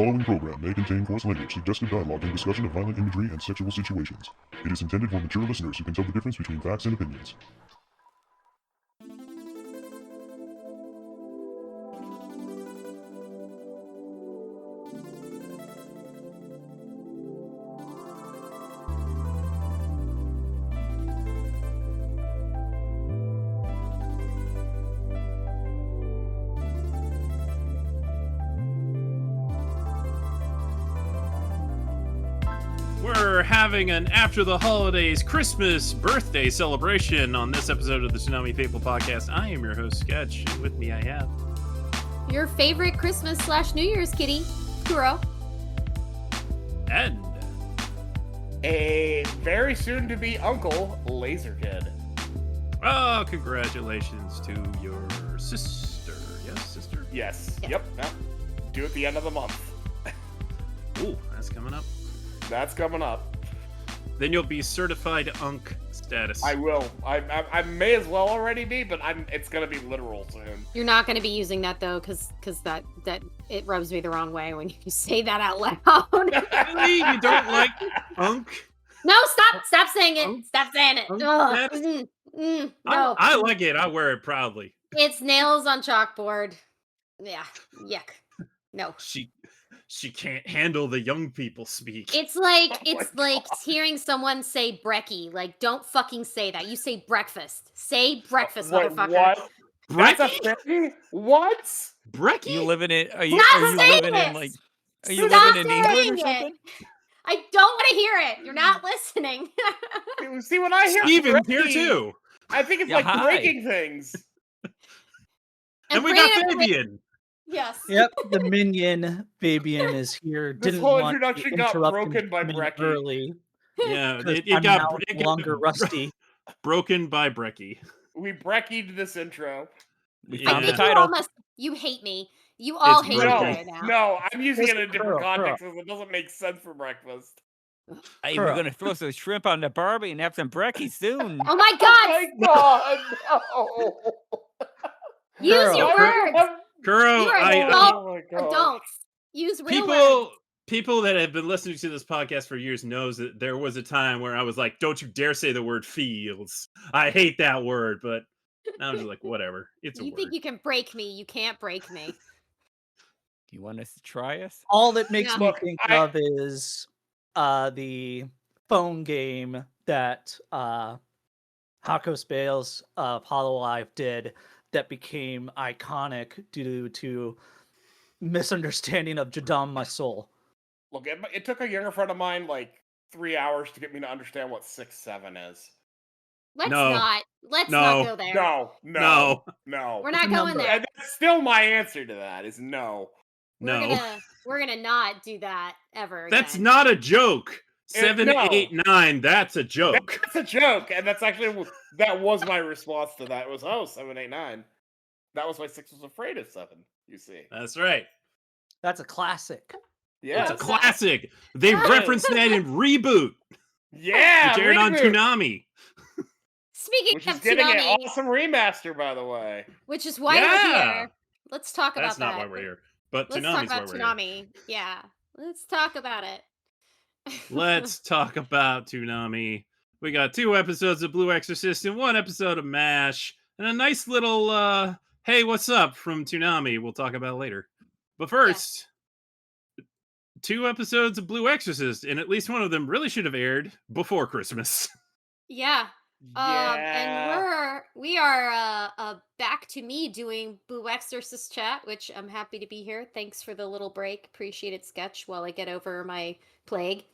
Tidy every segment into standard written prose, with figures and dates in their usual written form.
following program may contain coarse language, suggestive dialogue, and discussion of violent imagery and sexual situations. It is intended for mature listeners who can tell the difference between facts and opinions. We're having an after the holidays Christmas birthday celebration on this episode of the Toonami Faithful Podcast. I am your host, Sketch. With me, I have your favorite Christmas/New Year's kitty, Kuro. And a very soon-to-be uncle, Laser Kid. oh, congratulations to your sister. Yes, sister? Yes. Yeah. Yep. Due at the end of the month. Ooh, that's coming up. That's coming up. Then you'll be certified Unk status. I will. I may as well already be, but it's gonna be literal soon. You're not going to be using that though, because that it rubs me the wrong way when you say that out loud. Really? You don't like Unk? No, stop saying it. Unk? Stop saying it. Unk Ugh. status? No, I like it. I wear it proudly. it's nails on chalkboard. Yeah, yuck. No. She can't handle the young people speak. It's like God. hearing someone say Brekky. Like, don't fucking say that. You say breakfast. Say breakfast, motherfucker. What? Brekky? That's a thing? What? Brekky? You living in? Are you Stop saying living in this! Are you Stop living in England saying or it! something? I don't want to hear it. You're not listening. See, when I hear Steven's here Brekky, too. I think it's Yeah, like hi. breaking things. And we got Brandon- Fabian. Yes. Yep, the minion Fabian is here. This Didn't whole want introduction to got interrupt broken him by coming Brekky. early. Yeah, 'Cause it I'm got now no longer rusty. broken by Brekky. We Brekkied this intro. We I found the think you title. all must. You hate me. You all It's hate me brutal. right now. No, I'm using it in a Listen, different Kuro, context because it doesn't make sense for breakfast. Hey, Kuro. we're gonna throw some shrimp on the Barbie and have some brekkie soon. Oh my Oh God! my god, no! Use Kuro. your words. Kuro, You are I adult- Oh my god. Adults. Use real words. people that have been listening to this podcast for years knows that there was a time where I was like, "Don't you dare say the word feels." I hate that word, but now I'm just like, whatever. It's a You word. think you can break me? You can't break me. Do you want us to try us? All that makes Yeah. me Look, think I- of is the phone game that Hako Spales of Hololive did that became iconic due to misunderstanding of Jadam My Soul. Look, it took a younger friend of mine like 3 hours to get me to understand what 6-7 is. Let's No. not. Let's No. not go there. No. We're not It's a going number. there. And that's still my answer to that is no. We're gonna not do that ever. That's again. not a joke. 7, no. 8, 9. That's a joke. That's a joke, and that's actually that was my response to that. It was 7, 8, 9. That was why 6 was afraid of 7. You see? That's right. That's a classic. Yeah, It's a classic. They Yeah. referenced that in Reboot, yeah. which aired on Reboot, Toonami. Speaking which of is getting an Toonami, awesome remaster, by the way. which is why Yeah. we're here. Let's talk That's about not that. why we're here. But Let's Toonami's talk why about we're here. Toonami. Yeah. Let's talk about it. Let's talk about Toonami. We got 2 episodes of Blue Exorcist and 1 episode of MASH, and a nice little hey, what's up from Toonami we'll talk about later. But first, 2 episodes of Blue Exorcist, and at least one of them really should have aired before Christmas. Yeah. Yeah. And we are back to me doing Blue Exorcist chat, which I'm happy to be here. Thanks for the little break. Appreciate it, Sketch, while I get over my plague.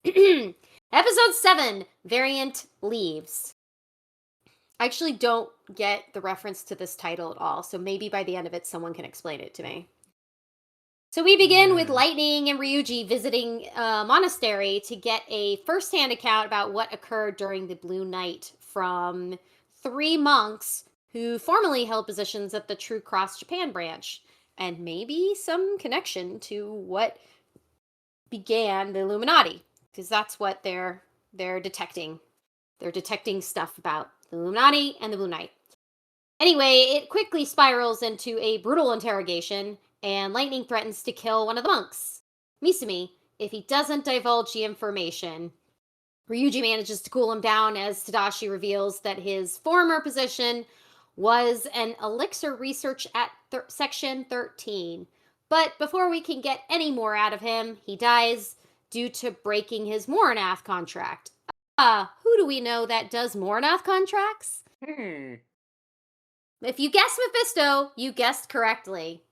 Episode 7, Variant Leaves. I actually don't get the reference to this title at all, so maybe by the end of it, someone can explain it to me. So we begin with Lightning and Ryuji visiting a monastery to get a first-hand account about what occurred during the Blue Night from 3 monks who formerly held positions at the True Cross Japan branch, and maybe some connection to what began the Illuminati, because that's what they're detecting. They're detecting stuff about the Illuminati and the Blue Knight. Anyway, it quickly spirals into a brutal interrogation, and Lightning threatens to kill one of the monks. Misumi if he doesn't divulge the information. Ryuji manages to cool him down as Tadashi reveals that his former position was an elixir research at Section 13. But before we can get any more out of him, he dies due to breaking his Mornath contract. Who do we know that does Mornath contracts? If you guessed Mephisto, you guessed correctly.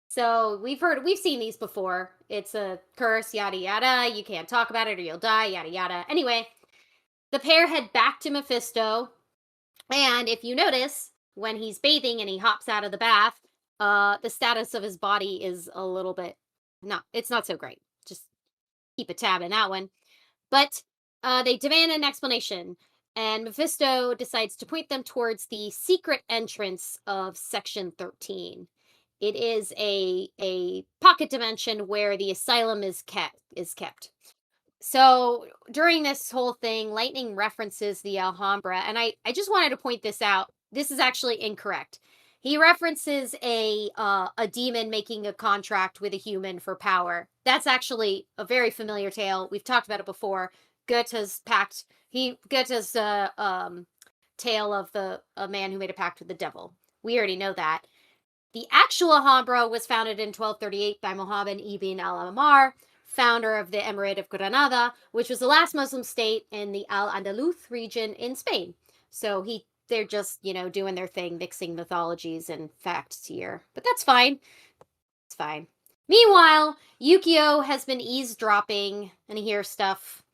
So we've seen these before. It's a curse, yada yada. You can't talk about it or you'll die, yada yada. Anyway, the pair head back to Mephisto, and if you notice, when he's bathing and he hops out of the bath, the status of his body is a little bit it's not so great. Just keep a tab in that one. But they demand an explanation, and Mephisto decides to point them towards the secret entrance of Section 13. It is a pocket dimension where the asylum is kept. So during this whole thing, Lightning references the Alhambra, and I just wanted to point this out. This is actually incorrect. He references a demon making a contract with a human for power. That's actually a very familiar tale. We've talked about it before. Goethe's tale of a man who made a pact with the devil. We already know that. The actual Alhambra was founded in 1238 by Mohammed ibn al-Ammar, founder of the Emirate of Granada, which was the last Muslim state in the Al-Andalus region in Spain. So they're just, doing their thing, mixing mythologies and facts here. But that's fine. It's fine. Meanwhile, Yukio has been eavesdropping and he hears stuff.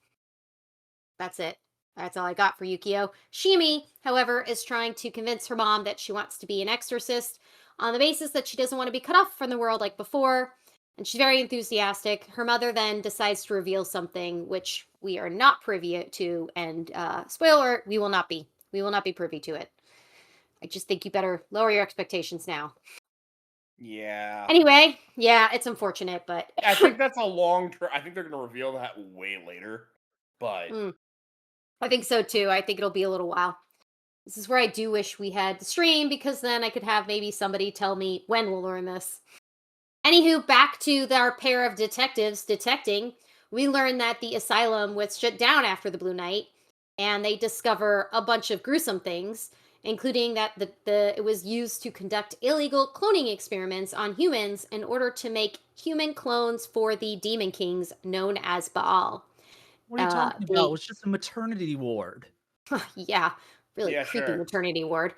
That's it. That's all I got for Yukio. Shimi, however, is trying to convince her mom that she wants to be an exorcist on the basis that she doesn't want to be cut off from the world like before. And she's very enthusiastic. Her mother then decides to reveal something which we are not privy to. And spoiler, we will not be. We will not be privy to it. I just think you better lower your expectations now. Yeah. Anyway, yeah, it's unfortunate, but I think that's a long term. I think they're going to reveal that way later. But I think so too. I think it'll be a little while. This is where I do wish we had the stream, because then I could have maybe somebody tell me when we'll learn this. Anywho, back to our pair of detectives detecting. We learn that the asylum was shut down after the Blue Night, and they discover a bunch of gruesome things, including that it was used to conduct illegal cloning experiments on humans in order to make human clones for the demon kings known as Baal. What are you talking about? It was just a maternity ward. Yeah, really creepy sure. maternity ward.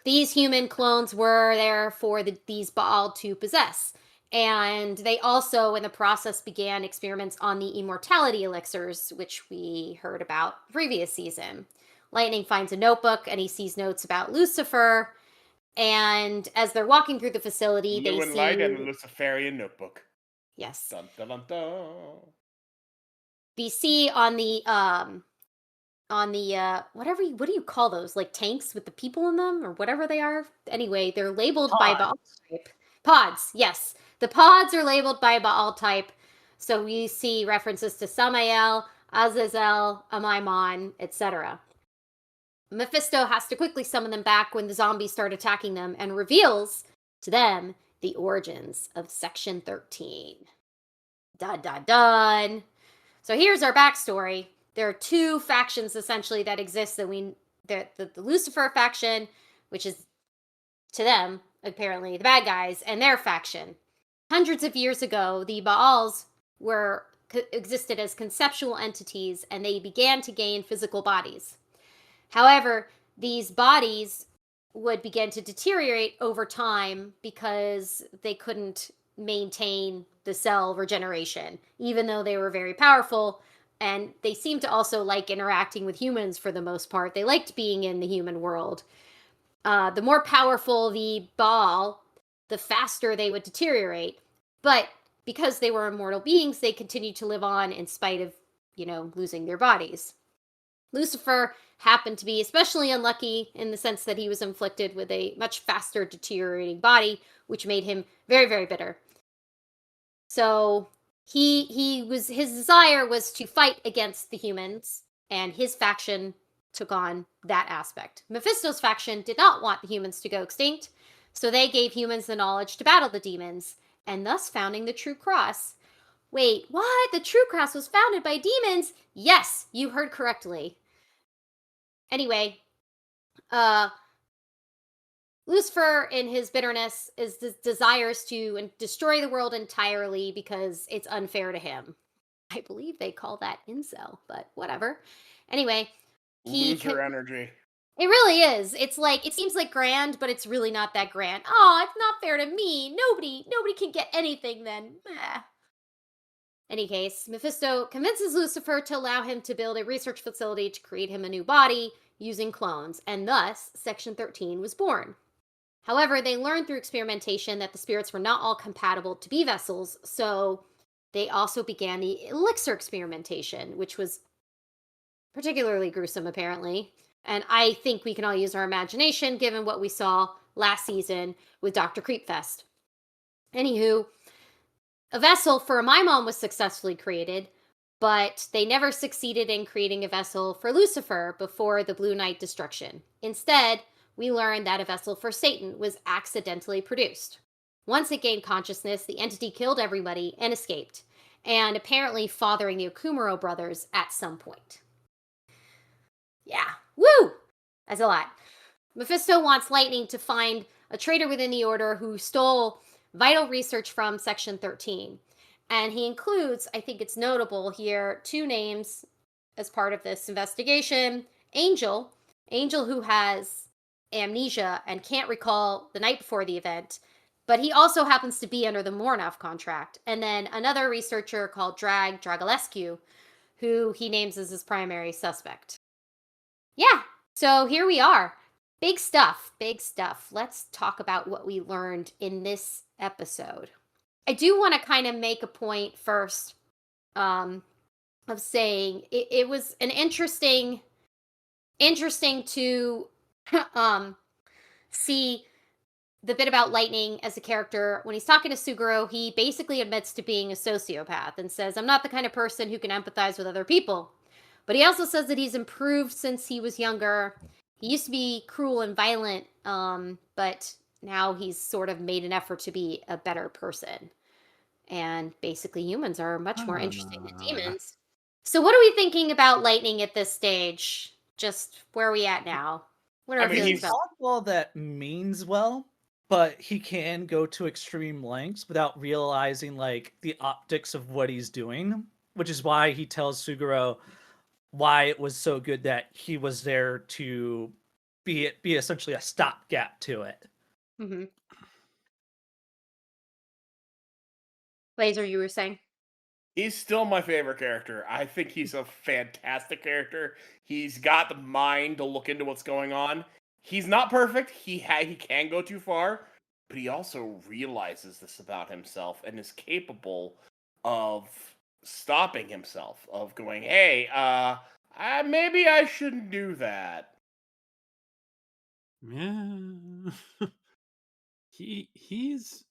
These human clones were there for these Baal to possess. And they also, in the process, began experiments on the immortality elixirs, which we heard about previous season. Lightning finds a notebook, and he sees notes about Lucifer. And as they're walking through the facility, they see... Light and the Luciferian notebook. Yes. Dun, dun, dun, dun. We see on the what do you call those, like tanks with the people in them or whatever they are? Anyway, they're labeled by Baal type. Pods, yes. The pods are labeled by Baal type. So we see references to Samael, Azazel, Amaimon, etc. Mephisto has to quickly summon them back when the zombies start attacking them and reveals to them the origins of Section 13. Dun dun dun. So here's our backstory. There are two factions essentially that exist. The Lucifer faction, which is to them apparently the bad guys, and their faction. Hundreds of years ago, the Baals existed as conceptual entities, and they began to gain physical bodies. However, these bodies would begin to deteriorate over time because they couldn't maintain the cell regeneration, even though they were very powerful. And they seemed to also like interacting with humans for the most part. They liked being in the human world. The more powerful the Baal, the faster they would deteriorate. But because they were immortal beings, they continued to live on in spite of, losing their bodies. Lucifer happened to be especially unlucky in the sense that he was inflicted with a much faster deteriorating body, which made him very, very bitter. So his desire was to fight against the humans, and his faction took on that aspect. Mephisto's faction did not want the humans to go extinct, so they gave humans the knowledge to battle the demons, and thus founding the True Cross. Wait, what? The True Cross was founded by demons? Yes, you heard correctly. Anyway, Lucifer, in his bitterness, desires to destroy the world entirely because it's unfair to him. I believe they call that incel, but whatever. Anyway, Loser energy. It really is. It's like, it seems like grand, but it's really not that grand. Oh, it's not fair to me. Nobody can get anything then. Any case, Mephisto convinces Lucifer to allow him to build a research facility to create him a new body using clones, and thus Section 13 was born. However, they learned through experimentation that the spirits were not all compatible to be vessels, so they also began the elixir experimentation, which was particularly gruesome, apparently. And I think we can all use our imagination given what we saw last season with Dr. Creepfest. Anywho, a vessel for my mom was successfully created, but they never succeeded in creating a vessel for Lucifer before the Blue Knight destruction. Instead, we learned that a vessel for Satan was accidentally produced. Once it gained consciousness, the entity killed everybody and escaped, and apparently fathering the Okumuro brothers at some point. Yeah. Woo! That's a lot. Mephisto wants Lightning to find a traitor within the Order who stole vital research from Section 13. And he includes, I think it's notable here, 2 names as part of this investigation. Angel who has amnesia and can't recall the night before the event, but he also happens to be under the Mornoff contract. And then another researcher called Dragolescu, who he names as his primary suspect. Yeah, so here we are. Big stuff, big stuff. Let's talk about what we learned in this episode. I do want to kind of make a point first of saying it was an interesting to see the bit about Lightning as a character. When he's talking to Suguro, he basically admits to being a sociopath and says, I'm not the kind of person who can empathize with other people. But he also says that he's improved since he was younger. He used to be cruel and violent, but now he's sort of made an effort to be a better person. And basically humans are much more interesting than demons. So what are we thinking about Lightning at this stage? Just where are we at now? What are our feelings He's about? not well that means well, but he can go to extreme lengths without realizing like the optics of what he's doing, which is why he tells Suguro why it was so good that he was there to be essentially a stopgap to it. Mm-hmm. Laser, you were saying? He's still my favorite character. I think he's a fantastic character. He's got the mind to look into what's going on. He's not perfect. He can go too far, but he also realizes this about himself and is capable of stopping himself, of going, hey, maybe I shouldn't do that. Yeah. He's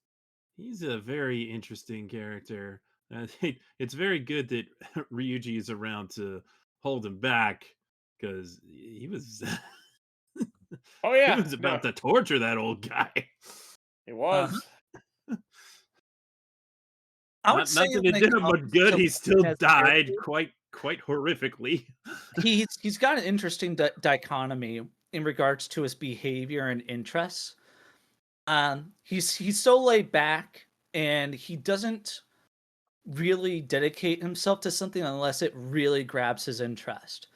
a very interesting character. I think it's very good that Ryuji is around to hold him back, because he was Oh yeah, he was about to torture that old guy. It was. I would Not say that it did him much good. He still died quite horrifically. He's got an interesting dichotomy in regards to his behavior and interests. He's so laid back, and he doesn't really dedicate himself to something unless it really grabs his interest.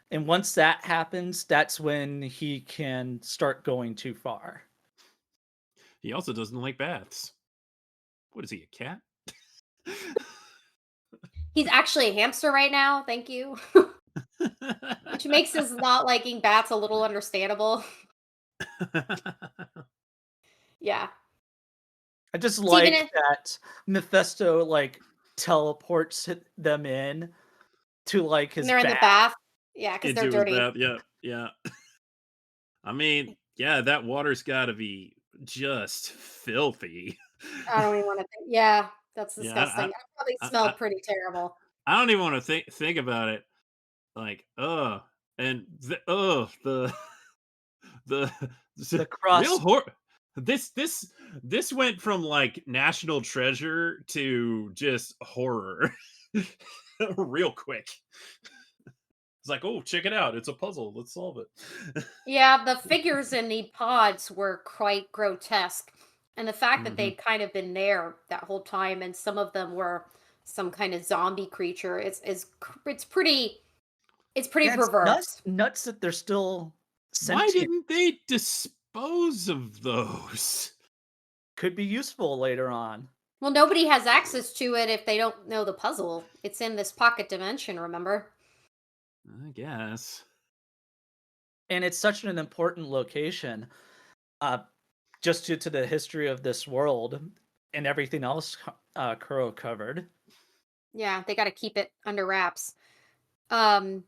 And once that happens, that's when he can start going too far. He also doesn't like baths. What is he, a cat? He's actually a hamster right now, thank you. Which makes his not liking bats a little understandable. Yeah. I just like that Mephisto like teleports them in to like his they're in the bath. Yeah, because they're dirty. Yeah. I mean, yeah, that water's got to be just filthy. I don't even want to think. Yeah, that's disgusting. That probably smelled pretty terrible. I don't even want to think about it. Like, and the crust. This went from like National Treasure to just horror real quick. It's like, oh, check it out. It's a puzzle. Let's solve it. Yeah, the figures in the pods were quite grotesque. And the fact that Mhm. they'd kind of been there that whole time and some of them were some kind of zombie creature, it's pretty Yeah, it's perverse. nuts that they're still Why sentient. didn't they dispose of those? Could be useful later on. Well, nobody has access to it if they don't know the puzzle. It's in this pocket dimension, remember? I guess. And it's such an important location, just due to the history of this world and everything else Kuro covered. Yeah, they got to keep it under wraps. Um,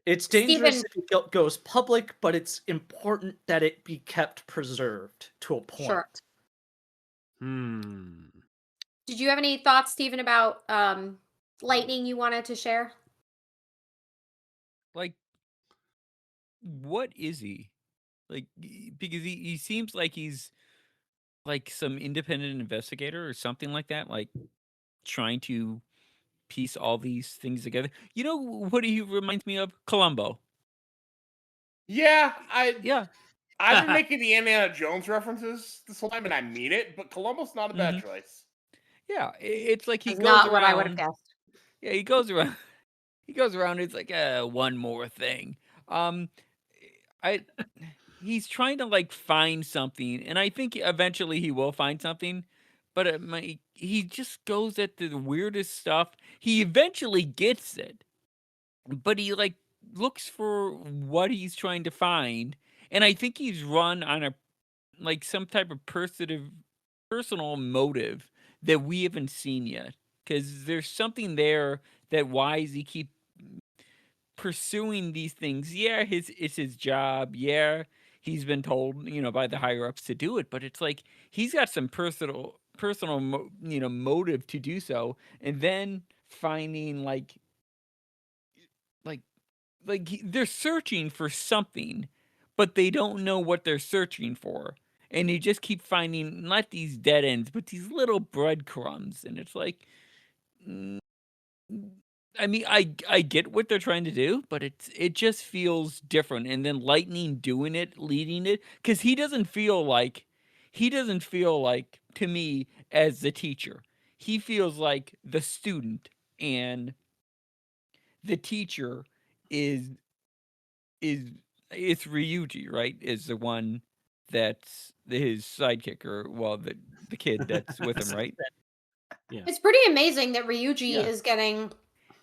It's dangerous Steven- if it goes public, but it's important that it be kept preserved to a point. Sure. Did you have any thoughts, Stephen, about lightning you wanted to share? Like, what is he? Like, because he seems like he's like some independent investigator or something like that, like trying to piece all these things together. You know what he reminds me of? Columbo. Yeah, Yeah. I've been making the Indiana Jones references this whole time, and I mean it. But Columbo's not a bad choice. Yeah, it's like he That's goes not around. what I would have guessed. Yeah, he goes around. He goes around. It's like one more thing. He's trying to like find something, and I think eventually he will find something. But he just goes at the weirdest stuff. He eventually gets it, but he like looks for what he's trying to find, and I think he's run on a like some type of personal motive that we haven't seen yet. Because there's something there that why does he keep pursuing these things? Yeah, it's his job. Yeah, he's been told, by the higher ups to do it, but it's like he's got some personal motive to do so, and then finding they're searching for something, but they don't know what they're searching for. And you just keep finding not these dead ends, but these little breadcrumbs. And it's like, mm, I mean, I get what they're trying to do, but it just feels different. And then Lightning doing it, leading it, because he doesn't feel like to me as the teacher. He feels like the student, and the teacher is it's Ryuji, right? Is the one that's his sidekick, or well, the kid that's with him, right? Yeah. It's pretty amazing that Ryuji Yeah. is getting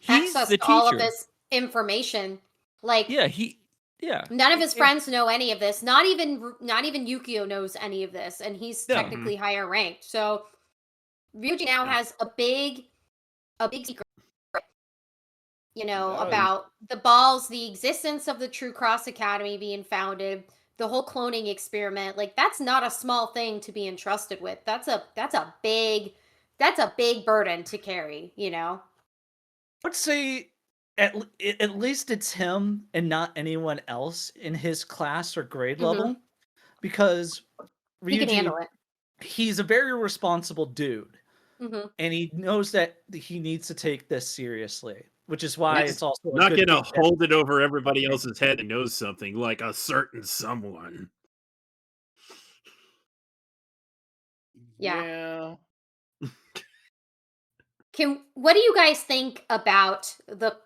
He's access the to all of teacher. this information. Like, Yeah, none of his friends know any of this. Not even Yukio knows any of this, and he's No. technically higher ranked. So Ryuji now has a big secret. does. About the balls, the existence of the True Cross Academy being founded, the whole cloning experiment. Like, that's not a small thing to be entrusted with. That's a big burden to carry. I would say at least it's him and not anyone else in his class or grade level, because He can Ryuji, handle it. he's a very responsible dude, hmm and he knows that he needs to take this seriously, which is why He's it's also a Not good gonna thing that- hold it over everybody else's head and knows something like a certain someone. Yeah. What do you guys think about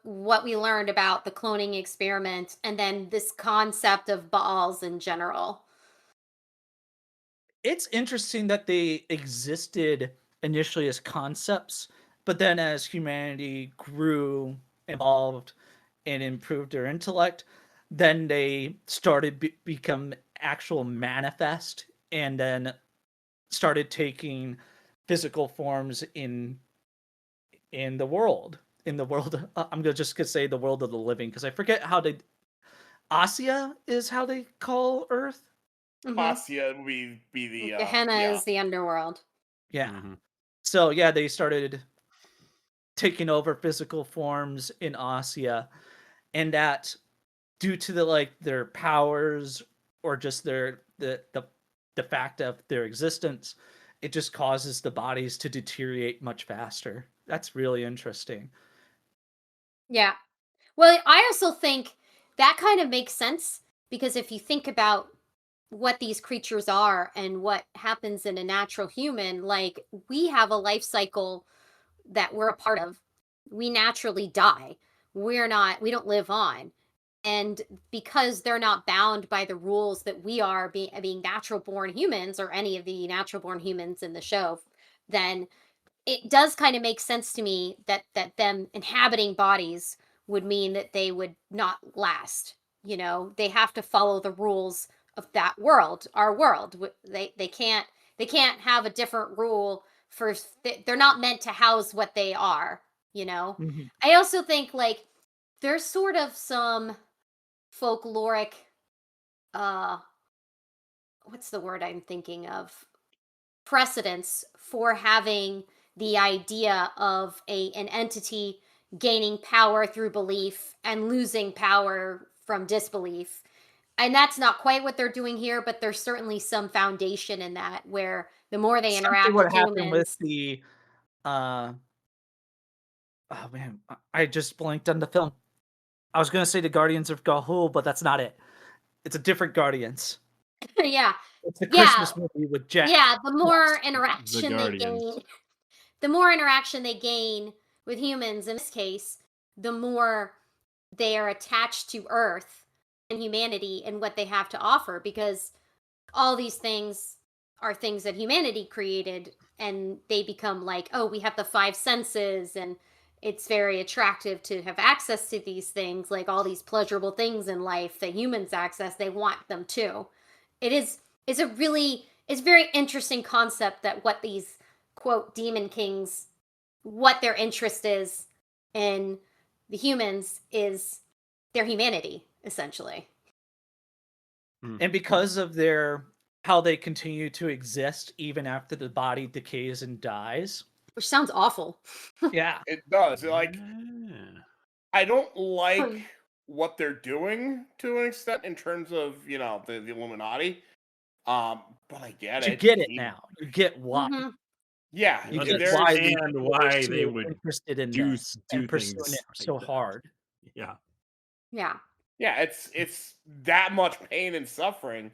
what we learned about the cloning experiment and then this concept of balls in general? It's interesting that they existed initially as concepts, but then as humanity grew, evolved, and improved their intellect, then they started become actual manifest, and then started taking physical forms in the world. I'm gonna just gonna say the world of the living, because I forget how they. Asia is how they call Earth. Asia would be the Gehenna is the underworld. Yeah. Mhm. So yeah, they started taking over physical forms in Asia, and that due to their powers, or just the the fact of their existence, it just causes the bodies to deteriorate much faster. That's really interesting. Yeah. Well, I also think that kind of makes sense because if you think about what these creatures are and what happens in a natural human, like we have a life cycle that we're a part of. We naturally die. We don't live on. And because they're not bound by the rules that we are being natural born humans or any of the natural born humans in the show, then it does kind of make sense to me that them inhabiting bodies would mean that they would not last. They have to follow the rules of that world, our world. They can't have a different rule for they're not meant to house what they are. Mhm. I also think like there's sort of some folkloric uh what's the word I'm thinking of, precedence for having the idea of an entity gaining power through belief and losing power from disbelief. And that's not quite what they're doing here, but there's certainly some foundation in that where the more they Something interact what with happened with humans. the oh man, I just blanked on the film. I was gonna say the Guardians of Ga'Hoole, but that's not it. It's a different Guardians. Yeah. It's a Yeah. Christmas movie with Jack. Yeah, the more The interaction they Guardians. gain, the more interaction they gain with humans in this case, the more they are attached to Earth and humanity and what they have to offer, because all these things are things that humanity created, and they become like, oh, we have the five senses, and it's very attractive to have access to these things, like all these pleasurable things in life that humans access. They want them too. It is it's a very interesting concept that what these quote demon kings, what their interest is in the humans is their humanity, essentially. And because of how they continue to exist even after the body decays and dies. Which sounds awful. Yeah. It does. Like, Yeah. I don't like what they're doing to an extent in terms of, the Illuminati. But I get You it. get it now. You get why. Mhm. Yeah, You You get there's why understand they why were they so would interested in do this do and pursuing things it like so that. hard. Yeah. Yeah. yeah, it's that much pain and suffering.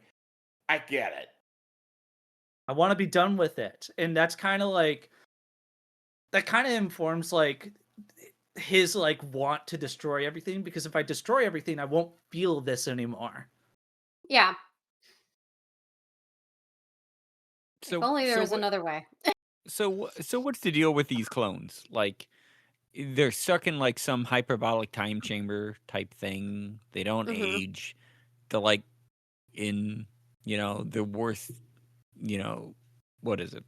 I get it. I want to be done with it. And that's kind of like that kind of informs like his like want to destroy everything, because if I destroy everything, I won't feel this anymore. Yeah. So If only there so was what another way. so what's the deal with these clones? Like they're stuck in like some hyperbolic time chamber type thing. They don't Mhm. age. They're like in, the worst, what is it?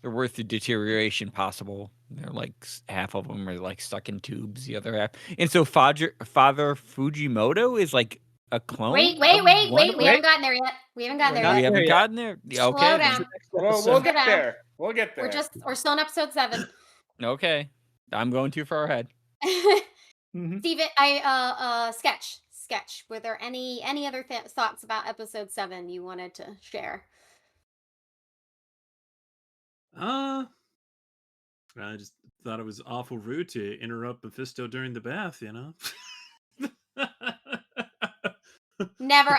They're worth the deterioration possible. They're like half of them are like stuck in tubes, the other half. And so Father Fujimoto is like a clone. Wait. of We one of haven't gotten there yet. We haven't gotten We're there not We yet. haven't there yet. gotten there. Yeah, Slow okay. down. We'll get down. there. We'll get there. We're still on episode 7. Okay. I'm going too far ahead. Mhm. Steven, sketch. Were there any other thoughts about episode 7 you wanted to share? I just thought it was awful rude to interrupt Mephisto during the bath, Never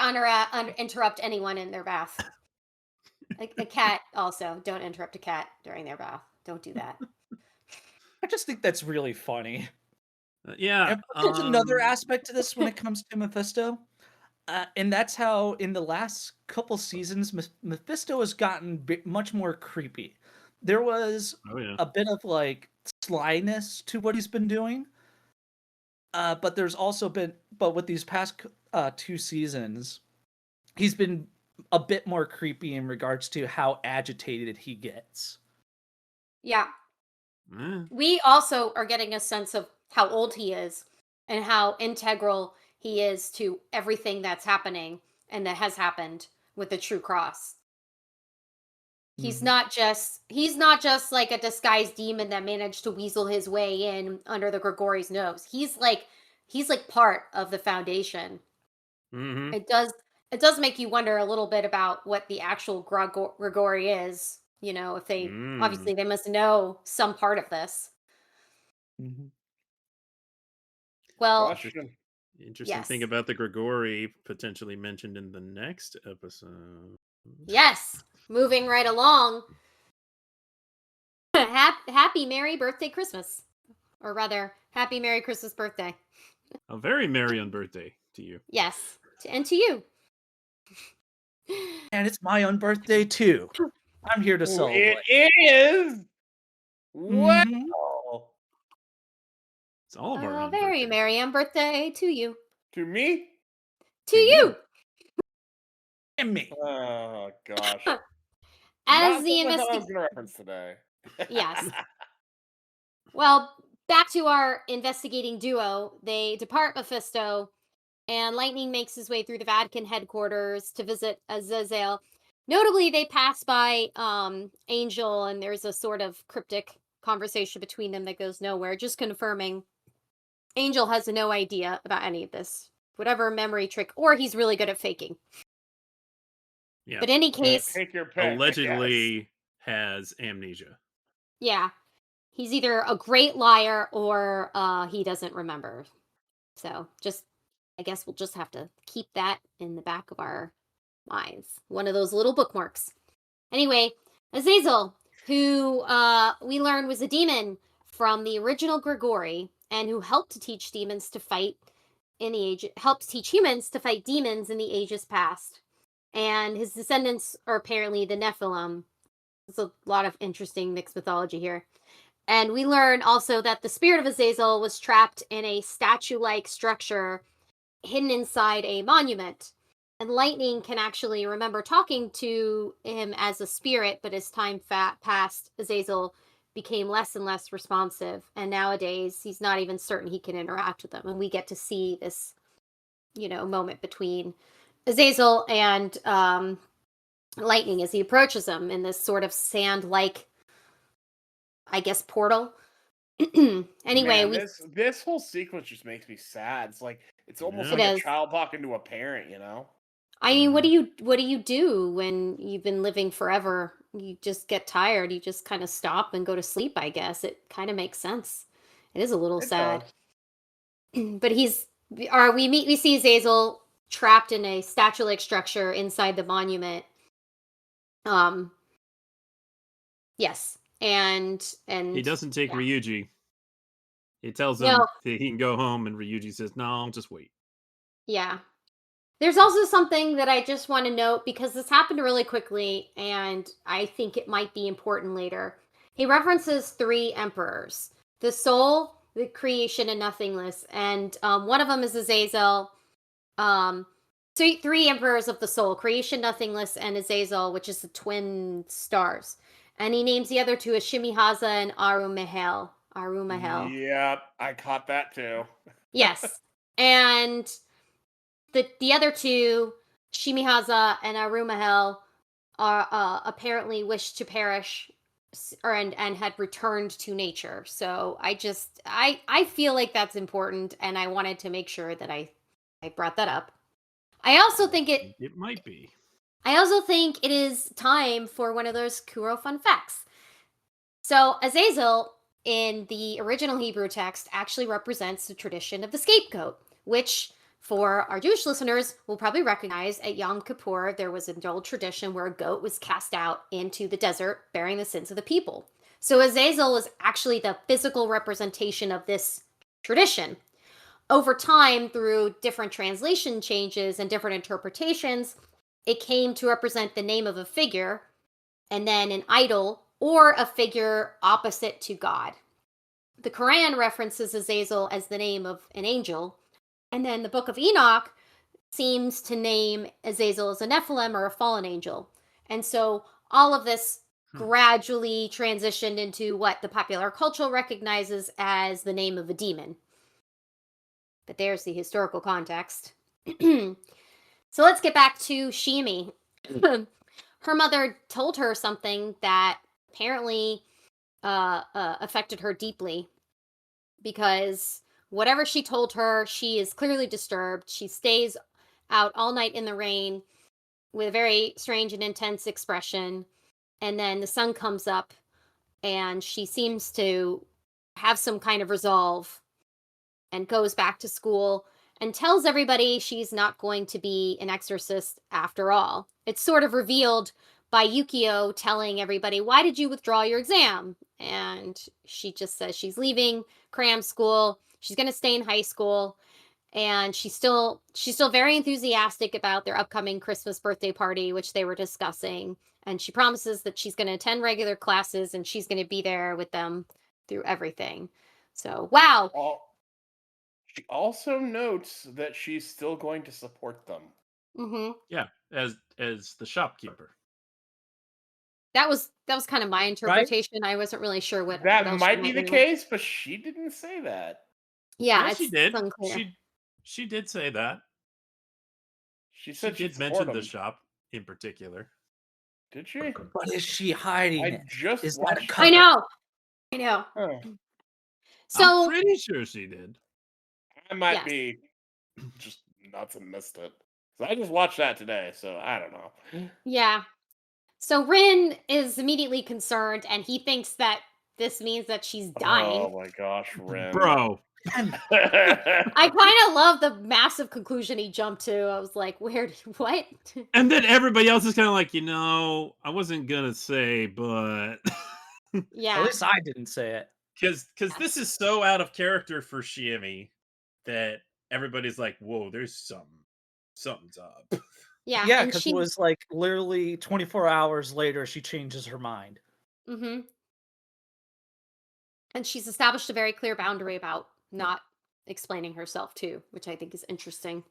interrupt anyone in their bath. A cat also. Don't interrupt a cat during their bath. Don't do that. I just think that's really funny. Yeah. And there's another aspect to this when it comes to Mephisto. And that's how in the last couple seasons, Mephisto has gotten much more creepy. There was Oh yeah. a bit of like slyness to what he's been doing. But there's also been, but with these past 2 seasons, he's been a bit more creepy in regards to how agitated he gets. Yeah. Eh. We also are getting a sense of how old he is and how integral he is to everything that's happening and that has happened with the True Cross. He's Mhm. not just like a disguised demon that managed to weasel his way in under the Gregori's nose. He's like part of the foundation. Mhm. It does it does make you wonder a little bit about what the actual Grigori is. You know, if they obviously they must know some part of this. Well, Question. Interesting thing yes. about the Grigori potentially mentioned in the next episode. Yes, moving right along. Happy Merry Birthday Christmas. Or rather, Happy Merry Christmas Birthday. A very merry on birthday to you. Yes, and to you. And it's my own birthday too. I'm here to celebrate. It is. Wow. It's all of our own Very birthdays. merry on birthday to you. To me? To you. And me. Oh gosh. As Not the something I thought I was investigation. going to reference today. Yes. Well, back to our investigating duo. They depart Mephisto, and Lightning makes his way through the Vatican headquarters to visit Azazel. Notably, they pass by Angel, and there's a sort of cryptic conversation between them that goes nowhere, just confirming Angel has no idea about any of this. Whatever memory trick, or he's really good at faking. Yeah. But in any case, Take your pick. Allegedly has amnesia. yeah, he's either a great liar or he doesn't remember. So I guess we'll just have to keep that in the back of our minds. One of those little bookmarks. Anyway, Azazel, who we learned was a demon from the original Grigori, and who helped to teach demons to fight helped teach humans to fight demons in the ages past. And his descendants are apparently the Nephilim. There's a lot of interesting mixed mythology here. And we learn also that the spirit of Azazel was trapped in a statue-like structure hidden inside a monument. And Lightning can actually remember talking to him as a spirit, but as time passed, Azazel became less and less responsive. And nowadays, he's not even certain he can interact with them. And we get to see this, moment between Azazel and Lightning as he approaches him in this sort of sand-like, I guess, portal. Anyway, Man, this whole sequence just makes me sad. It's almost like a child talking to a parent, I mean, what do you do when you've been living forever? You just get tired. You just kind of stop and go to sleep, I guess. It kind of makes sense. It is a little sad. But we see Azazel trapped in a statue-like structure inside the monument. Yes. And he doesn't take Ryuji. He tells him that he can go home, and Ryuji says, "No, just wait." Yeah. There's also something that I just want to note, because this happened really quickly, and I think it might be important later. He references 3 emperors: the soul, the creation, and nothingness. And one of them is Azazel. So 3 emperors of the soul: creation, nothingness, and Azazel, which is the twin stars. And he names the other 2 as Shimihaza and Arumahel. Yep, I caught that too. Yes. And the other 2, Shimihaza and Arumahel, are apparently wished to perish and had returned to nature. So I feel like that's important, and I wanted to make sure that I brought that up. I also think it might be. I also think it is time for one of those Kuro fun facts. So Azazel in the original Hebrew text actually represents the tradition of the scapegoat, which for our Jewish listeners will probably recognize at Yom Kippur, there was an old tradition where a goat was cast out into the desert bearing the sins of the people. So Azazel is actually the physical representation of this tradition. Over time, through different translation changes and different interpretations, it came to represent the name of a figure, and then an idol or a figure opposite to God. The Quran references Azazel as the name of an angel, and then the Book of Enoch seems to name Azazel as a Nephilim or a fallen angel. And so all of this gradually transitioned into what the popular culture recognizes as the name of a demon. But there's the historical context. So let's get back to Shimi. Her mother told her something that apparently affected her deeply, because whatever she told her, she is clearly disturbed. She stays out all night in the rain with a very strange and intense expression. And then the sun comes up and she seems to have some kind of resolve and goes back to school and tells everybody she's not going to be an exorcist after all. It's sort of revealed by Yukio telling everybody, "Why did you withdraw your exam?" And she just says she's leaving cram school. She's going to stay in high school. And she's still very enthusiastic about their upcoming Christmas birthday party, which they were discussing. And she promises that she's going to attend regular classes and she's going to be there with them through everything. So, wow. She also notes that she's still going to support them. Mm-hmm. Yeah, as the shopkeeper. That was kind of my interpretation. I wasn't really sure what That else might she be the mean. case, but she didn't say that. Yeah, she did. unclear. She did say that. She said she did mention the shop in particular. Did she? But is she hiding I it? just Is that a watched. cover? I know. Huh. So I'm pretty sure she did. I might Yes. be just nuts and missed it. So I just watched that today, so I don't know. yeah. So Rin is immediately concerned, and he thinks that this means that she's dying. Oh my gosh, Ren. Bro. I kind of love the massive conclusion he jumped to. I was like, what? And then everybody else is kind of like, I wasn't gonna say, but Yeah. At least I didn't say it. because this is so out of character for Shiemi that everybody's like, whoa, there's something's up. Yeah. Yeah, and because she it was like literally 24 hours later she changes her mind. Mm-hmm. And she's established a very clear boundary about not explaining herself too, which I think is interesting.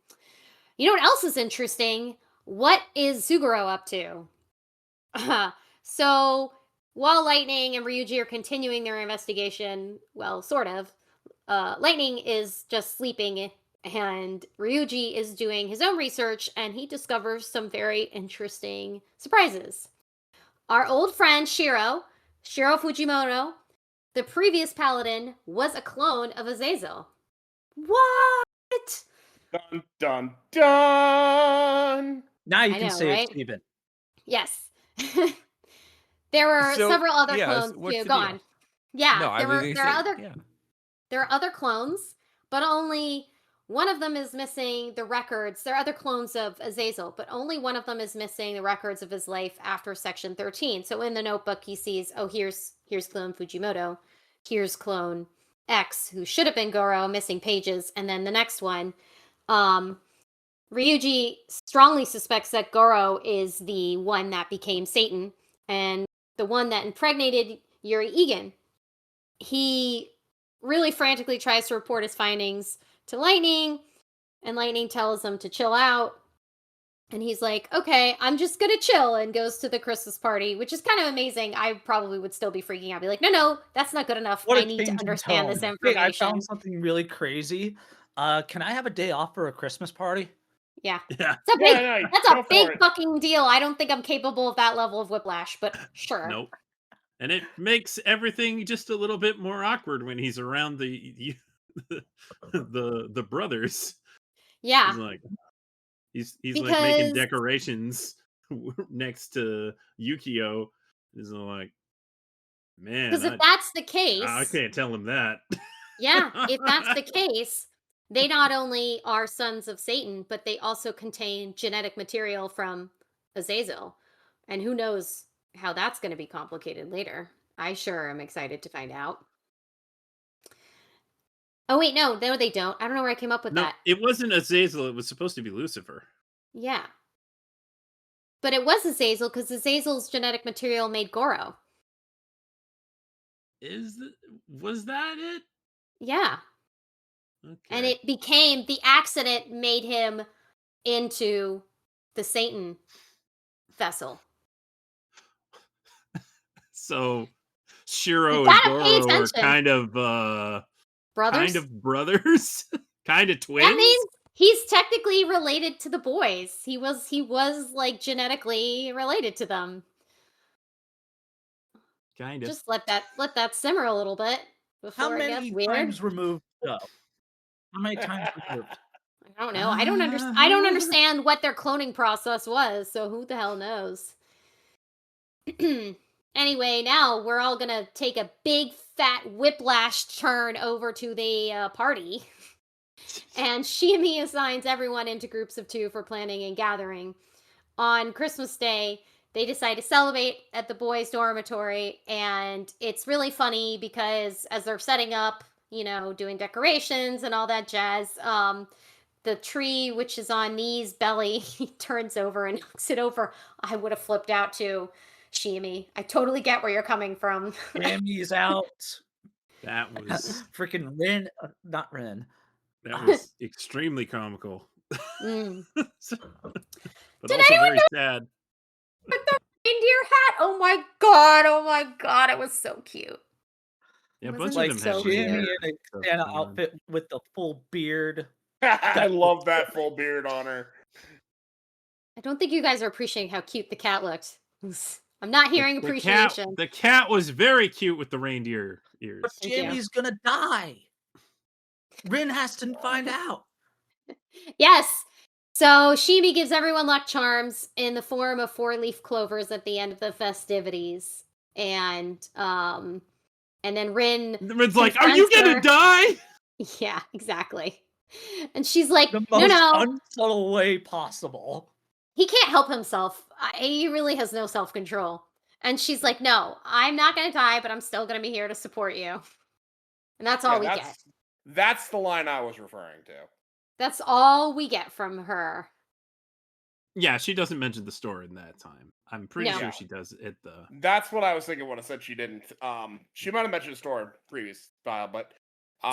You know what else is interesting? What is Suguro up to? So while Lightning and Ryuji are continuing their investigation, well, sort of, Lightning is just sleeping and Ryuji is doing his own research and he discovers some very interesting surprises. Our old friend Shiro Fujimoto, the previous paladin, was a clone of Azazel. What? Dun dun dun. Now you I can know, say right? it, Steven. Yes. There were So, several other yeah, clones what's too. the Go deal? on. Yeah, No, I there was were gonna there are say, other yeah. there are other clones, but only one of them is missing the records. There are other clones of Azazel, but only one of them is missing the records of his life after Section 13. So in the notebook, he sees, oh, here's clone Fujimoto, here's clone X, who should have been Goro, missing pages, and then the next one, Ryuji strongly suspects that Goro is the one that became Satan and the one that impregnated Yuri Egan. He really frantically tries to report his findings to Lightning, and Lightning tells him to chill out. And he's like, okay, I'm just gonna chill, and goes to the Christmas party, which is kind of amazing. I probably would still be freaking out. Be like, no, that's not good enough. What a I need change to in understand this tone. information. Hey, I found something really crazy. Can I have a day off for a Christmas party? Yeah. Yeah. It's a big, Yeah, no, that's go a for big it. fucking deal. I don't think I'm capable of that level of whiplash, but sure. Nope. And it makes everything just a little bit more awkward when he's around the brothers. Yeah. He's like like making Because- decorations next to Yukio. He's like, man, Because if that's the case, I can't tell him that. yeah, if that's the case, they not only are sons of Satan, but they also contain genetic material from Azazel. And who knows how that's going to be complicated later. I sure am excited to find out. Oh, wait, no, they don't. I don't know where I came up with No, that. it wasn't Azazel. It was supposed to be Lucifer. Yeah. But it was Azazel because Azazel's genetic material made Goro. Was that it? Yeah. Okay. And it became, the accident made him into the Satan vessel. So Shiro You and gotta pay Goro are attention. kind of Brothers? brothers, kind of twins. That means he's technically related to the boys. He was like genetically related to them. Kind of. Just let that simmer a little bit before How it many gets weird. times removed? How many times removed? I don't know. I don't understand what their cloning process was, so who the hell knows? Anyway, now we're all gonna take a big fat whiplash turn over to the party. And Shimi assigns everyone into groups of 2 for planning and gathering. On Christmas Day, they decide to celebrate at the boys' dormitory, and it's really funny because as they're setting up, doing decorations and all that jazz, the tree, which is on Nee's belly, he turns over and knocks it over. I would have flipped out too, Shimi. I totally get where you're coming from. Sammy's out. That was Freaking Rin, not Rin. that was extremely comical. Mm. but Did also anyone very sad. With the reindeer hat? Oh my god, it was so cute. Yeah, a Wasn't bunch it of them so had cute? Jimmy reindeer. in a So Santa fun. outfit with the full beard. I love that full beard on her. I don't think you guys are appreciating how cute the cat looked. I'm not hearing appreciation. The cat was very cute with the reindeer ears. But Thank you. Jimmy's gonna die. Rin has to find out. Yes. So Shimi gives everyone luck charms in the form of 4-leaf clovers at the end of the festivities. And then Rin Rin's like, "Are you confronts gonna her. die?" Yeah, exactly. And she's like, The no, most no. unsubtle way possible. He can't help himself. He really has no self-control. And she's like, no, I'm not going to die, but I'm still going to be here to support you. And that's all we get. That's the line I was referring to. That's all we get from her. Yeah, she doesn't mention the store in that time. I'm pretty No. sure she does at the. That's what I was thinking when I said she didn't. She might have mentioned the store in previous style, but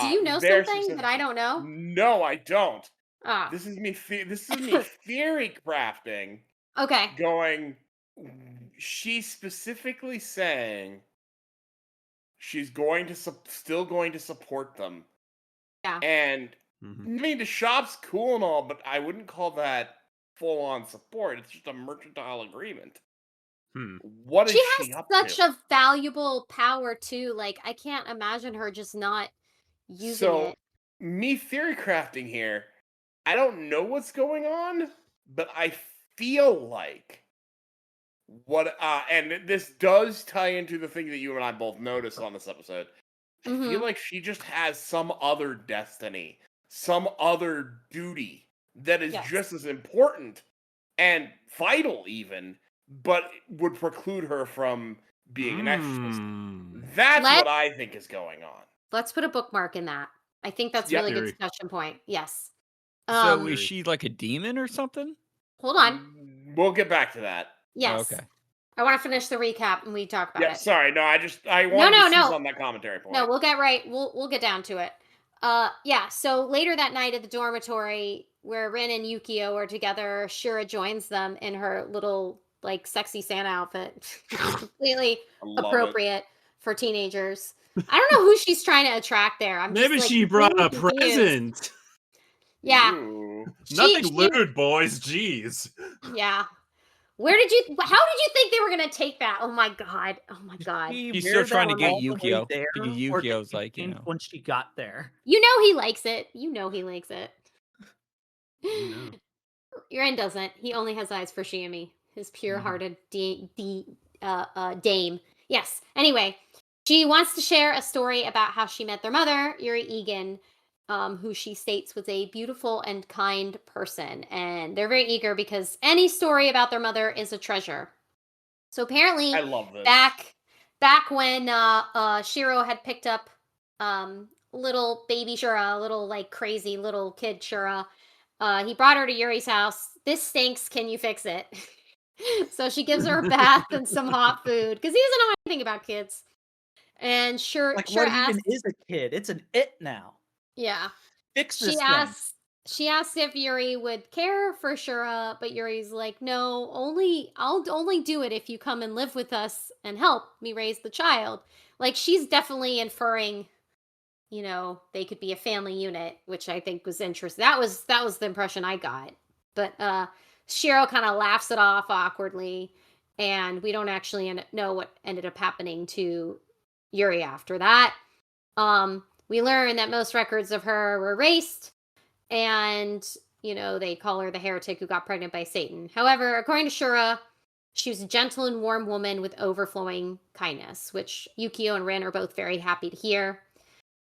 Do you know there something that I don't know? No, I don't. Ah, This is me theory crafting. okay. Going, she's specifically saying she's going to still going to support them. Yeah. And Mhm. I mean, the shop's cool and all, but I wouldn't call that full-on support. It's just a mercantile agreement. What is She she has up such to? a valuable power too. Like, I can't imagine her just not using it. Me theory crafting here, I don't know what's going on, but I feel like and this does tie into the thing that you and I both noticed on this episode. I feel Mhm. like she just has some other destiny, some other duty that is Yes. just as important and vital even, but would preclude her from being an exorcist. That's what I think is going on. Let's put a bookmark in that. I think that's a Yep. really good Theory. discussion point. Yes. So is she like a demon or something? Hold on. We'll get back to that. Yes. Okay. I want to finish the recap and we talk about Yeah, it. sorry. No, I wanted to seize no. on that commentary point. No, we'll get right. We'll get down to it. Yeah. So later that night at the dormitory where Rin and Yukio are together, Shira joins them in her little like sexy Santa outfit, completely I love it. appropriate for teenagers. I don't know who she's trying to attract there. I'm Maybe just, like, she brought a completely confused. present. Yeah. Ooh. Nothing lewd, boys. Jeez. Yeah. How did you think they were gonna take that? Oh my god. Oh my god. She's still trying to get Yukio. Yukio's like, when she got there. You know he likes it. You know he likes it. know. Ren doesn't. He only has eyes for Shami, his pure-hearted dame. Yes. Anyway, she wants to share a story about how she met their mother, Yuri Egan, who she states was a beautiful and kind person. And they're very eager because any story about their mother is a treasure. So apparently, I love this. back when Shiro had picked up little baby Shura, little like crazy little kid Shura, he brought her to Yuri's house. This stinks. Can you fix it? So she gives her a bath and some hot food because he doesn't know anything about kids. And Shura What asks, even is a kid? It's an it now. yeah. Fix this She asked if Yuri would care for Shura, but Yuri's like, no, I'll only do it if you come and live with us and help me raise the child. Like, she's definitely inferring, they could be a family unit, which I think was interesting. That was the impression I got. But Shiro kind of laughs it off awkwardly, and we don't actually know what ended up happening to Yuri after that. We learn that most records of her were erased, and they call her the heretic who got pregnant by Satan. However, according to Shura, she was a gentle and warm woman with overflowing kindness, which Yukio and Rin are both very happy to hear.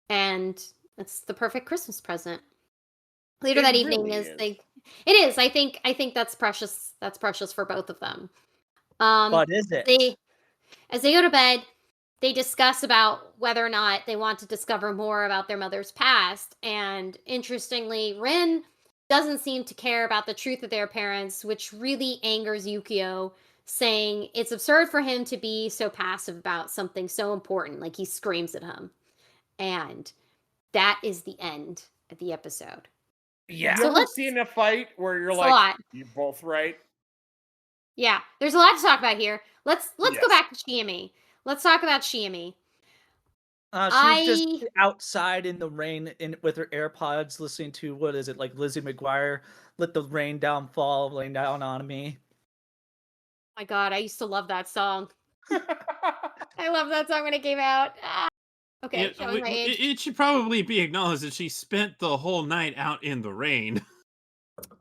And it's the perfect Christmas present. Later that evening it is. I think that's precious. That's precious for both of them. But is it? As they go to bed, they discuss about whether or not they want to discover more about their mother's past. And interestingly, Rin doesn't seem to care about the truth of their parents, which really angers Yukio, saying it's absurd for him to be so passive about something so important. Like, he screams at him. And that is the end of the episode. Yeah. So you ever seen a fight where you're like, you're both right? Yeah, there's a lot to talk about here. Let's go back to Shiami. Let's talk about Shiami. She was just outside in the rain with her AirPods listening to, what is it, like Lizzie McGuire, Let the Rain Down Fall, Rain Down on Me. Oh my God, I used to love that song. I love that song when it came out. Okay, showing my age. It should probably be acknowledged that she spent the whole night out in the rain.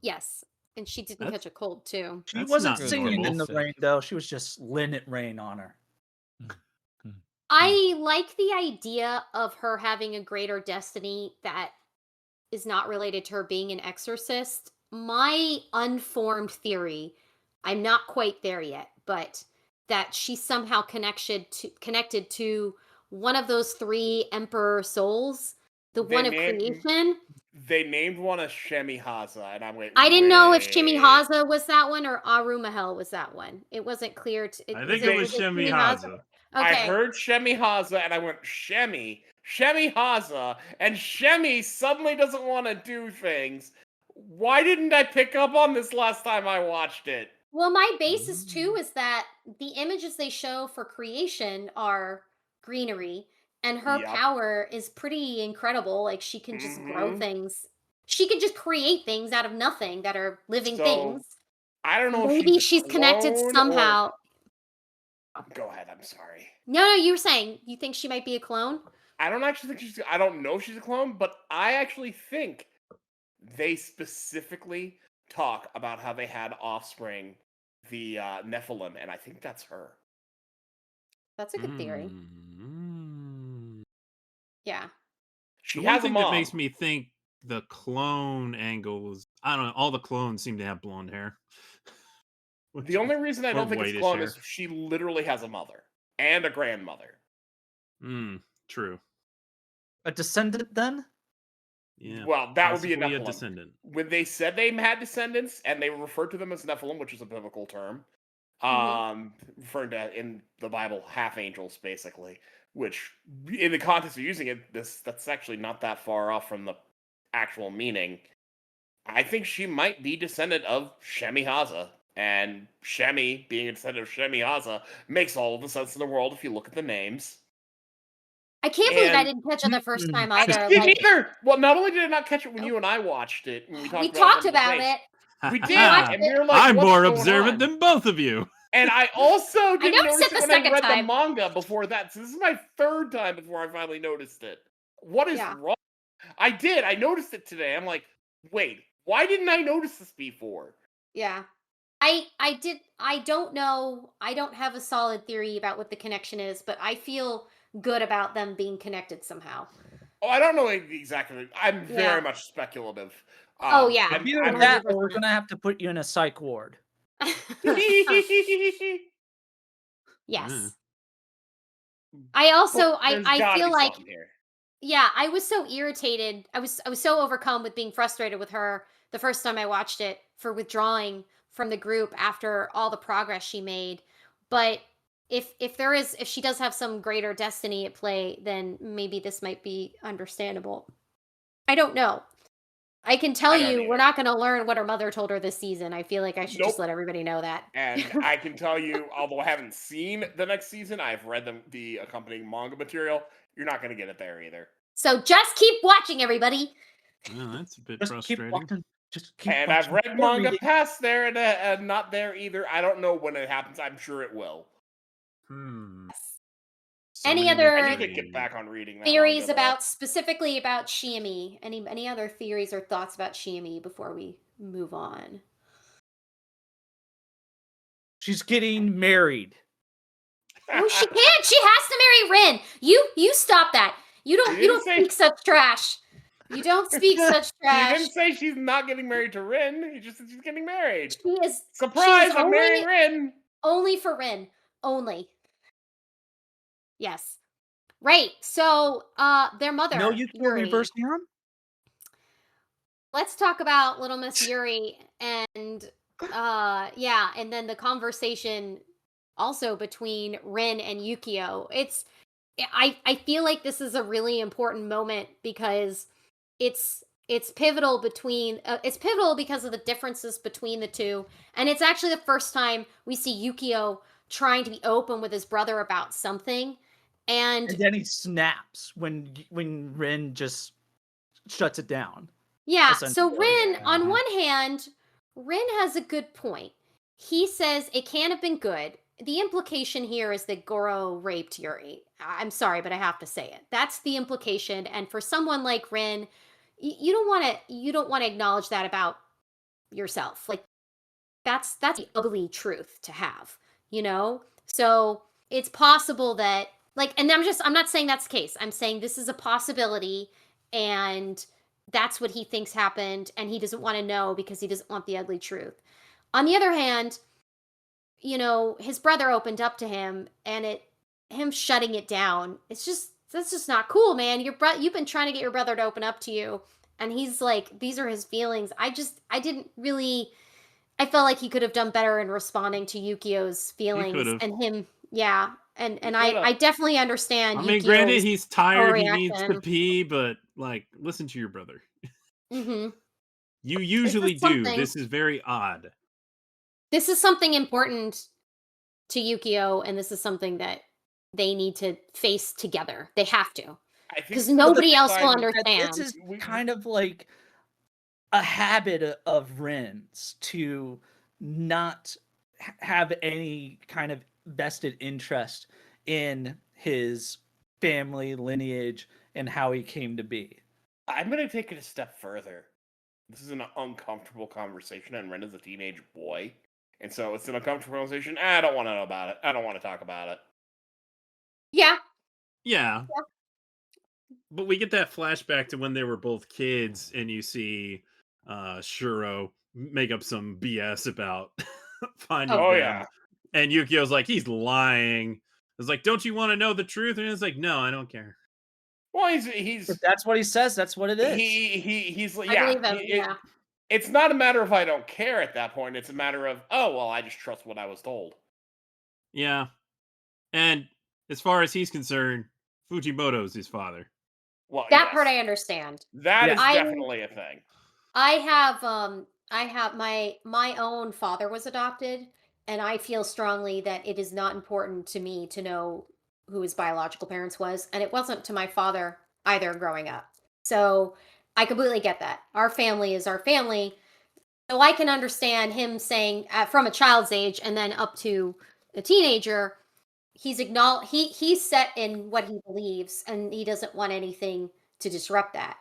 Yes, and she didn't catch a cold, too. She wasn't singing in the rain, though. She was just letting it rain on her. I like the idea of her having a greater destiny that is not related to her being an exorcist. My unformed theory, I'm not quite there yet, but that she's somehow connected to one of those 3 emperor souls, the one of creation. They named one as Shemihaza, and I'm waiting. I didn't know if Shemihaza was that one or Arumahel was that one. It wasn't clear. I think it was Shemihaza. Okay. I heard Shemihaza, and I went, Shemihaza, and Shemi suddenly doesn't want to do things. Why didn't I pick up on this last time I watched it? Well, my basis, too, is that the images they show for creation are greenery, and her power is pretty incredible. Like, she can just grow things. She can just create things out of nothing that are living things. I don't know Maybe if she's connected somehow. Go ahead, I'm sorry. No, you were saying you think she might be a clone? I don't actually think I don't know if she's a clone, but I actually think they specifically talk about how they had offspring, the Nephilim, and I think that's her. That's a good theory. Yeah. She has a mom. That makes me think the clone angle was, I don't know, all the clones seem to have blonde hair. The only reason I don't think it's clone is she literally has a mother and a grandmother. True. A descendant, then? Yeah. Well, that would be a Nephilim. Descendant. When they said they had descendants, and they referred to them as Nephilim, which is a biblical term, referring to, in the Bible, half angels, basically, which, in the context of using it, that's actually not that far off from the actual meaning. I think she might be descendant of Shemihaza. And Shemi, being a descendant of Shemihaza, makes all of the sense in the world if you look at the names. I can't believe I didn't catch it the first time either. Neither. Well, not only did I not catch it when you and I watched it, and we talked about it. We did, and we were like, I'm more observant than both of you. And I also didn't notice it when I read the manga before that. So this is my 3rd time before I finally noticed it. What is wrong? I did. I noticed it today. I'm like, wait, why didn't I notice this before? Yeah. I don't know. I don't have a solid theory about what the connection is, but I feel good about them being connected somehow. Oh, I don't know exactly. I'm very much speculative. Yeah. Either that, or we're gonna have to put you in a psych ward. Yes. I also I feel like I was so irritated. I was so overcome with being frustrated with her the first time I watched it for withdrawing from the group after all the progress she made. But if she does have some greater destiny at play, then maybe this might be understandable. I don't know. I can tell you we're not going to learn what her mother told her this season. I feel like I should just let everybody know that. And I can tell you, although I haven't seen the next season, I've read the accompanying manga material. You're not going to get it there either. So just keep watching, everybody. Oh, that's a bit frustrating. And I've read manga past there and not there either. I don't know when it happens. I'm sure it will. Any other I need to get back on reading that theories specifically about Shiami? Any other theories or thoughts about Shiami before we move on. She's getting married. No, she can't. She has to marry Rin. You stop that. You didn't don't say- speak such trash. You don't speak such He trash. didn't say she's not getting married to Rin. He just said she's getting married. She is Surprise! she's I'm marrying Rin. only for Rin. Only. Yes. Right. So their mother. No, you can Yuri. reverse harem. Let's talk about Little Miss Yuri and yeah, and then the conversation also between Rin and Yukio. I feel like this is a really important moment because it's pivotal it's pivotal because of the differences between the two, and it's actually the first time we see Yukio trying to be open with his brother about something, and then he snaps when Rin just shuts it down. yeah, so essentially. Rin, on one hand, Rin has a good point. He says it can't have been good. The implication here is that Goro raped Yuri. I'm sorry, but I have to say it. That's the implication, and for someone like Rin, you don't want to acknowledge that about yourself. Like that's the ugly truth to have, you know? So it's possible that and I'm not saying that's the case. I'm saying this is a possibility, and that's what he thinks happened, and he doesn't want to know because he doesn't want the ugly truth. On the other hand, you know, his brother opened up to him, and him shutting it down, that's just not cool, man. You've been trying to get your brother to open up to you, and he's like, these are his feelings. I felt like he could have done better in responding to Yukio's feelings and him. Yeah. And I definitely understand. I mean, Yukio's granted, he's tired. He needs to reaction. pee, but listen to your brother. Mm-hmm. You usually do. something- This is very odd. This is something important to Yukio, and this is something that they need to face together. They have to, because nobody else will understand. This is kind of like a habit of Rin's to not have any kind of vested interest in his family lineage and how he came to be. I'm going to take it a step further. This is an uncomfortable conversation, and Ren is a teenage boy. And so it's an uncomfortable conversation. I don't want to know about it. I don't want to talk about it. Yeah. But we get that flashback to when they were both kids, and you see Shuro make up some BS about finding them. Yeah. And Yukio's like, he's lying. It's like, don't you want to know the truth? And it's like, no, I don't care. Well, he's. If that's what he says, that's what it is. He's like, I believe him, It's not a matter of I don't care at that point. It's a matter of, oh, well, I just trust what I was told. Yeah. And as far as he's concerned, Fujimoto's his father. Well, that part I understand. That is definitely a thing. I have my own father was adopted, and I feel strongly that it is not important to me to know who his biological parents was, and it wasn't to my father either growing up. So I completely get that. Our family is our family. So I can understand him saying from a child's age and then up to a teenager, he's set in what he believes, and he doesn't want anything to disrupt that.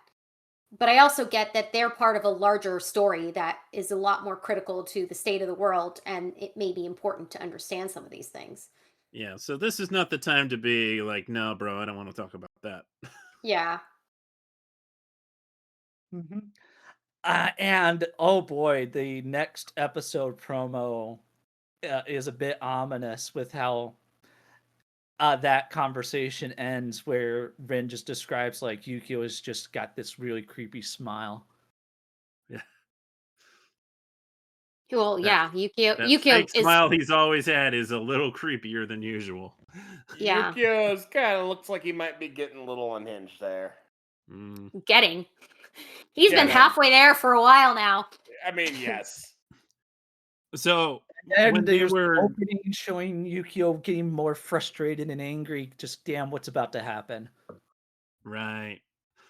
But I also get that they're part of a larger story that is a lot more critical to the state of the world, and it may be important to understand some of these things. Yeah, so this is not the time to be like, no, bro, I don't want to talk about that. Yeah. Mm-hmm. And oh boy, the next episode promo is a bit ominous with how that conversation ends, where Rin just describes like Yukio has just got this really creepy smile. Yeah. Well, yeah, Yukio fake is smile he's always had is a little creepier than usual. Yeah. Yukio's kind of looks like he might be getting a little unhinged there. Getting. He's been halfway there for a while now. I mean, yes. So And when they were opening showing Yukio getting more frustrated and angry, just damn what's about to happen. Right.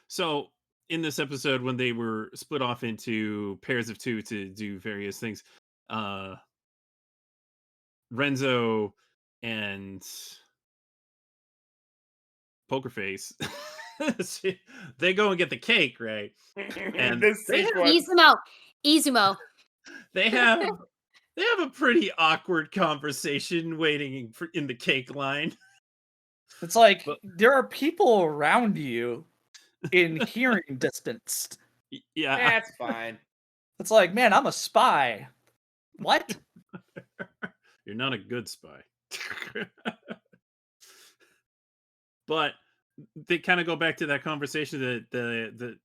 So in this episode, when they were split off into pairs of two to do various things, Renzo and Poker Face they go and get the cake, right? And This they have, sequence. Izumo. they have they have a pretty awkward conversation waiting in the cake line. It's like But- there are people around you in hearing distance. Yeah, That's fine. It's like, man, I'm a spy. What? you're not a good spy. But they kind of go back to that conversation that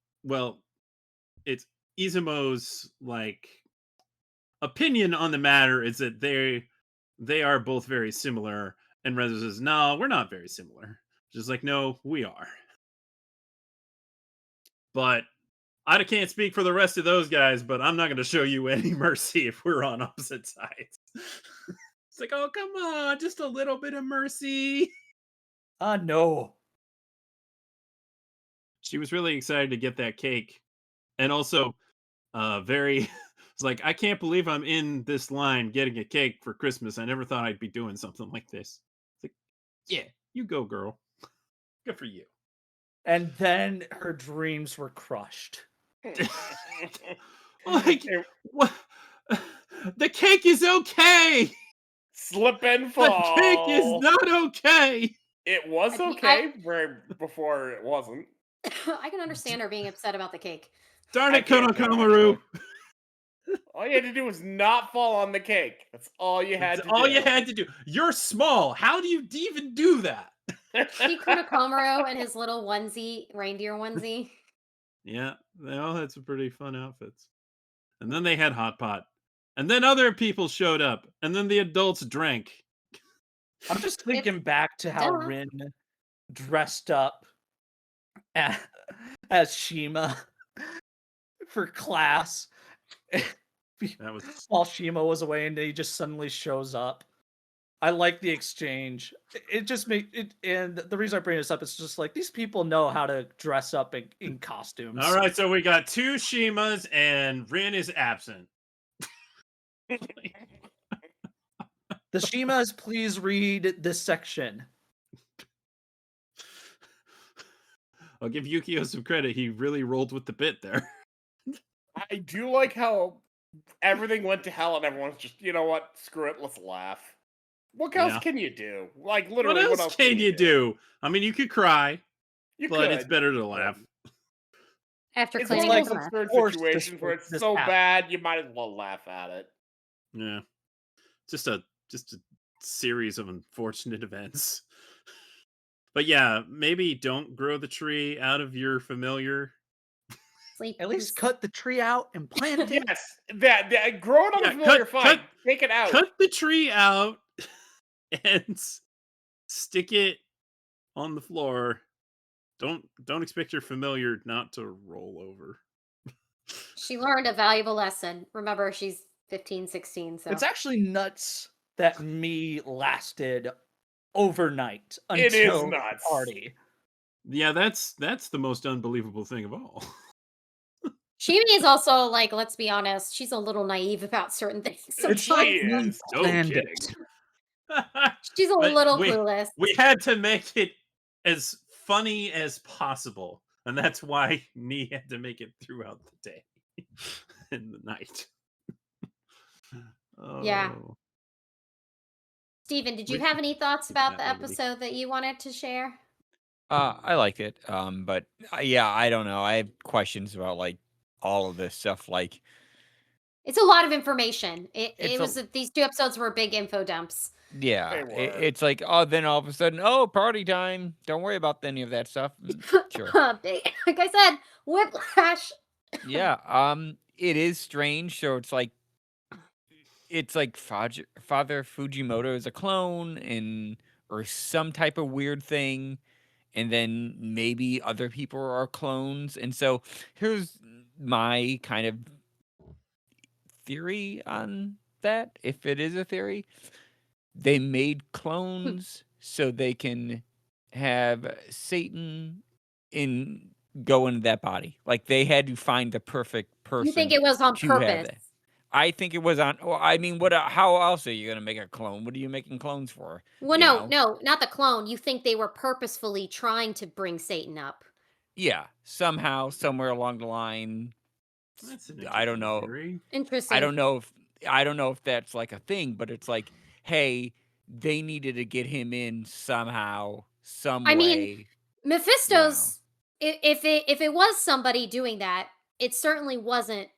it's Izumo's like opinion on the matter is that they are both very similar, and Reza says, "No, we're not very similar." Just like, "No, we are." But I can't speak for the rest of those guys, but I'm not going to show you any mercy if we're on opposite sides. It's like, oh, come on, just a little bit of mercy. No. She was really excited to get that cake. And also, it's like, I can't believe I'm in this line getting a cake for Christmas. I never thought I'd be doing something like this. It's like, yeah, you go, girl. Good for you. And then her dreams were crushed. Like, what? The cake is okay. Slip and The fall. cake is not okay. It was I think okay before it wasn't. I can understand her being upset about the cake. Darn I it, can't Konokomaru. All you had to do was not fall on the cake. That's all you had That's to all do. you had to do. You're small. How do you even do that? See Kunokomaro and his little onesie, reindeer onesie. Yeah, they all had some pretty fun outfits. And then they had hot pot. And then other people showed up. And then the adults drank. I'm just thinking back to how Duh. Rin dressed up as Shima for class. That was While Shima was away, and he just suddenly shows up. I like the exchange. It just makes it, and the reason I bring this up is just like these people know how to dress up in costumes. all right. So we got 2 Shimas, and Rin is absent. The Shimas, please read this section. I'll give Yukio some credit. He really rolled with the bit there. I do like how everything went to hell and everyone's just, you know what? Screw it. Let's laugh. What else Yeah. can you do? Like What literally, else can you do? I mean, you could cry, You but could. it's better to laugh. After It's cleaning one of his those mouth. absurd Forced situations where it's this so happened. bad you might as well laugh at it. Yeah. Just a series of unfortunate events. But yeah, maybe don't grow the tree out of your familiar. Sleep. At least cut the tree out and plant it. Yes, that growing on Yeah, the familiar, fine. cut- Take it out. Cut the tree out and stick it on the floor. Don't expect your familiar not to roll over. She learned a valuable lesson. Remember, she's 15, 16, so It's actually nuts that me lasted overnight until It is the nuts. party. Yeah, that's the most unbelievable thing of all. Shimi is also like, let's be honest, she's a little naive about certain things. It's She like Sometimes we is. No planned kidding. it. she's a But little we- clueless. We had to make it as funny as possible, and that's why Nee had to make it throughout the day and the night. Yeah. Oh. Steven, did you We- have any thoughts about the Not really. episode that you wanted to share? I liked it. But yeah, I don't know. I have questions about like all of this stuff. Like, It's a lot of information. It's It was these 2 episodes were big info dumps. yeah, They were. it's like, oh, then all of a sudden, oh, party time. Don't worry about any of that stuff. Sure. Like I said, whiplash. Yeah. It is strange. So it's like Father Fujimoto is a clone or some type of weird thing, and then maybe other people are clones. And so here's my kind of theory on that, if it is a theory. They made clones so they can have Satan go into that body. Like they had to find the perfect person. You think it was on to have purpose? that. I think it was on. Well, I mean, what? How else are you gonna make a clone? What are you making clones for? Well, you no, know? no, not the clone. You think they were purposefully trying to bring Satan up Yeah, somehow, somewhere along the line, That's an I don't interesting know. theory. Interesting. I don't know if that's like a thing, but it's like, hey, they needed to get him in somehow, some I mean, way. Mephisto's if it was somebody doing that, it certainly wasn't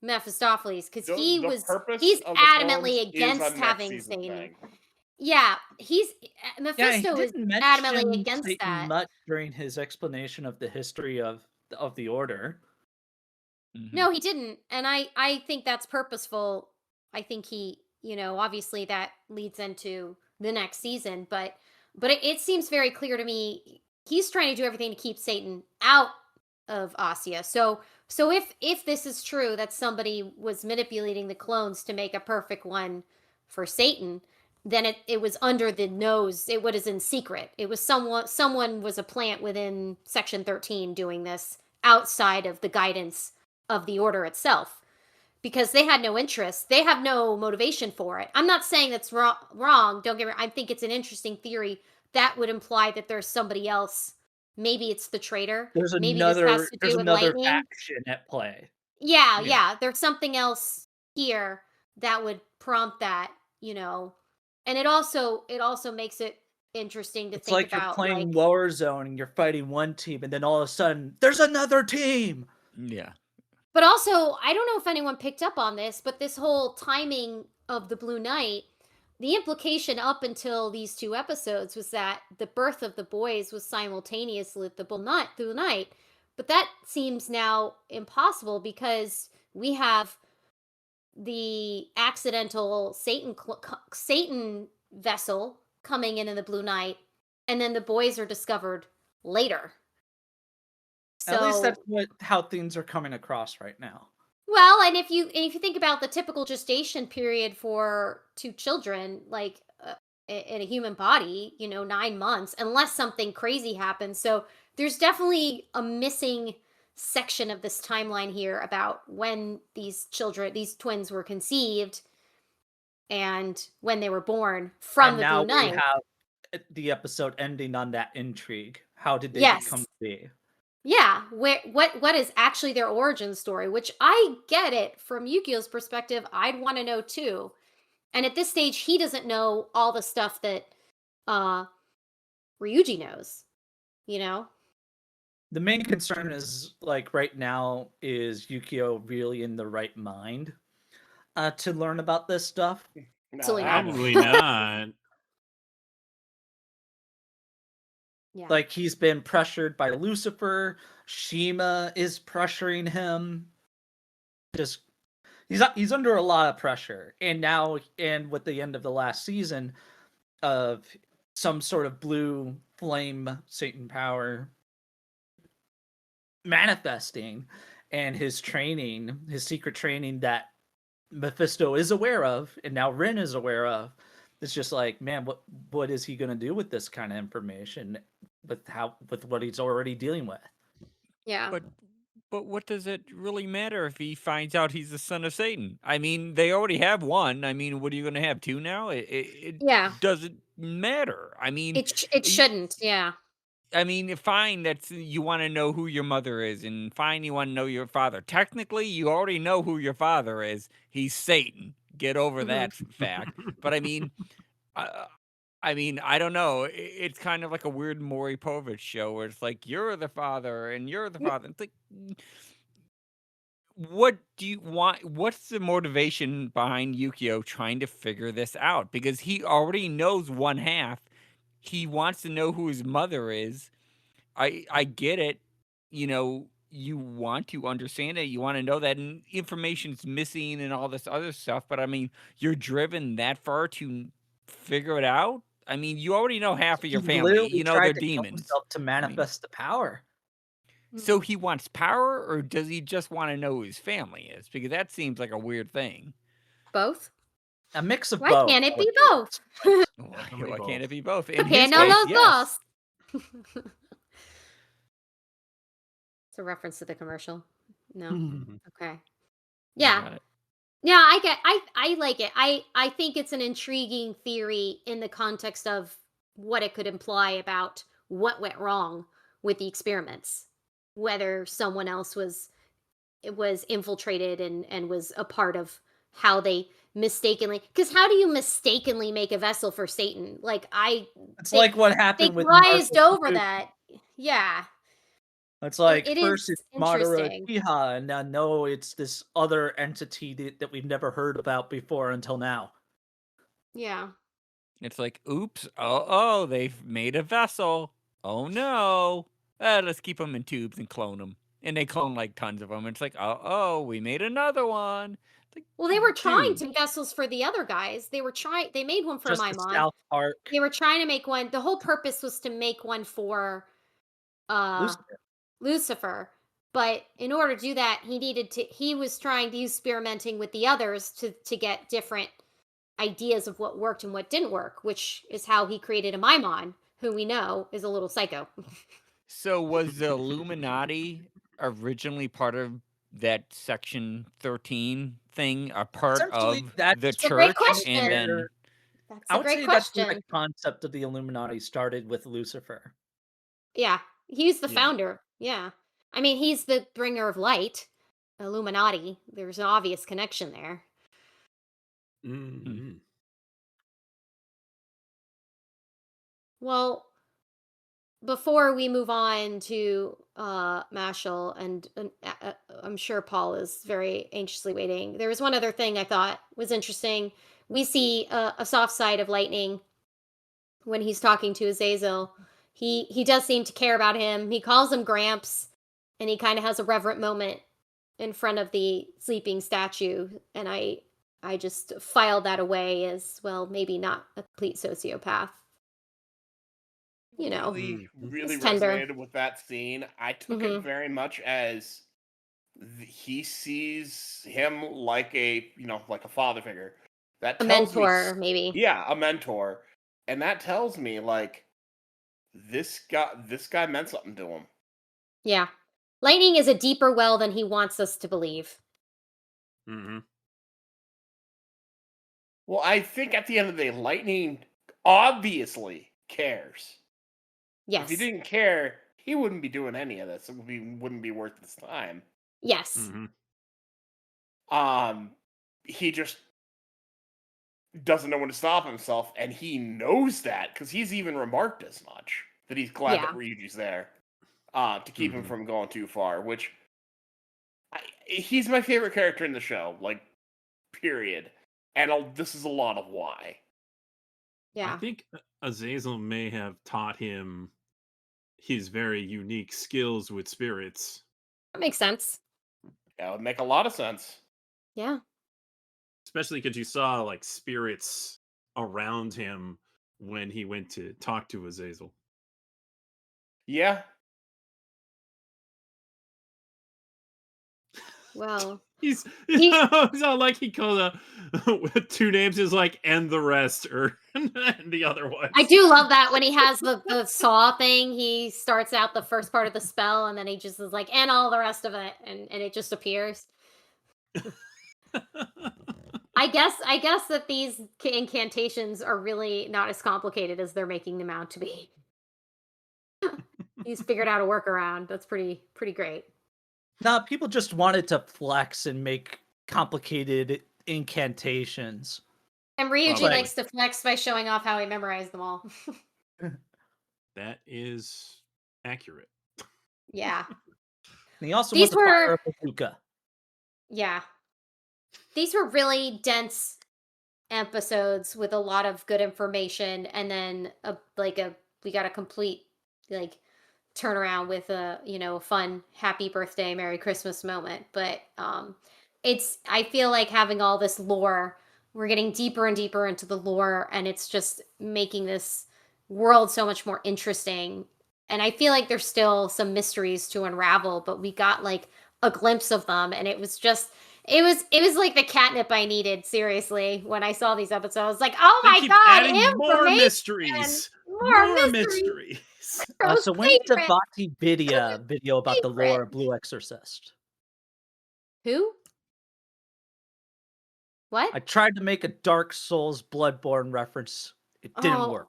Mephistopheles because The purpose he's of the clones adamantly is against a next having season Satan. thing. Yeah, Yeah, he Mephisto is didn't adamantly mention against Satan that. much during his explanation of the history of the Order. Mhm. No, he didn't, and I think that's purposeful. I think he, obviously that leads into the next season, but it seems very clear to me he's trying to do everything to keep Satan out of Asya. So if this is true that somebody was manipulating the clones to make a perfect one for Satan, then it was under the nose. It was in secret. It was someone was a plant within Section 13 doing this outside of the guidance of the Order itself, because they had no interest. They have no motivation for it. I'm not saying that's wrong. Don't get me wrong. I think it's an interesting theory that would imply that there's somebody else. Maybe it's the traitor. There's Maybe this has to do with another lightning. faction at play. Yeah. There's something else here that would prompt that, and it also makes it interesting to It's think like you're about, playing Warzone and you're fighting one team, and then all of a sudden there's another team. Yeah. But also, I don't know if anyone picked up on this, but this whole timing of the Blue Knight, the implication up until these 2 episodes was that the birth of the boys was simultaneously with the Blue Knight. But that seems now impossible because we have the accidental Satan vessel coming in the Blue Knight, and then the boys are discovered later. At least So that's how things are coming across right now. well, and if you think about the typical gestation period for 2 children, like in a human body, 9 months, unless something crazy happens. So there's definitely a missing section of this timeline here about when these twins were conceived and when they were born from And the now Blue we Knight. have the episode ending on that intrigue. How did they Yes. become to be? Yeah, what is actually their origin story, which I get it from Yukio's perspective. I'd want to know too. And at this stage, he doesn't know all the stuff that Ryuji knows, The main concern is, like, right now, is Yukio really in the right mind to learn about this stuff? Absolutely I not. don't Probably know. not. Yeah. Like, he's been pressured by Lucifer. Shima is pressuring him. Just he's under a lot of pressure. And now, and with the end of the last season of some sort of blue flame Satan power manifesting, and his training, his secret training that Mephisto is aware of, and now Rin is aware of, it's just like, man, what is he gonna do with this kind of information with what he's already dealing with? Yeah. But what does it really matter if he finds out he's the son of Satan? I mean, they already have one. I mean, what are you going to have, 2 now? It Yeah. doesn't matter. I mean, It shouldn't. Yeah. I mean, fine, that's you want to know who your mother is, and fine, you want to know your father. Technically, you already know who your father is. He's Satan. Get over that fact. But I mean, I don't know. It's kind of like a weird Maury Povich show where it's like you're the father and you're the father. It's like, what do you want? What's the motivation behind Yukio trying to figure this out? Because he already knows one half. He wants to know who his mother is. I get it. You want to understand it. You want to know that information's missing and all this other stuff. But I mean, you're driven that far to figure it out. I mean, you already know half of your He family. literally You know tried they're to kill demons. himself to manifest the power. So he wants power, or does he just want to know who his family is? Because that seems like a weird thing. Both. A mix of Why both. can't it be both? Definitely Why both. can't it be both? In Okay, his no, case, los yes. dos. It's a reference to the commercial. No. Okay. Yeah. Got it. Yeah, I like it. I think it's an intriguing theory in the context of what it could imply about what went wrong with the experiments. whether someone else was infiltrated and was a part of how they mistakenly, because how do you mistakenly make a vessel for Satan? Like It's they, like what they happened with glazed Marco over Suzuki. that. Yeah. It's like It first is it's Madara interesting. Uchiha, and now no, it's this other entity that we've never heard about before until now. Yeah. It's like, oops, oh, they've made a vessel. Oh no. Let's keep them in tubes and clone them. And they clone like tons of them. It's like, oh, we made another one. It's like, Well, they were trying dude. to make vessels for the other guys. They made one for Just the Maimon. South Park. They were trying to make one. The whole purpose was to make one for Lucifer. Lucifer. But in order to do that, he was trying to use experimenting with the others to get different ideas of what worked and what didn't work, which is how he created a Maimon, who we know is a little psycho. So was the Illuminati originally part of that Section 13 thing, a part Essentially, of that's the It's a great church? And question. then That's I a would great say that's where question. the concept of the Illuminati started with Lucifer. Yeah, he's the Yeah. founder. Yeah. I mean, he's the bringer of light. Illuminati. There's an obvious connection there. Mhm. Well, before we move on to Mashle, and I'm sure Paul is very anxiously waiting. There was one other thing I thought was interesting. We see a soft side of Lightning when he's talking to Azazel. He does seem to care about him. He calls him Gramps, and he kind of has a reverent moment in front of the sleeping statue. And I just filed that away as, well, maybe not a complete sociopath. You know, Really it's tender. resonated with that scene. I took it very much as he sees him like a like a father figure. That A tells me mentor, maybe. yeah, a mentor, and that tells me like this guy meant something to him. Yeah. Lightning is a deeper well than he wants us to believe. Mhm. Well, I think at the end of the day, Lightning obviously cares. If he Yes. didn't care, he wouldn't be doing any of this. Wouldn't be worth his time. Yes. Mhm. He just doesn't know when to stop himself, and he knows that because he's even remarked as much that he's glad Yeah. that Ryuji's there to keep him Mhm. from going too far. Which he's my favorite character in the show, like period. And this is a lot of why. I Yeah. think Azazel may have taught him his very unique skills with spirits, That makes sense. That would make a lot of sense. Yeah. especially because you saw like spirits around him when he went to talk to Azazel. Yeah, Well, He's he it's not like he calls two names is like and the rest or and the other ones. I do love that when he has the saw thing, he starts out the first part of the spell and then he just is like, and all the rest of it, and it just appears. I guess that these incantations are really not as complicated as they're making them out to be. He's figured out a workaround. That's pretty great. Nah, people just wanted to flex and make complicated incantations. And Ryuji Probably. likes to flex by showing off how he memorized them all. That is accurate. Yeah. And he also These wants to fire were- a bazooka. Yeah. These were really dense episodes with a lot of good information, and then we got a complete like turnaround with a fun happy birthday merry Christmas moment. But I feel like having all this lore, we're getting deeper and deeper into the lore, and it's just making this world so much more interesting. And I feel like there's still some mysteries to unravel, but we got like a glimpse of them, and it was like the catnip I needed, seriously, when I saw these episodes. I was like, oh They my keep god, adding more information! mysteries. More mysteries! So when's the Favorite. Vati video about the lore of Blue Exorcist? Who? What? I tried to make a Dark Souls Bloodborne reference. It didn't Oh, work.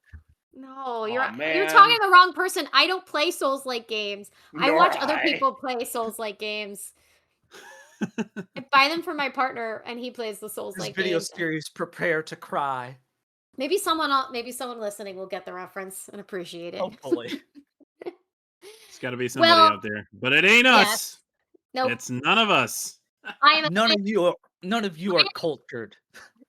No, Aw, you're man. talking to the wrong person. I don't play Souls-like games. I Nor watch other I. people play Souls-like games. I buy them for my partner, and he plays the This Souls-like video games. series, prepare to cry. Maybe someone listening will get the reference and appreciate it. Hopefully. It's got to be somebody Well, out there, but it ain't yes. us. Nope. It's none of us. I am. None of you are cultured.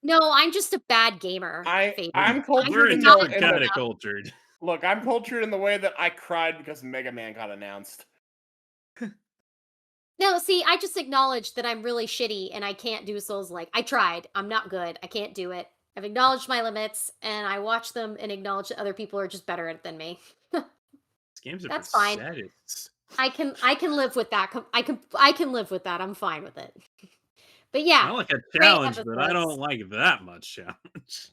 No, I'm just a bad gamer. Fabian. I'm We're cultured a in not different good kind of enough. cultured. Look, I'm cultured in the way that I cried because Mega Man got announced. No, see, I just acknowledged that I'm really shitty and I can't do Souls-like. I tried. I'm not good. I can't do it. I've acknowledged my limits, and I watch them and acknowledge that other people are just better at it than me. These games are That's for fine. sadists. I can live with that. I can live with that. I'm fine with it. But yeah, I like a great challenge, but I episodes. don't like that much challenge.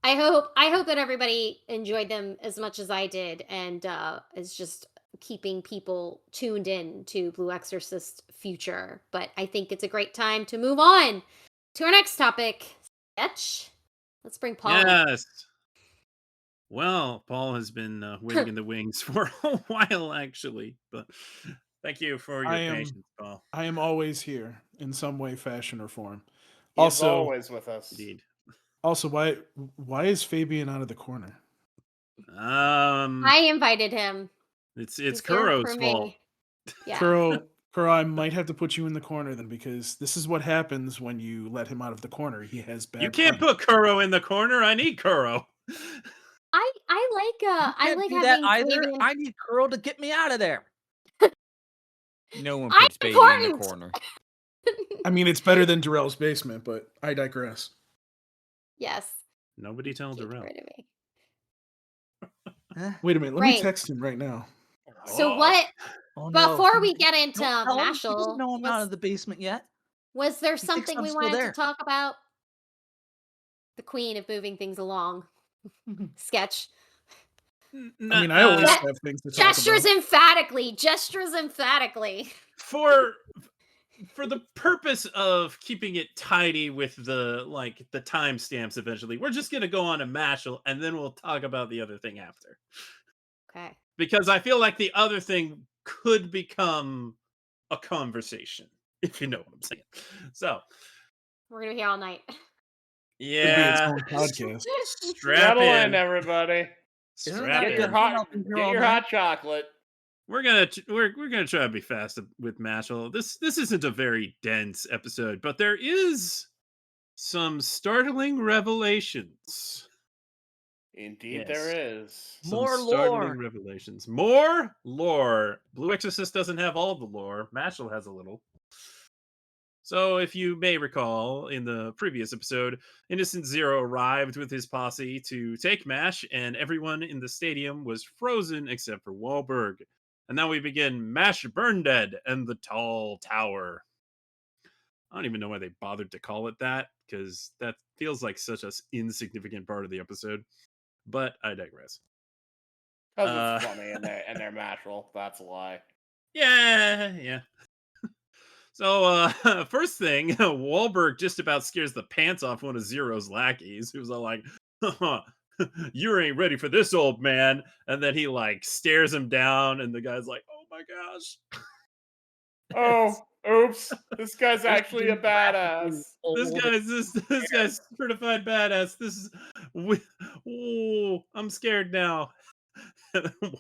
I hope that everybody enjoyed them as much as I did, and is just keeping people tuned in to Blue Exorcist future. But I think it's a great time to move on to our next topic. Sketch. Let's bring Paul in. Yes. Well, Paul has been waiting in the wings for a while, actually. But thank you for your patience, Paul. I am always here in some way, fashion, or form. He's Also, always with us. Indeed. also, why is Fabian out of the corner? I invited him. It's He's here Kuro's for fault. me. Yeah. Kuro, I might have to put you in the corner then, because this is what happens when you let him out of the corner. He has bad. You can't punch. put Kuro in the corner. I need Kuro. I Can't like do that having either. Fabian. I need Kuro to get me out of there. No one I'm puts baby in the important. corner. I mean, it's better than Darrell's basement, but I digress. Yes. Nobody tell Get Darrell. rid of me. Wait a minute, let me Right. text him right now. So Oh. what? Oh no! Before we get into Don't tell him. He Mashle, doesn't know I'm out of the basement yet. was there thinks something I'm we still wanted to there. talk about? The queen of moving things along. Sketch. I mean, I always Ge- have things to talk Gestures about. emphatically. Gestures emphatically. for the purpose of keeping it tidy with the timestamps eventually, we're just gonna go on to Mashle and then we'll talk about the other thing after. Okay. Because I feel like the other thing could become a conversation, if you know what I'm saying. So We're gonna be here all night. Could be yeah, its own podcast. strap Settle in, in, everybody. Isn't strap that Get in. your good? hot, I'll be here get all your night. hot chocolate. We're gonna try to be fast with Mashle. This isn't a very dense episode, but there is some startling revelations. Indeed, Yes. there is. Some More startling lore. revelations. More lore. Blue Exorcist doesn't have all the lore. Mashle has a little. So, if you may recall, in the previous episode, Innocent Zero arrived with his posse to take Mash, and everyone in the stadium was frozen except for Wahlberg. And now we begin Mash Burn Dead and the Tall Tower. I don't even know why they bothered to call it that, because that feels like such an insignificant part of the episode. But I digress. Because it's funny in their Mashle. That's a lie. Yeah. So, first thing, Wahlberg just about scares the pants off one of Zero's lackeys, who's all like, you ain't ready for this, old man. And then he, stares him down, and the guy's like, oh my gosh. Oh, oops. This guy's actually a badass. This guy's certified badass. I'm scared now.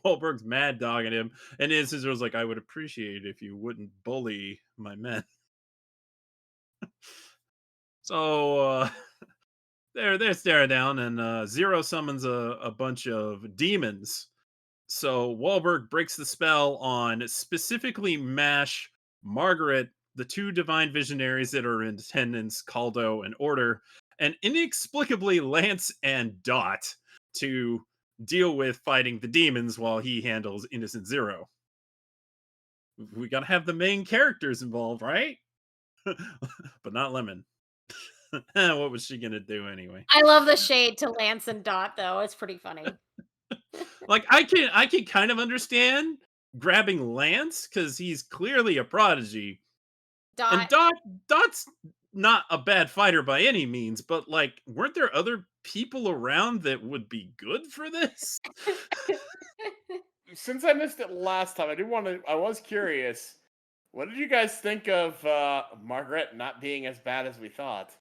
Wahlberg's mad dogging him, and his sister was like, I would appreciate it if you wouldn't bully my men. So they're staring down, and Zero summons a bunch of demons. So Wahlberg breaks the spell on specifically Mash, Margaret, the two divine visionaries that are in attendance, Caldo and Order, and inexplicably Lance and Dot to deal with fighting the demons while he handles Innocent Zero. We gotta have the main characters involved, right? But not Lemon. What was she gonna do anyway? I love the shade to Lance and Dot, though. It's pretty funny. I can kind of understand grabbing Lance because he's clearly a prodigy. Dot. And Dot's not a bad fighter by any means, but like, weren't there other people around that would be good for this? Since I missed it last time, I was curious. What did you guys think of Margaret not being as bad as we thought?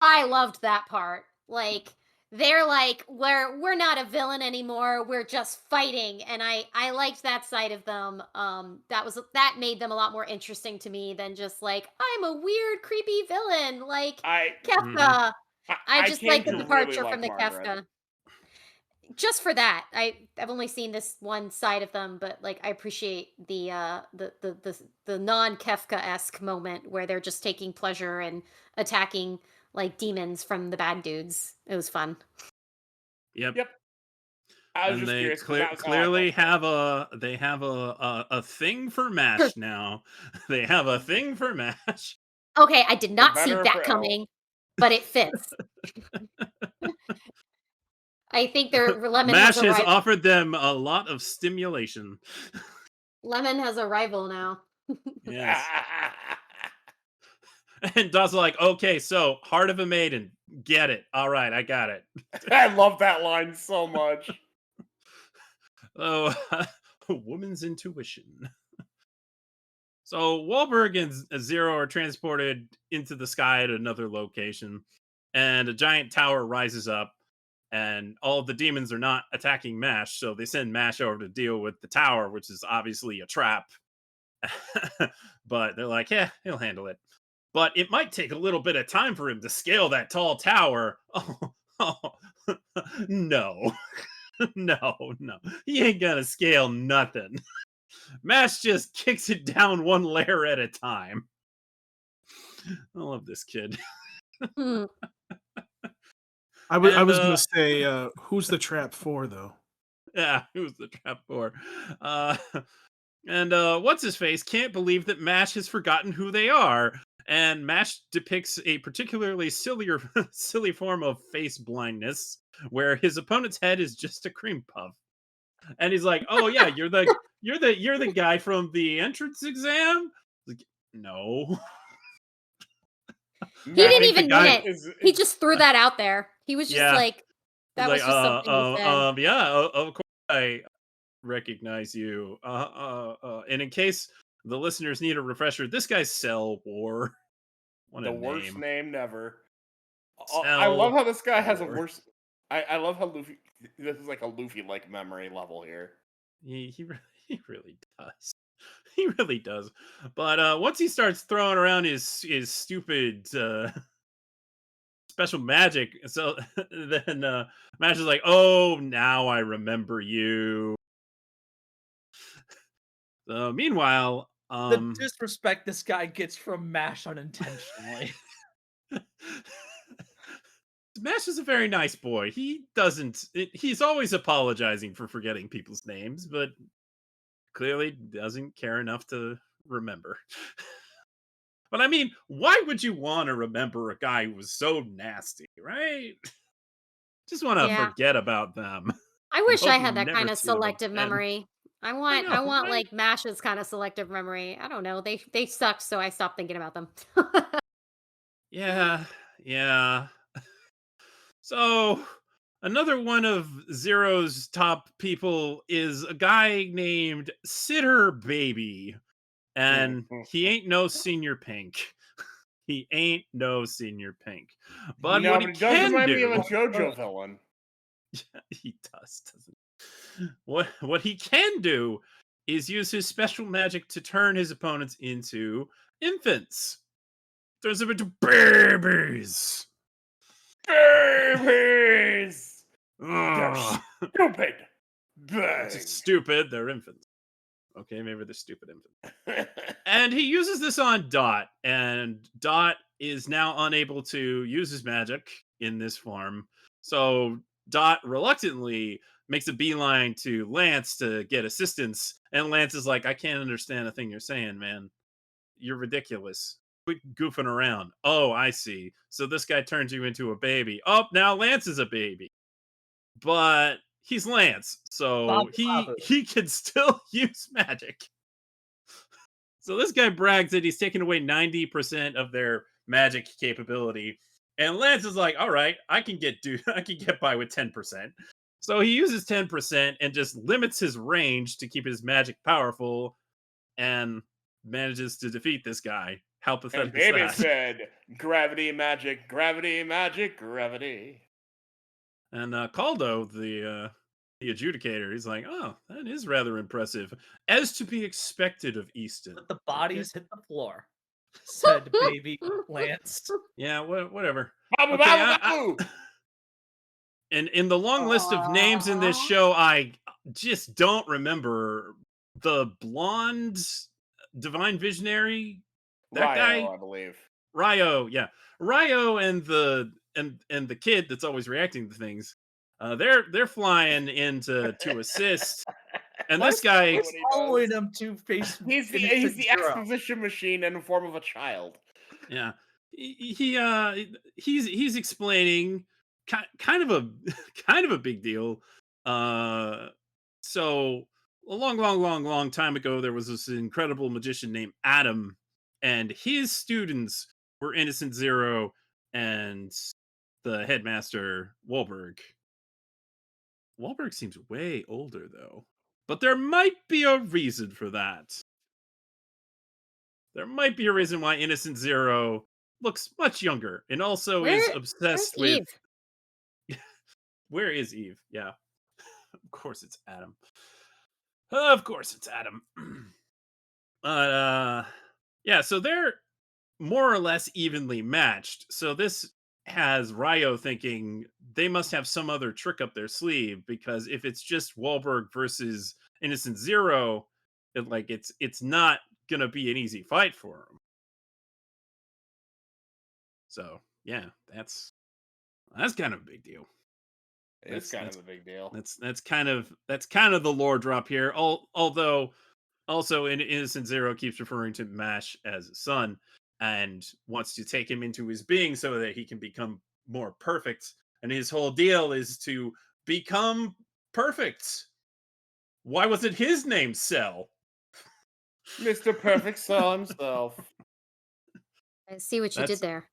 I loved that part. Like, they're like, we're not a villain anymore. We're just fighting, and I liked that side of them. That made them a lot more interesting to me than just like, I'm a weird, creepy villain like I Kefka. I I just came like the to really departure like from the Margaret. Kefka. Just for that, I've only seen this one side of them, but like I appreciate the non Kefka esque moment where they're just taking pleasure in attacking like demons from the bad dudes. It was fun. Yep. Yep. I was And just they curious. 'Cause that was how I clearly felt. have a thing for Mash now. They have a thing for Mash. Okay, I did For not see better or that for ill. coming, but it fits. I think their Lemon has Mash a has rival. offered them a lot of stimulation. Lemon has a rival now. Yes. And Dot's like, okay, so Heart of a Maiden, get it. All right, I got it. I love that line so much. Oh, a woman's intuition. So Wahlberg and Zero are transported into the sky at another location, and a giant tower rises up, and all of the demons are not attacking Mash, so they send Mash over to deal with the tower, which is obviously a trap. But they're like, yeah, he'll handle it. But it might take a little bit of time for him to scale that tall tower. Oh, no. No. He ain't gonna scale nothing. Mash just kicks it down one layer at a time. I love this kid. Hmm. I was And, gonna say, who's the trap for though? Yeah, who's the trap for? Uh, and what's his face can't believe that Mash has forgotten who they are. And Mash depicts a particularly silly form of face blindness, where his opponent's head is just a cream puff. And he's like, "Oh yeah, you're the guy from the entrance exam." Like, no, He I didn't think the even guy, mean it. He just threw that out there. He was just yeah, like, he's that like, was just something he said. yeah, of course I recognize you. And in case the listeners need a refresher, this guy's Cell War. What a The worst name, name never. I love Cell how this guy has a War. worse. I love how Luffy. This is like a Luffy like memory level here. He really does. He really does. But once he starts throwing around his stupid special magic, so then Mash is like, "Oh, now I remember you." Meanwhile, The disrespect this guy gets from Mash unintentionally. Mash is a very nice boy. He doesn't. He's always apologizing for forgetting people's names, but clearly doesn't care enough to remember. But I mean, why would you want to remember a guy who was so nasty, right? Just want to Yeah. forget about them. I wish Hope I you had that never kind of see them selective again. memory. I I want know, right? like Mash's kind of selective memory. I don't know. They sucked, so I stopped thinking about them. Yeah. So another one of Zero's top people is a guy named Sitter Baby, and he ain't no Senior Pink. He ain't no Senior Pink. But No, what he but it does can remind me of a do, JoJo villain. he does, doesn't he? What he can do is use his special magic to turn his opponents into infants. Turns them into babies. Babies! They're Ugh. stupid! They're just stupid. They're infants. Okay, maybe they're stupid infants. And he uses this on Dot, and Dot is now unable to use his magic in this form. So Dot reluctantly makes a beeline to Lance to get assistance, and Lance is like, "I can't understand a thing you're saying, man. You're ridiculous. Quit goofing around." "Oh, I see. So this guy turns you into a baby. Oh, now Lance is a baby." But he's Lance, so Babu, he babu. can still use magic. So this guy brags that he's taken away 90% of their magic capability. And Lance is like, all right, I can get by with 10%. So he uses 10% and just limits his range to keep his magic powerful and manages to defeat this guy. How And pathetic is baby that? said, "Gravity, magic, gravity, magic, gravity." And Caldo, the adjudicator, he's like, oh, that is rather impressive. As to be expected of Easton. But the bodies hit the floor, said baby Lance. Yeah, whatever. Babu, Okay, babu, babu! And in the long list of names in this show, I just don't remember the blonde divine visionary. That guy, Ryo, I believe. Ryo, yeah, Ryo, and the kid that's always reacting to things. They're flying into to assist, and Why this guy, what he following does. him to face He's the Innocent Zero? exposition machine in the form of a child. yeah, he's explaining kind of a kind of a big deal. So a long time ago, there was this incredible magician named Adam, and his students were Innocent Zero and the headmaster Wahlberg. Wahlberg seems way older though, but there might be a reason for that. There might be a reason why Innocent Zero looks much younger and also is Where's obsessed with. Eve? Where is Eve? Yeah, of course it's Adam. Of course it's Adam. Yeah, so they're more or less evenly matched. So this has Ryo thinking they must have some other trick up their sleeve, because if it's just Wahlberg versus Innocent Zero, it's not gonna be an easy fight for him. So yeah, that's kind of a big deal. It's kind of a big deal. That's kind of the lore drop here. Although also Innocent Zero keeps referring to Mash as a son and wants to take him into his being so that he can become more perfect. And his whole deal is to become perfect. Why was it his name Cell? Mr. Perfect Cell himself. I see what you did there.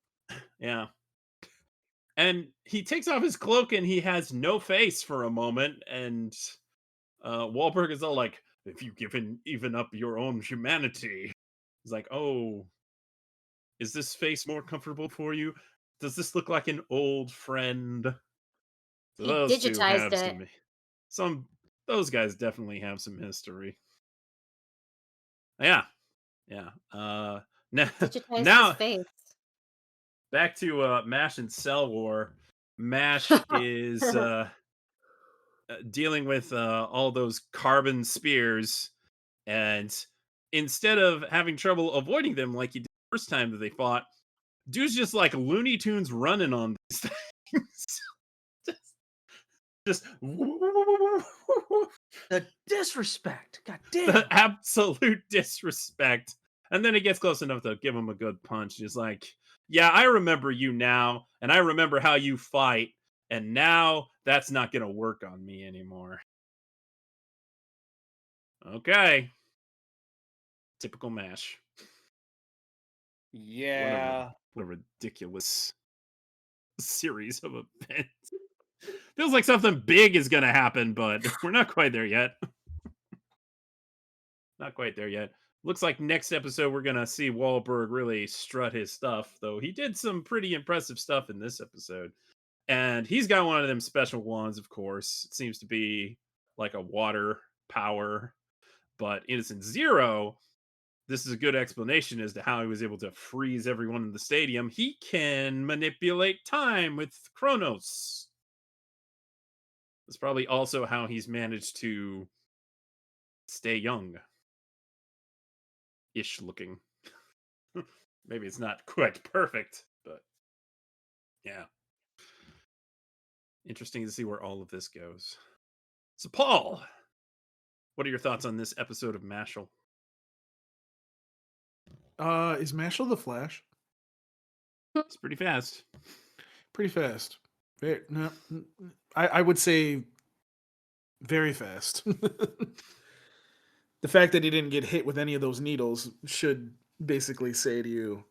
Yeah. And he takes off his cloak and he has no face for a moment. And Wahlberg is all like, if you even up your own humanity. He's like, oh, is this face more comfortable for you? Does this look like an old friend? So He those two digitized have it. those guys definitely have some history. Yeah. Digitized Now his face. back to Mash and Cell War. Mash is dealing with all those carbon spears, and instead of having trouble avoiding them like he did the first time that they fought, dude's just like Looney Tunes running on these things. just The disrespect. God damn. the absolute disrespect. And then he gets close enough to give him a good punch. He's like, yeah, I remember you now, and I remember how you fight, and now that's not going to work on me anymore. Okay. Typical Mash. Yeah. What a ridiculous series of events. Feels like something big is going to happen, but we're not quite there yet. Not quite there yet. Looks like next episode we're going to see Wahlberg really strut his stuff, though he did some pretty impressive stuff in this episode. And he's got one of them special ones, of course. It seems to be like a water power. But Innocent Zero, this is a good explanation as to how he was able to freeze everyone in the stadium. He can manipulate time with Kronos. That's probably also how he's managed to stay young. Ish looking. Maybe it's not quite perfect, but yeah. Interesting to see where all of this goes. So, Paul, what are your thoughts on this episode of Mashle? Is Mashle the Flash? It's pretty fast. Pretty fast. No, I would say very fast. The fact that he didn't get hit with any of those needles should basically say to you,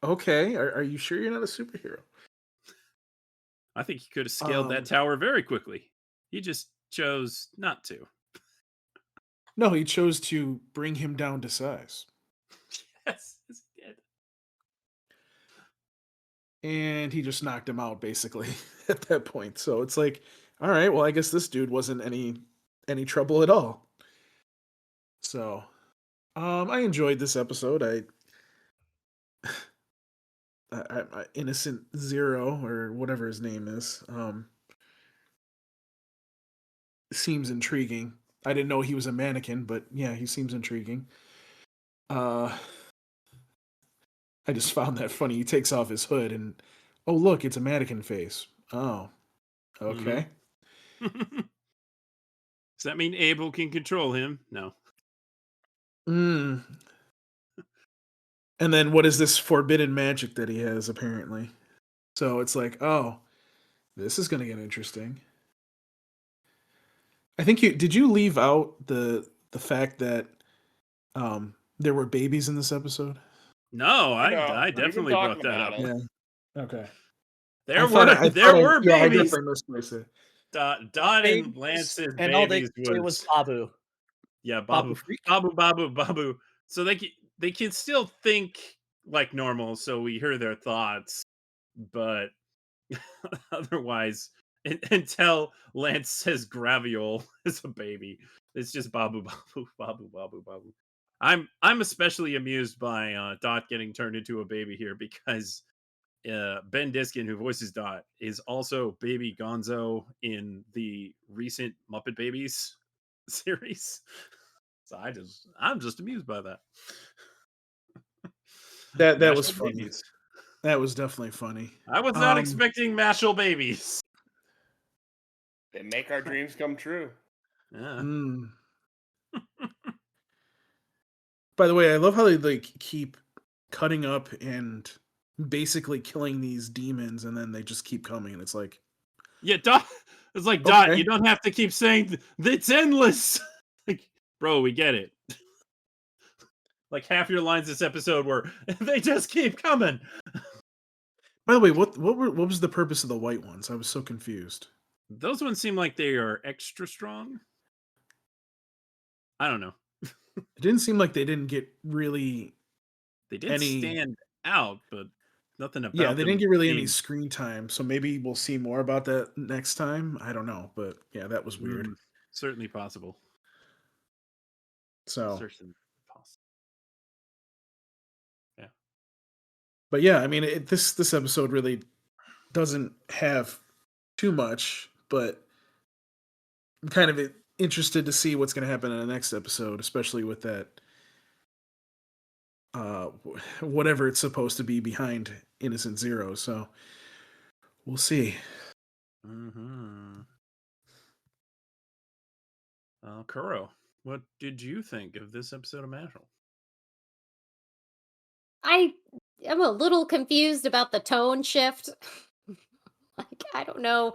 Okay, are you sure you're not a superhero? I think he could have scaled that tower very quickly. He just chose not to. No, he chose to bring him down to size. Yes, he did. And he just knocked him out basically at that point. So it's like, all right, well, I guess this dude wasn't any trouble at all. So, I enjoyed this episode. I Innocent Zero or whatever his name is, seems intriguing. I didn't know he was a mannequin, but yeah, he seems intriguing. I just found that funny. He takes off his hood and, oh look, it's a mannequin face. Oh, okay. Does that mean Abel can control him? No. Mm. And then what is this forbidden magic that he has apparently? So it's like, oh, this is gonna get interesting. I think did you leave out the fact that there were babies in this episode? No, know, I we've been definitely brought talking that about up. it. Yeah. Okay. There were yeah, I babies. definitely missed it. Dot Babies, and Lance's and all they babies could say was Babu. yeah, Babu Babu, freak. Babu. So they can still think like normal, so we hear their thoughts, but otherwise, until Lance says Graviole is a baby, it's just Babu. I'm especially amused by Dot getting turned into a baby here because Ben Diskin, who voices Dot, is also Baby Gonzo in the recent Muppet Babies series. So I'm just amused by that. That was Mashle funny. babies. That was definitely funny. I was not expecting Mashle babies. They make our dreams come true. Yeah. Mm. By the way, I love how they like keep cutting up and basically killing these demons, and then they just keep coming, and it's like, Yeah, Dot. It's like Dot. Okay. You don't have to keep saying it's endless. Like, bro, we get it. Like half your lines this episode were they just keep coming. by the way, what was the purpose of the white ones? I was so confused. Those ones seem like they are extra strong. I don't know. It didn't seem like they didn't get really They did any. stand out, but nothing about Yeah, they them didn't get really any being- screen time, so maybe we'll see more about that next time. I don't know, but yeah, that was weird. Certainly possible. So, Certainly possible. Yeah. but yeah, I mean, this episode really doesn't have too much, but I'm kind of interested to see what's going to happen in the next episode, especially with that whatever it's supposed to be behind Innocent Zero. So we'll see. Mm-hmm. Kuro, what did you think of this episode of Mashle? I am a little confused about the tone shift. Like, I don't know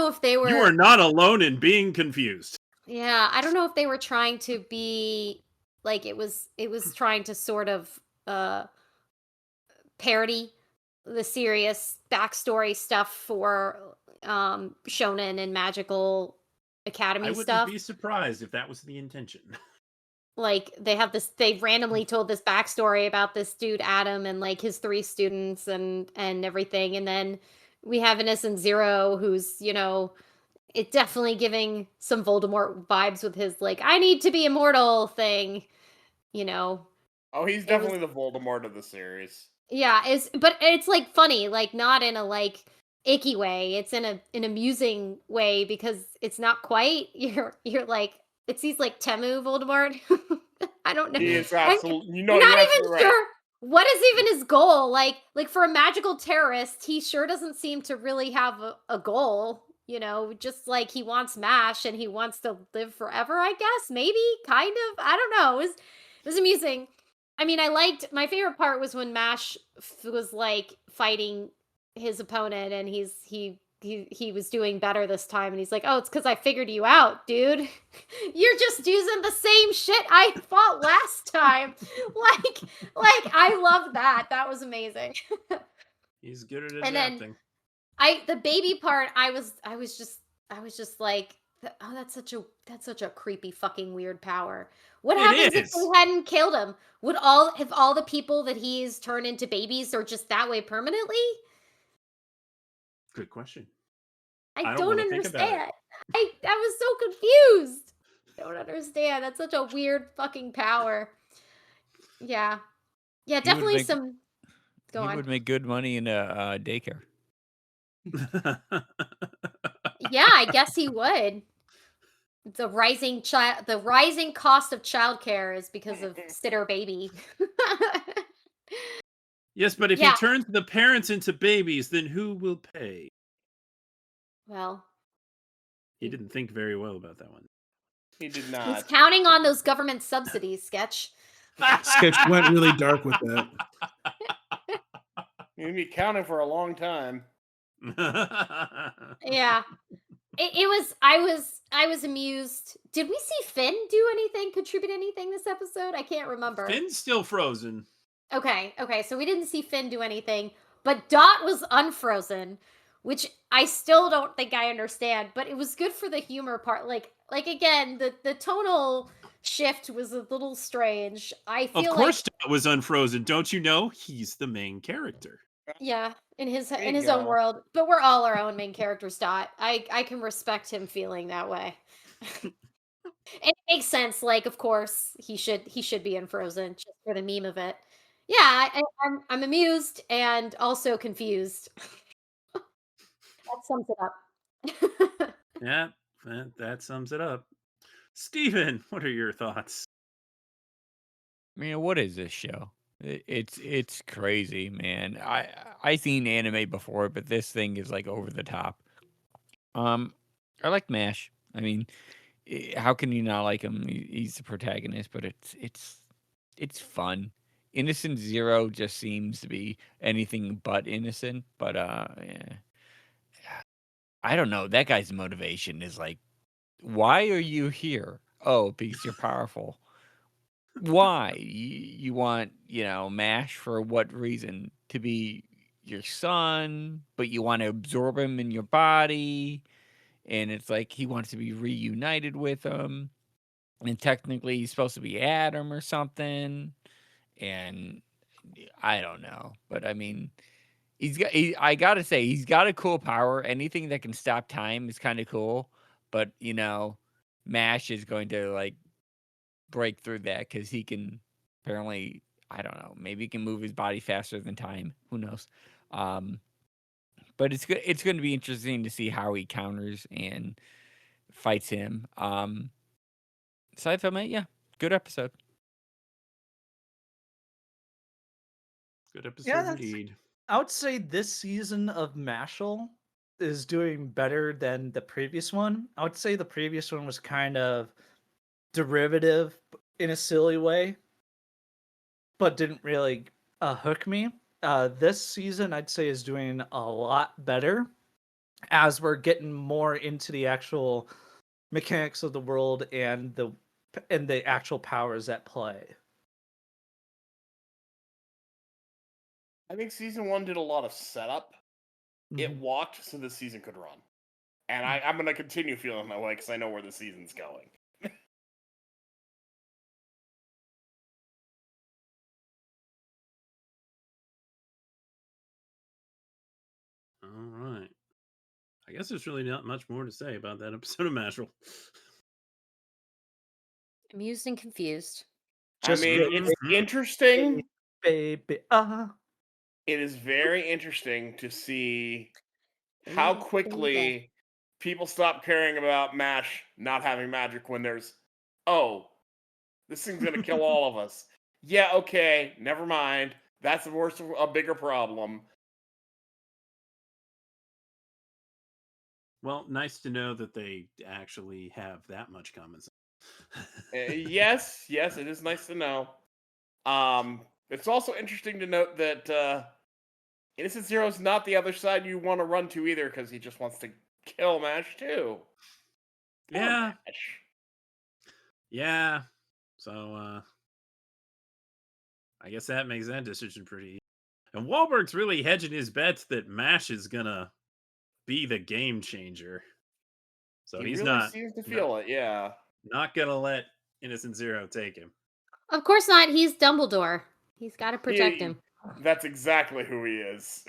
if they were. You are not alone in being confused. Yeah, I don't know if they were trying to be like it was trying to sort of parody the serious backstory stuff for shonen and magical academy I wouldn't stuff. be surprised if that was the intention. Like they randomly told this backstory about this dude Adam and like his 3 students and everything, and then we have Innocent Zero who's, it definitely giving some Voldemort vibes with his like I need to be immortal thing, Oh, he's definitely the Voldemort of the series. Yeah, but it's like funny, like not in a like icky way. It's in an amusing way because it's not quite you're like he's like Temu Voldemort. I don't know. He is I'm absolutely. not You're even absolutely right. sure what is even his goal. Like for a magical terrorist, he sure doesn't seem to really have a goal. Just like he wants MASH and he wants to live forever. I guess maybe kind of. I don't know. It was amusing. I mean, my favorite part was when MASH was like fighting his opponent and he he was doing better this time, and he's like, "Oh, it's because I figured you out, dude. You're just using the same shit I fought last time." like I love that. That was amazing. He's good at And then adapting. the baby part, I was just like, oh, that's such a creepy fucking weird power. What It happens if is. they hadn't killed him? Would all the people that he's turned into babies or just that way permanently? Good question. I don't don't wanna think about it. understand. I was so confused. I don't understand. That's such a weird fucking power. Yeah. Yeah, would definitely make- some go He on. would make good money in a daycare. Yeah, I guess he would. The rising cost of childcare is because of sitter baby. Yes, but if Yeah. he turns the parents into babies, then who will pay? Well, He didn't think very well about that one. He did he's not. counting on those government subsidies, Sketch. Sketch went really dark with that. You'd be counting for a long time. Yeah. I was amused. Did we see Finn do anything, contribute anything this episode? I can't remember. Finn's still frozen. Okay, so we didn't see Finn do anything, but Dot was unfrozen, which I still don't think I understand, but it was good for the humor part. Like again, the tonal shift was a little strange. I feel Of course, Dot was unfrozen. Don't you know? He's the main character. yeah, in his There in you his own go. world, but we're all our own main characters. Dot. I can respect him feeling that way. It makes sense. Like, of course, he should be unfrozen just for the meme of it. Yeah, I'm amused and also confused. That sums it up. Yeah, that sums it up. Steven, what are your thoughts? Man, what is this show? It's crazy, man. I seen anime before, but this thing is like over the top. I like Mash. I mean, how can you not like him? He's the protagonist, but it's fun. Innocent Zero just seems to be anything but innocent. But yeah. I don't know. That guy's motivation is like, why are you here? Oh, because you're powerful. Why? You want, Mash for what reason? To be your son, but you want to absorb him in your body. And it's like he wants to be reunited with him. And technically he's supposed to be Adam or something. And I don't know. But I mean, I gotta say, he's got a cool power. Anything that can stop time is kind of cool. But, Mash is going to like break through that because he can apparently, I don't know, maybe he can move his body faster than time. Who knows? But it's going to be interesting to see how he counters and fights him. Aside from it, yeah, good episode. Good episode Yeah, that's- indeed. I would say this season of Mashle is doing better than the previous one. I would say the previous one was kind of derivative in a silly way, but didn't really hook me. This season, I'd say, is doing a lot better as we're getting more into the actual mechanics of the world and the actual powers at play. I think season 1 did a lot of setup. It Mhm. walked so the season could run. And I'm going to continue feeling that way because I know where the season's going. All right. I guess there's really not much more to say about that episode of Mashle. Amused and confused. Just I mean, it's Mhm. interesting. baby, It is very interesting to see how Baby. quickly people stop caring about MASH not having magic when there's, oh, this thing's going to kill all of us. Yeah, okay, never mind. That's a bigger problem. Well, nice to know that they actually have that much common sense. Yes, it is nice to know. It's also interesting to note that Innocent Zero's not the other side you want to run to either, because he just wants to kill Mash too. Poor Yeah. Mash. Yeah. So I guess that makes that decision pretty easy. And Wahlberg's really hedging his bets that Mash is gonna be the game changer. So He he's really not seems to feel it, yeah. not gonna let Innocent Zero take him. Of course not. He's Dumbledore. He's got to protect him. That's exactly who he is.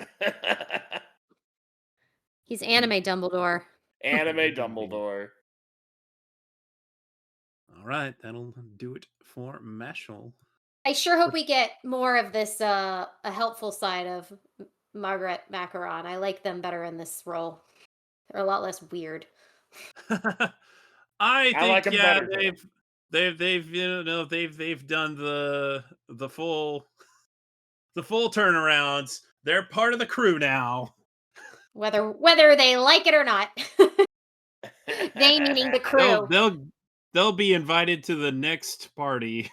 He's anime Dumbledore. Anime Dumbledore. All right, that'll do it for Mashle. I sure hope we get more of this a helpful side of Margaret Macaron. I like them better in this role. They're a lot less weird. I think like 'em yeah, better, too. they've they've done the full turnarounds. They're part of the crew now. Whether they like it or not. They meaning the crew. They'll be invited to the next party.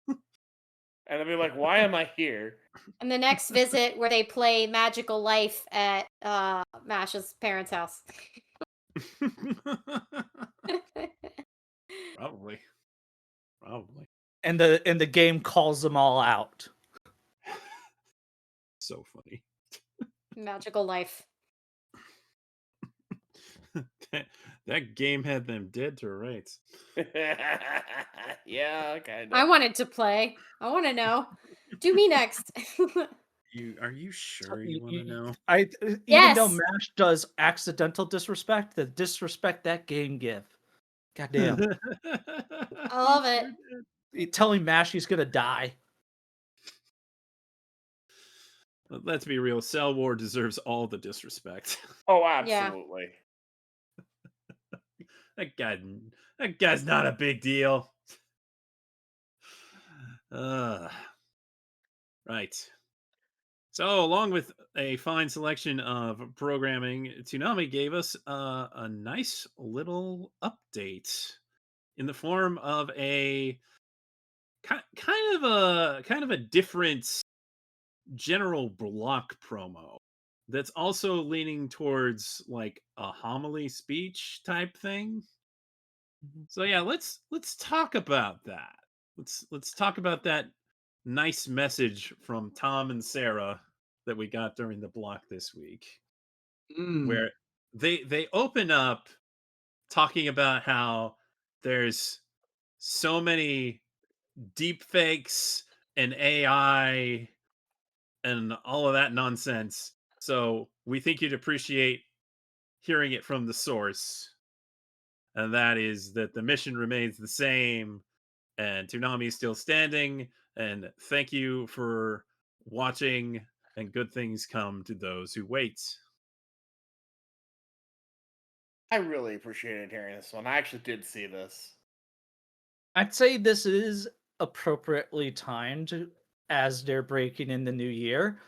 And they'll be like, why am I here? And the next visit where they play Magical Life at Mash's parents' house. Probably. And the game calls them all out. So funny. Magical Life. that game had them dead to rights. Yeah, kind of. I wanted to play. I want to know. Do me next. Are you sure you want to know? Even Yes. though Mash does accidental disrespect, the disrespect that game give. Goddamn. I love it. Telling Mash he's gonna die. Let's be real. Cell War deserves all the disrespect. Oh, absolutely. That guy's not a big deal. Right. So, along with a fine selection of programming, Toonami gave us a nice little update in the form of a kind of a different general block promo that's also leaning towards like a homily speech type thing. So yeah, let's talk about that. Let's talk about that nice message from Tom and Sara that we got during the block this week, where they open up talking about how there's so many deep fakes and AI and all of that nonsense. So we think you'd appreciate hearing it from the source. And that is that the mission remains the same and Toonami is still standing. And thank you for watching, and good things come to those who wait. I really appreciated hearing this one. I actually did see this. I'd say this is appropriately timed as they're breaking in the new year.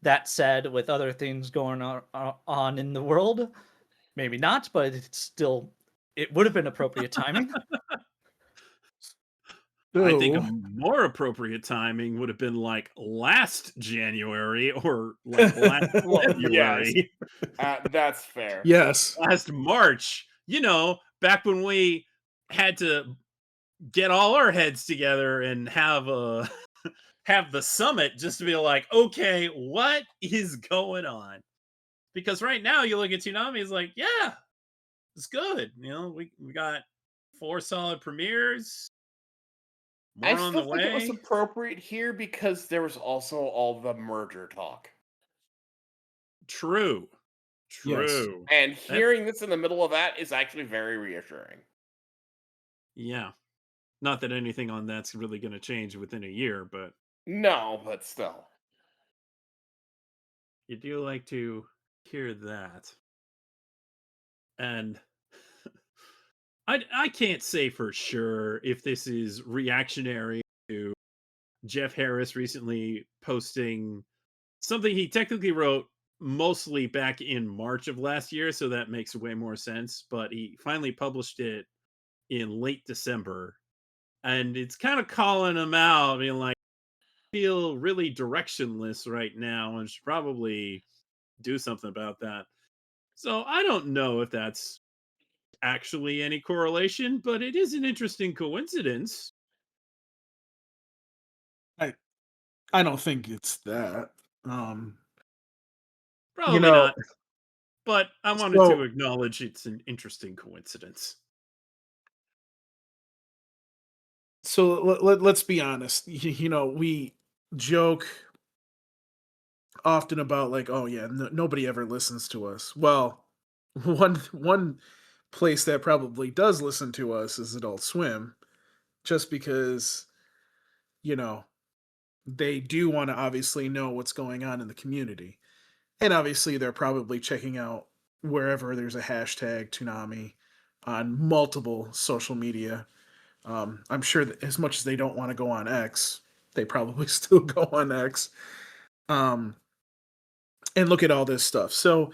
That said, with other things going on in the world, maybe not, but it would have been appropriate timing. I think a more appropriate timing would have been like last January or like last February. That's fair. Yes. Last March, back when we had to get all our heads together and have the summit just to be like, okay, what is going on? Because right now you look at Toonami, it's like, yeah, it's good. We got 4 solid premieres. More I on still the think it was way. appropriate here because there was also all the merger talk. True. Yes. And hearing this in the middle of that is actually very reassuring. Yeah. Not that anything on that's really going to change within a year, but No, but still. you do like to hear that. And I can't say for sure if this is reactionary to Jeff Harris recently posting something he technically wrote mostly back in March of last year, so that makes way more sense. But he finally published it in late December, and it's kind of calling him out, being like, feel really directionless right now and should probably do something about that. So I don't know if that's actually any correlation, but it is an interesting coincidence. I don't think it's that. Um, you Probably know, not, but I wanted to so acknowledge it's an interesting coincidence. let's be honest. We joke often about like, oh yeah, nobody ever listens to us. Well, one place that probably does listen to us is Adult Swim, just because you know they do want to obviously know what's going on in the community, and obviously they're probably checking out wherever there's a hashtag Toonami on multiple social media. I'm sure that as much as they don't want to go on X, they probably still go on X. Um, and look at all this stuff. So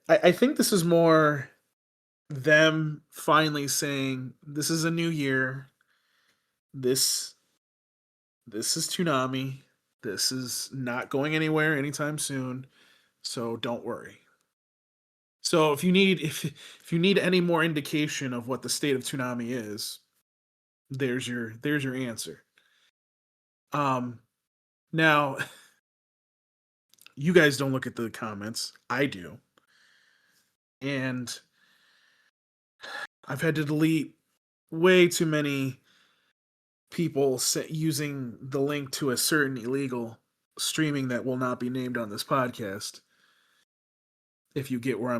I think this is more them finally saying this is a new year. This this is Toonami. This is not going anywhere anytime soon. So don't worry. So if you need any more indication of what the state of Toonami is, there's your answer. Um Now you guys don't look at the comments. I do. And I've had to delete way too many people using the link to a certain illegal streaming that will not be named on this podcast. If you get what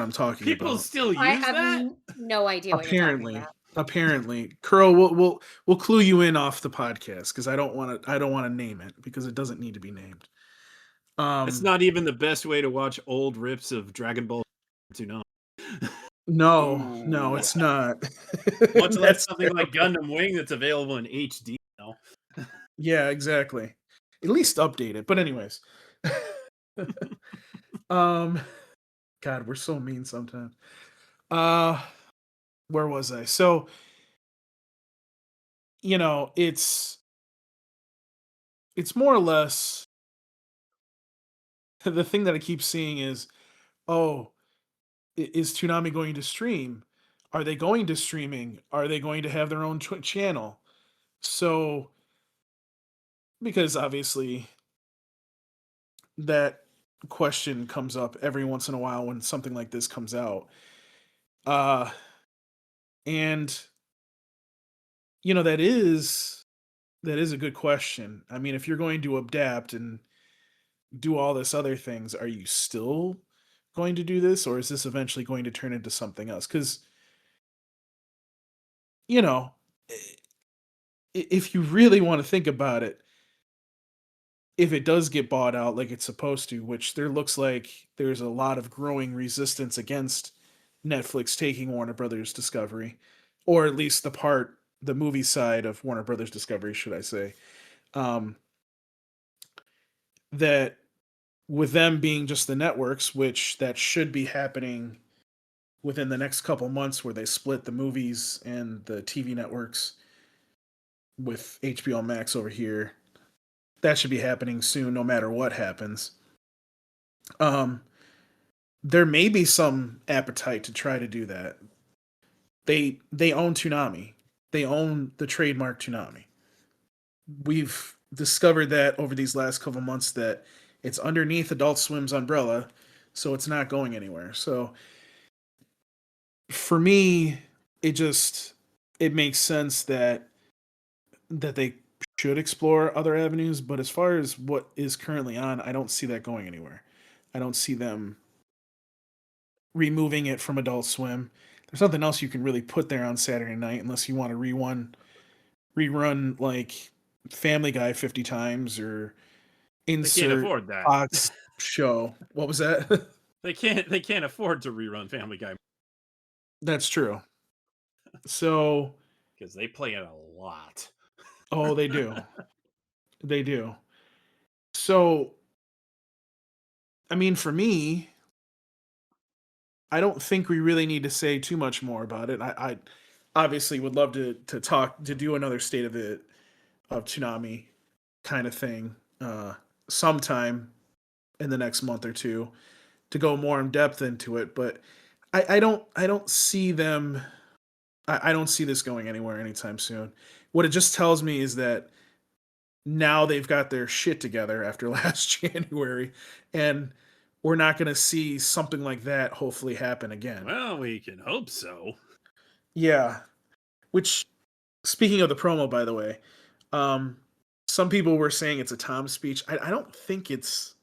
I'm talking People about. still use I have that? no idea what you're talking Apparently, about. apparently, Kuro, we'll clue you in off the podcast because I don't want to name it because it doesn't need to be named. It's not even the best way to watch old rips of Dragon Ball Tsunami. No, Ooh. it's not. Much less That's something like terrible. Gundam Wing that's available in HD now. Yeah, exactly. At least update it. But anyways, um, God, we're so mean sometimes. Uh, where was I? So it's more or less the thing that I keep seeing is, oh, is Toonami going to stream? Are they going to streaming? Are they going to have their own channel? So, because obviously that question comes up every once in a while when something like this comes out. Uh, and that is a good question. I mean, if you're going to adapt and do all this other things, are you still going to do this, or is this eventually going to turn into something else? Because you know, if you really want to think about it, if it does get bought out like it's supposed to, which there looks like there's a lot of growing resistance against Netflix taking Warner Brothers Discovery, or at least the movie side of Warner Brothers Discovery, should I say, um, that with them being just the networks, which that should be happening within the next couple months, where they split the movies and the TV networks with HBO Max over here. That should be happening soon, no matter what happens. Um, there may be some appetite to try to do that. They own Toonami. They own the trademark Toonami. We've discovered that over these last couple months that it's underneath Adult Swim's umbrella, so it's not going anywhere. So for me, it makes sense that they should explore other avenues, but as far as what is currently on, I don't see that going anywhere. I don't see them removing it from Adult Swim. There's nothing else you can really put there on Saturday night unless you want to rerun like Family Guy 50 times or They can't insert afford that. Fox show. What was that? They can't afford to rerun Family Guy That's true. So, because they play it a lot. oh, they do. They do. So, I mean, for me, I don't think we really need to say too much more about it. I obviously would love to do another state of Toonami kind of thing sometime in the next month or two to go more in depth into it. But I don't see them. I don't see this going anywhere anytime soon. What it just tells me is that now they've got their shit together after last January, and we're not going to see something like that hopefully happen again. Well, we can hope so. Yeah. Which, speaking of the promo, by the way, some people were saying it's a Tom speech. I don't think it's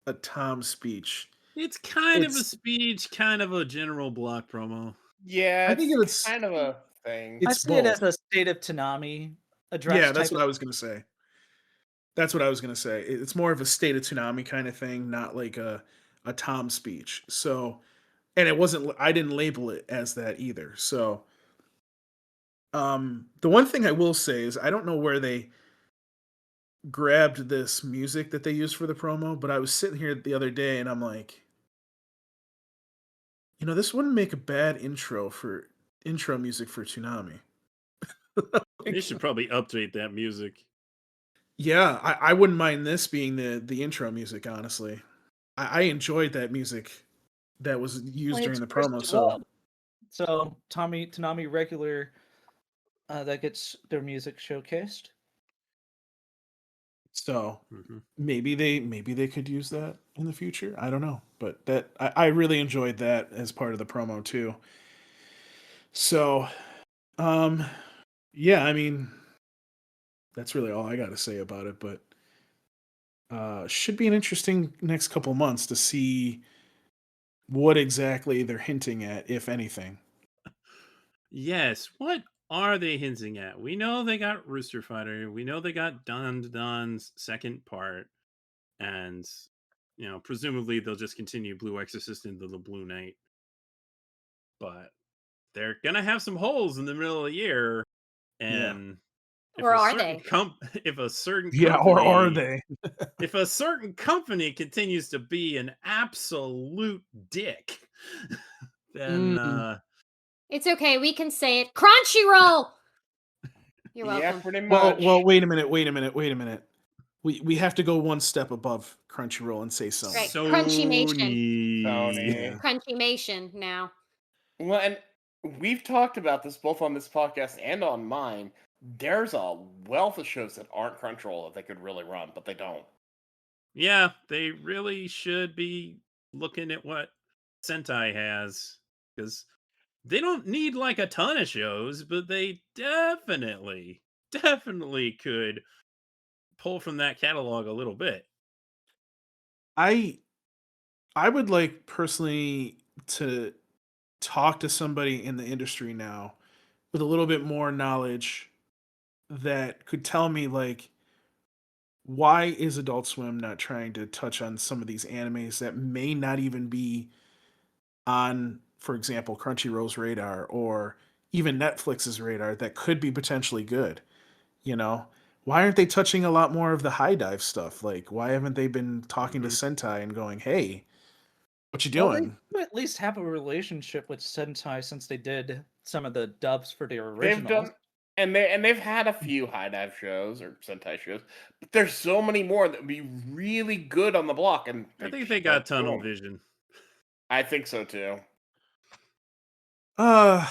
a Tom speech. It's kind of a It's- speech, kind of a general block promo. Yeah, I think it's it's- kind of a thing. I It's see it both. as a state of Toonami address. Yeah, that's type what of- I was going to say. That's what I was going to say. It's more of a state of Toonami kind of thing, not like a Tom speech. So, and it wasn't, I didn't label it as that either. So, the one thing I will say is I don't know where they grabbed this music that they used for the promo, but I was sitting here the other day and I'm like, this wouldn't make a bad intro music for Toonami. They should probably update that music. Yeah, I wouldn't mind this being the intro music, honestly. I enjoyed that music that was used Well, during it's the first promo. of So all, So Toonami regular that gets their music showcased. Mhm. maybe they could use that in the future. I don't know, but that I really enjoyed that as part of the promo too. So, yeah, I mean, that's really all I got to say about it. But should be an interesting next couple months to see what exactly they're hinting at, if anything. Yes, what are they hinting at? We know they got Rooster Fighter. We know they got Don's second part. And, presumably they'll just continue Blue Exorcist into the Blue Knight. But they're going to have some holes in the middle of the year. And Or are they? If a certain Yeah, company, or are they? if a certain company continues to be an absolute dick, then It's okay. We can say it. Crunchyroll. You're Yeah, welcome. pretty much. Well, wait a minute. We have to go one step above Crunchyroll and say Sony. Right. Crunchymation. Sony. Yeah. Crunchymation now. Well, and we've talked about this both on this podcast and on mine. There's a wealth of shows that aren't Crunchyroll that they could really run, but they don't. yeah, they really should be looking at what Sentai has, because they don't need like a ton of shows, but they definitely could pull from that catalog a little bit. I would like personally to talk to somebody in the industry now with a little bit more knowledge that could tell me, like, why is Adult Swim not trying to touch on some of these animes that may not even be on, for example, Crunchyroll's radar or even Netflix's radar that could be potentially good? Why aren't they touching a lot more of the high dive stuff? Like, why haven't they been talking to Sentai and going, hey, what you Well, doing? they at least have a relationship with Sentai since they did some of the dubs for the They've originals. done, and they've had a few high dive shows or Sentai shows, but there's so many more that would be really good on the block. And I think they got just don't do tunnel 'em. vision. I think so too. I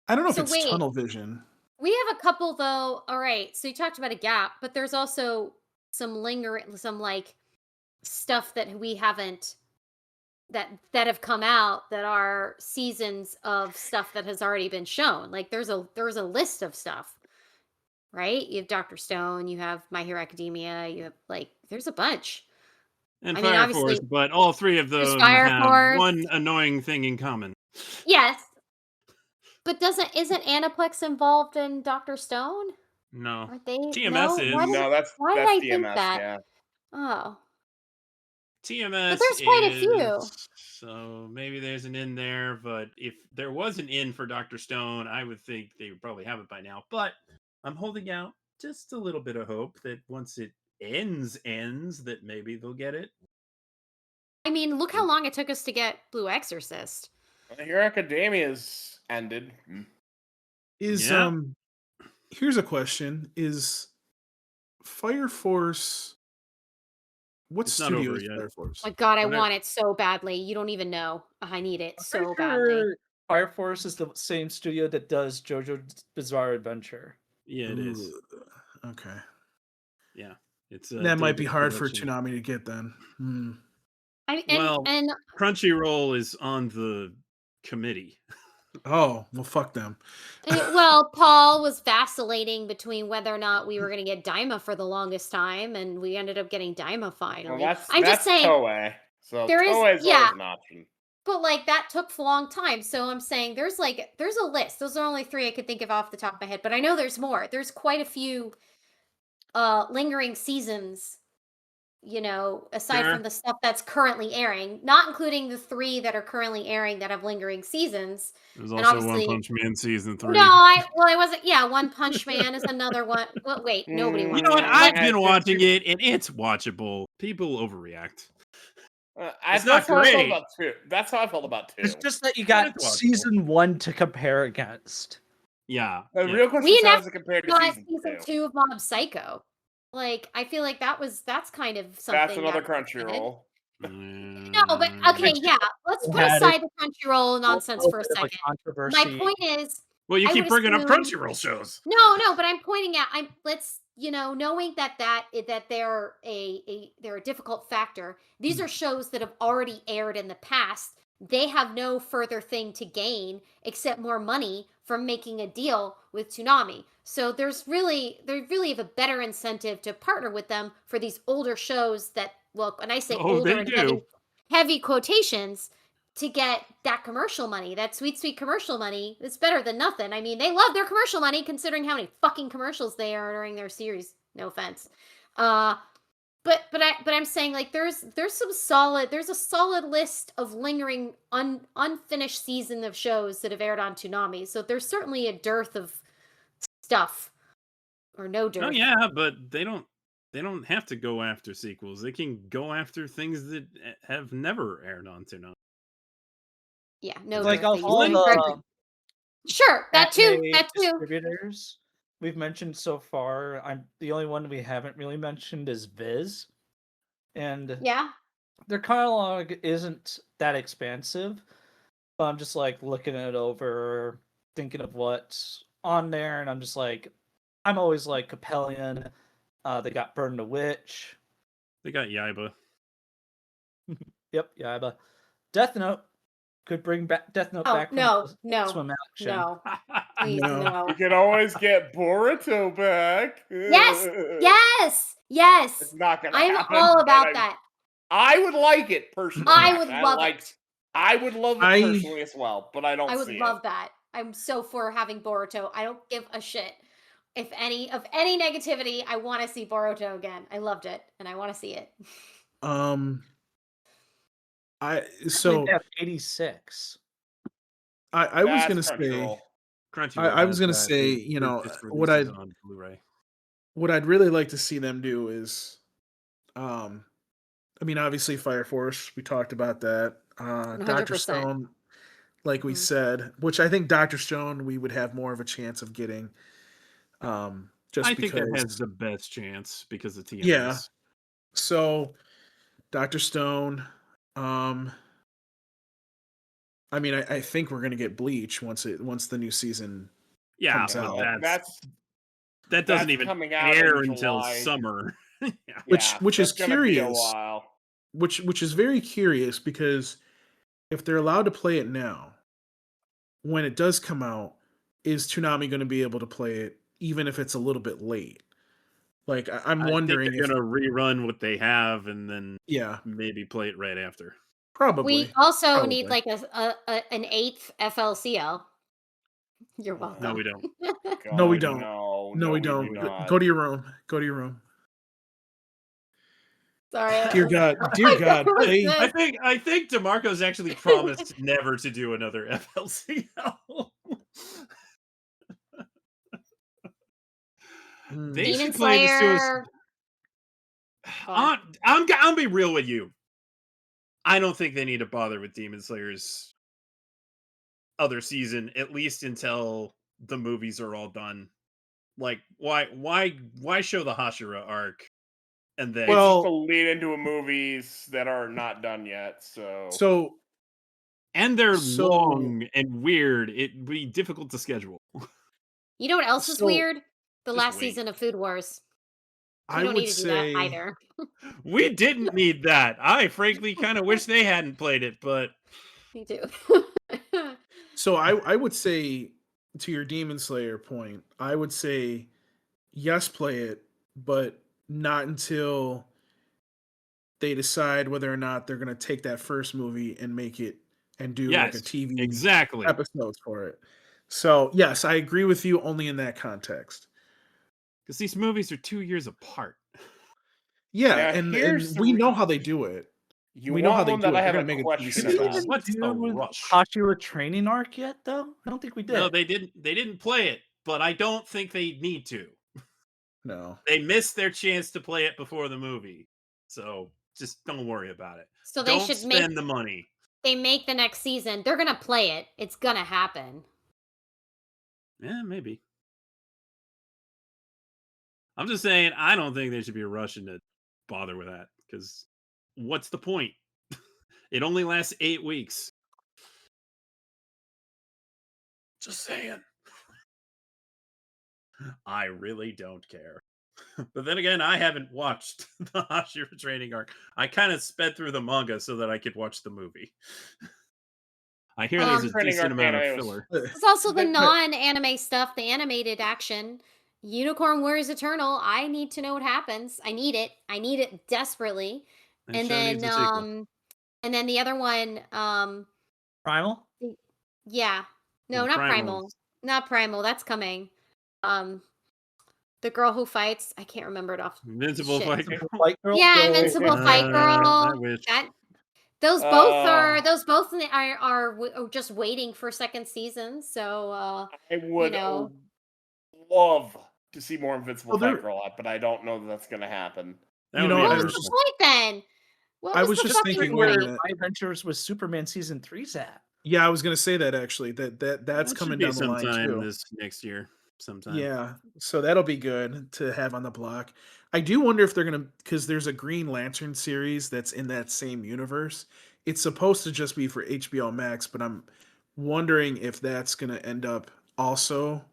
don't know So if it's wait. tunnel vision. We have a couple though. All right. So you talked about a gap, but there's also some like stuff that we haven't that have come out that are seasons of stuff that has already been shown. Like there's a list of stuff. Right? You have Dr. Stone, you have My Hero Academia, you have there's a bunch. And I mean, Fire obviously, Force, but all three of there's them Fire have Force. one annoying thing in common. Yes. But isn't Aniplex involved in Dr. Stone? No. Aren't they? TMS No? is. No, that's why did that's I DMS. think that? Yeah. Oh. TMS But there's quite a few. So maybe there's an in there, but if there was an in for Dr. Stone, I would think they would probably have it by now. But I'm holding out just a little bit of hope that once it ends, that maybe they'll get it. I mean, look how long it took us to get Blue Exorcist. Your Academia's ended. Is Yeah. Here's a question: is Fire Force. What It's not studio over is yet. Fire Force? My God, I Whenever- want it so badly. You don't even know. I need it I'm so pretty badly. sure Fire Force is the same studio that does JoJo's Bizarre Adventure. Yeah, it is. Ooh, okay. Yeah, it's That might be David's hard for production. Toonami to get then. Hmm. Well, And Crunchyroll is on the committee. Oh, well, fuck them. well, Paul was vacillating between whether or not we were going to get Daima for the longest time, and we ended up getting Daima finally. Well, I'm just saying, Toei. So there is- Toei's yeah. always an option. but like that took a long time. So I'm saying there's a list. Those are only 3 I could think of off the top of my head, but I know there's more. There's quite a few lingering seasons, aside Sure. from the stuff that's currently airing, not including the 3 that are currently airing that have lingering seasons. There's And also One obviously- Punch Man season 3. No, I wasn't. Yeah, One Punch Man is another one. Well, wait, nobody You wants know what? that. I've Yeah, been it's- watching it, and it's watchable. People overreact. That's not how I felt great. about 2. That's how I felt about 2. It's just that you But got it's watchable. season 1 to compare against. Yeah. The yeah. real question We is how never does it compare to Got season season 2? 2 of Mob Psycho. Like, I feel like that's kind of something. That's another that was good. Crunchyroll. No, but okay, yeah. Let's put Had aside the Crunchyroll nonsense little for a bit of second. My controversy. point is, Well, you I keep would bringing up assume- Crunchyroll shows. no, but I'm pointing out. Knowing that they're they're a difficult factor. These are shows that have already aired in the past. They have no further thing to gain except more money from making a deal with Toonami. So they really have a better incentive to partner with them for these older shows that, well, and I say Oh, older they and do. heavy quotations, to get that commercial money, that sweet commercial money. It's better than nothing. I mean, they love their commercial money considering how many fucking commercials they are during their series. No offense. But I'm saying, like, there's a solid list of lingering unfinished season of shows that have aired on Toonami. So there's certainly a dearth of stuff, or no dearth. Oh yeah, but they don't have to go after sequels. They can go after things that have never aired on Toonami. Yeah, no Like dearth. all They use the incorrectly. Sure, that too. anime That too. distributors we've mentioned so far. The only one we haven't really mentioned is Viz, and Yeah. their catalog isn't that expansive. But I'm just like looking it over, thinking of what's on there, and I'm just like, I'm always like Capellion. They got Burn the Witch. They got Yaiba. Yep, Yaiba. Death Note could bring back Death Note Oh, back. from no, the no, swim action. No. Please, No. no. We can always get Boruto back. Yes! It's not gonna I'm happen. all but about that. I would like it personally. I would love it. I would love it I- personally as well, but I don't I would see love it. that. I'm so for having Boruto. I don't give a shit. If any negativity, I want to see Boruto again. I loved it, and I want to see it. So They have 86. I was That's gonna say Crunchyroll. Crunchyroll I was has gonna that. say, It just what releases on Blu-ray. what I'd really like to see them do is, I mean, obviously Fire Force. We talked about that. Doctor 100%. Stone, like we Mhm. said, which I think Doctor Stone we would have more of a chance of getting. Just I think because it has the best chance because of TMS. Yeah. So, Doctor Stone. I mean, I think we're gonna get Bleach once the new season. Yeah, comes but out. that doesn't that's even coming out air in until July. summer. Yeah. Which is that's gonna be a curious. while. Which is very curious because if they're allowed to play it now, when it does come out, is Toonami going to be able to play it even if it's a little bit late? Like I'm I wondering think if they're gonna rerun what they have and then yeah, maybe play it right after. probably. We also need Probably. like an 8th FLCL. You're welcome. No, we don't. No, we God, don't. No, No, we do don't. not. Go to your room. Go to your room. Sorry. Dear God, dear God, What was play. this? I think DeMarco's actually promised never to do another FLCL. They Demon should play this to us. Slayer. I'm gonna be real with you. I don't think they need to bother with Demon Slayer's other season, at least until the movies are all done. Like, why show the Hashira arc and then Well- It's to lead into movies that are not done yet. So and they're so- long and weird. It'd be difficult to schedule. You know what else is So, weird? The just last wait. season of Food Wars. We I don't would need to do say that either. We didn't need that. I frankly kind of wish they hadn't played it, but Me too. So I would say, to your Demon Slayer point, I would say yes, play it, but not until they decide whether or not they're going to take that first movie and make it and do like a yes, TV exactly. episodes for it. So yes, I agree with you only in that context. Because these movies are 2 years apart. Yeah, Now, and here's the we know how they do it. you We want know how they one do that it. I They're have gonna a make a TV question Did we about about. even What's do a with rush? Hashira training arc yet, though? I don't think we did. No, they didn't. They didn't play it, but I don't think they need to. No. They missed their chance to play it before the movie, so just don't worry about it. So they Don't should spend make the money. they make the next season. They're gonna play it. It's gonna happen. Yeah, maybe. I'm just saying, I don't think they should be rushing to bother with that because what's the point? It only lasts 8 weeks. Just saying. I really don't care. But then again, I haven't watched the Hashira training arc. I kind of sped through the manga so that I could watch the movie. I hear there's a Training decent arc amount of anime was- filler. It's also the But- non-anime stuff, the animated action. Unicorn Warriors Eternal. I need to know what happens. I need it. I need it desperately. That And show then needs a sequel. and then the other one, Primal? yeah. No, Well, not Primal. Primal. Not Primal. That's coming. The girl who fights, I can't remember it off. Invincible Shit. Fight Girl. White Girl? Yeah, Go- Invincible Fight I Girl. wish. Those both are just waiting for second season. So I would know. love to see more Invincible Well, Fight there- Girl out, but I don't know that that's going to happen. That You would know, be what I was was the adorable. point then? What I was was the just fucking thinking Where wait a point? minute. My Adventures with Superman season 3's at. Yeah, I was gonna say that actually. That's That should coming be down the line sometime too. this next year. Sometime. Yeah, so that'll be good to have on the block. I do wonder if they're gonna, because there's a Green Lantern series that's in that same universe. It's supposed to just be for HBO Max, but I'm wondering if that's gonna end up also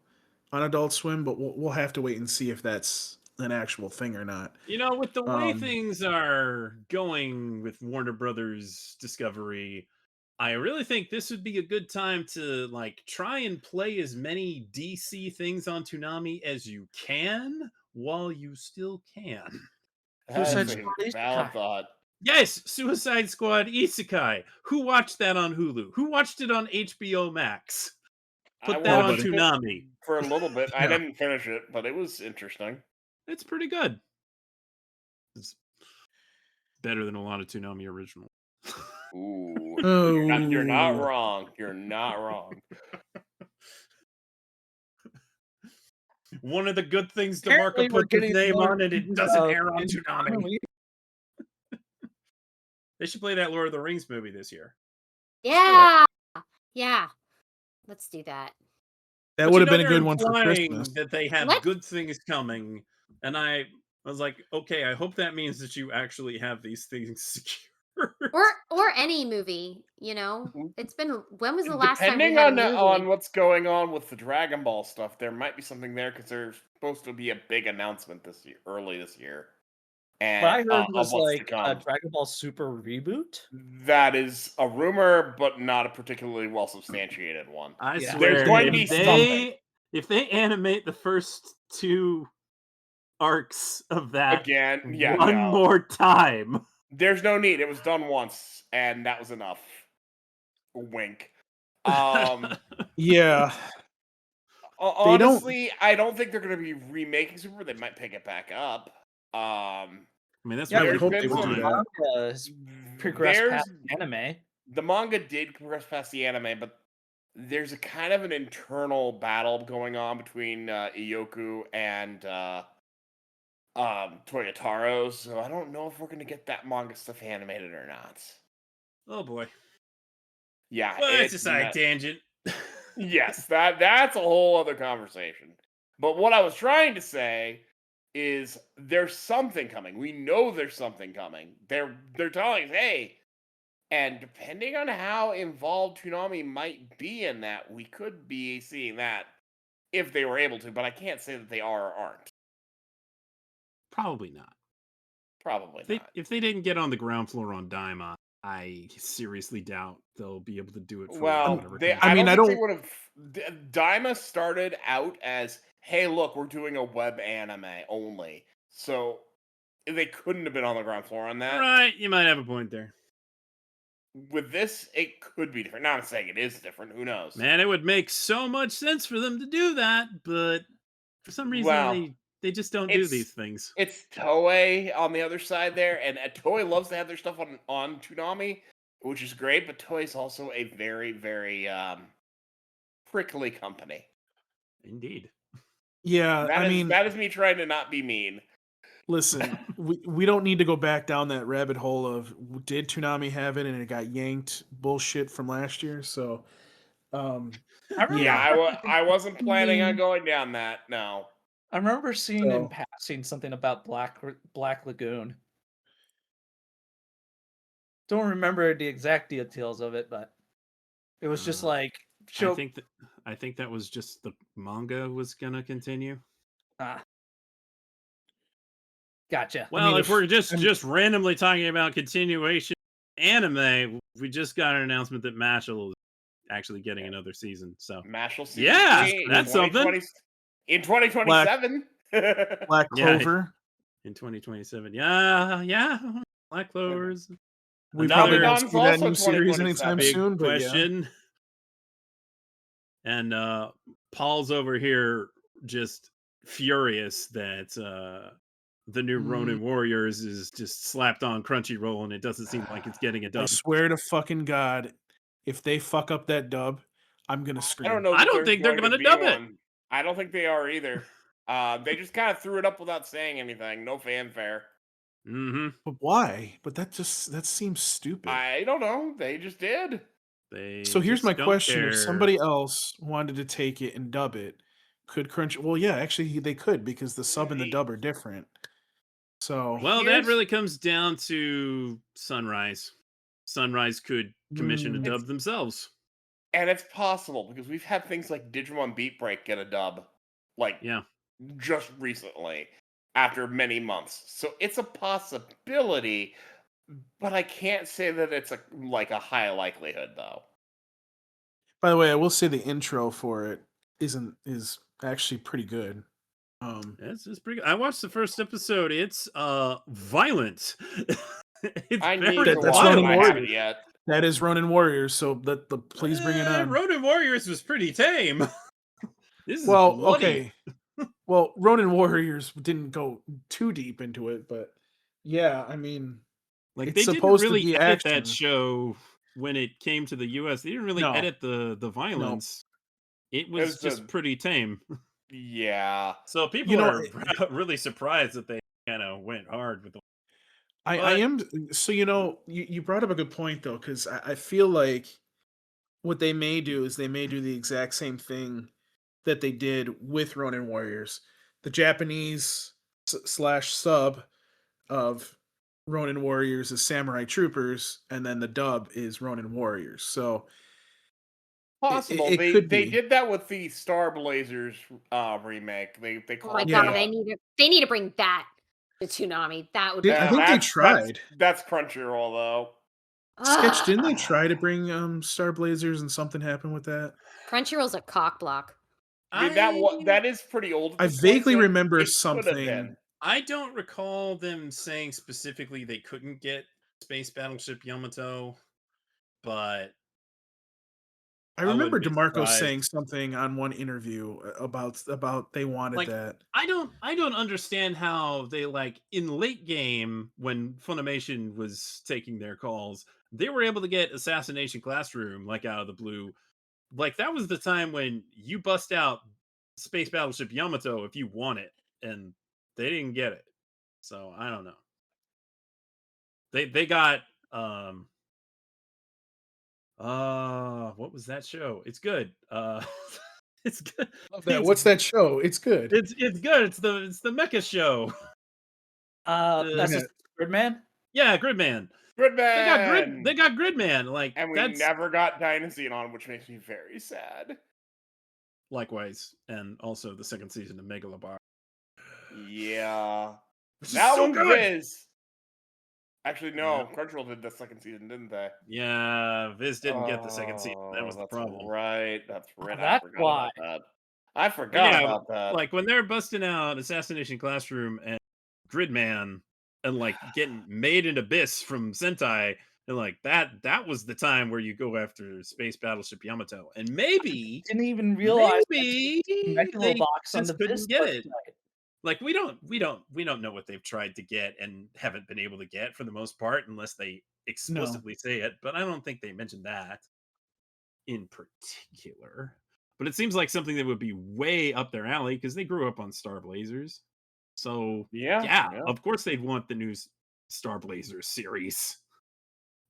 on Adult Swim. But we'll have to wait and see if that's an actual thing or not. You know, with the way Um, things are going with Warner Brothers Discovery, I really think this would be a good time to like try and play as many DC things on Toonami as you can while you still can. That's Suicide a Squad is valid high. thought. Yes, Suicide Squad Isekai. Who watched that on Hulu? Who watched it on HBO Max? Put I that on watched it Toonami. for a little bit. I Yeah. didn't finish it, but it was interesting. It's pretty good. It's better than a lot of Toonami originals. Ooh. Oh, You're not wrong. You're not wrong. One of the good things Apparently DeMarco we're put his getting name more on and it seasons doesn't of air on Ninja Toonami. Toonami. They should play that Lord of the Rings movie this year. Yeah. Yeah. Let's do that. that But would you have been know a good they're one for implying Christmas. that they have Let's- good things coming, and I was like, okay, I hope that means that you actually have these things secure. Or any movie, you know. It's been when was the last time we Depending had on a movie? on what's going on with the Dragon Ball stuff, there might be something there because there's supposed to be a big announcement this year, early this year. And What I heard of was what's to like come. a Dragon Ball Super reboot. That is a rumor, but not a particularly well substantiated one. I Yeah. swear, There's going to be if they animate the first 2 arcs of that Again, yeah, one no. more time, There's no need. It was done once, and that was enough. Wink. Um, Yeah, They don't- honestly, I don't think they're going to be remaking Super. They might pick it back up. I mean that's Yeah, what I we hope hope they would do on. that. Manga has progressed There's past anime. the manga did progress past the anime, but there's a kind of an internal battle going on between Iyoku and Toyotaro. So I don't know if we're going to get that manga stuff animated or not. Oh boy, Yeah, well, it's a side tangent. Yes, that's a whole other conversation. But what I was trying to say is there's something coming. We know there's something coming. They're telling us, hey, and depending on how involved Toonami might be in that, we could be seeing that if they were able to, but I can't say that they are or aren't. Probably not. Probably If they, not. if they didn't get on the ground floor on Daima, I seriously doubt they'll be able to do it for Well, whatever they comes I I mean, don't I think they don't. would have. Daima started out as, hey, look, we're doing a web anime only. So they couldn't have been on the ground floor on that. Right, you might have a point there. With this, it could be different. Not saying it is different. Who knows? Man, it would make so much sense for them to do that, but for some reason Well, they just don't do it's these things. it's Toei on the other side there, and Toei loves to have their stuff on Toonami, which is great. But Toei's also a very very prickly company. Indeed. Yeah, I mean, That is me trying to not be mean. listen, we don't need to go back down that rabbit hole of did Toonami have it and it got yanked bullshit from last year. So, I remember, Yeah, I wasn't planning on mean- going down that. No. I remember seeing in So- passing something about Black Lagoon. Don't remember the exact details of it, but it was just like I think that was just the manga was gonna continue. Gotcha. Well, mean, if we're just I'm- just randomly talking about continuation anime, we just got an announcement that Mashle is actually getting another season. So Mashle season Yeah, 3 in that's something. 2020 in 2027. Black Yeah. Clover. in 2027, yeah, Black Clovers. We Another probably won't Dawn's see that also new series 2027. anytime big soon. But yeah, question. And Paul's over here just furious that the new Ronin Warriors is just slapped on Crunchyroll, and it doesn't seem like it's getting a I dub. swear to fucking God, if they fuck up that dub, I'm gonna I scream. don't know. I that don't there's think they're going gonna be dub it. one. I don't think they are either. They just kind of threw it up without saying anything. No fanfare. Mm-hmm. But why? But that seems stupid. I don't know. They just did. They So here's just my don't question: care. if somebody else wanted to take it and dub it, could Crunch? Well, yeah, actually they could because the sub and the dub are different. So Well, that Here's- really comes down to Sunrise. Sunrise could commission a Mm. dub themselves. And it's possible because we've had things like Digimon Beat Break get a dub, like Yeah. just recently, after many months. So it's a possibility, but I can't say that it's a high likelihood though. by the way, I will say the intro for it is actually pretty good. It's pretty good. I watched the first episode. It's violent. It's I need very to that's watch it. Ronin I Warriors. haven't yet. That is Ronin Warriors, so please bring it on. Ronin Warriors was pretty tame. This is Well, bloody. okay. Well, Ronin Warriors didn't go too deep into it, but yeah, I mean, Like it's they didn't supposed to really be edit action. that show when it came to the US. They didn't really No. edit the violence. It was was just the- pretty tame. Yeah. So people You know, are really surprised that they kind of went hard with the I But- am. So you brought up a good point though, because I feel like what they may do is they may do the exact same thing that they did with Ronin Warriors. The Japanese slash sub of Ronin Warriors is Samurai Troopers, and then the dub is Ronin Warriors. So Possible. it they could they be. did that with the Star Blazers remake. They Oh called my it, Yeah. god, they need to bring that to Toonami. That would be I think they that's- tried. That's Crunchyroll though. Sketch, Ugh. didn't they try to bring Star Blazers and something happened with that? Crunchyroll's a cock block. I mean, that is pretty old. at I this point, vaguely so remember it could have something. been. I don't recall them saying specifically they couldn't get Space Battleship Yamato, but I remember wouldn't be DeMarco surprised. saying something on one interview about they wanted Like, that. I don't understand how they, like, in late game when Funimation was taking their calls, they were able to get Assassination Classroom like out of the blue. Like that was the time when you bust out Space Battleship Yamato if you want it, and they didn't get it. So I don't know. They got what was that show? It's good. It's good. Love that. What's that show? It's good. It's good. It's the mecha show. That's Yeah. just Gridman. Yeah, Gridman. Gridman. They got Gridman. Like and we that's never got Dynasty on, which makes me very sad. likewise, and also the second season of Megalobox. Yeah. Which is That so one's good. Viz. Actually, no. Crunchyroll did the second season, didn't they? Yeah, Viz didn't get the second season. That was the that's problem. Right. That's right. That's I forgot why. about that. I But forgot yeah, about that. like when they're busting out Assassination Classroom and Gridman and like getting made in Abyss from Sentai, and like that was the time where you go after Space Battleship Yamato. And maybe Didn't even realize they Megalobox on just the couldn't Viz get it. website. Like we don't know what they've tried to get and haven't been able to get for the most part, unless they explicitly say it. But I don't think they mentioned that in particular. But it seems like something that would be way up their alley because they grew up on Star Blazers. So Yeah. of course they'd want the new Star Blazers series,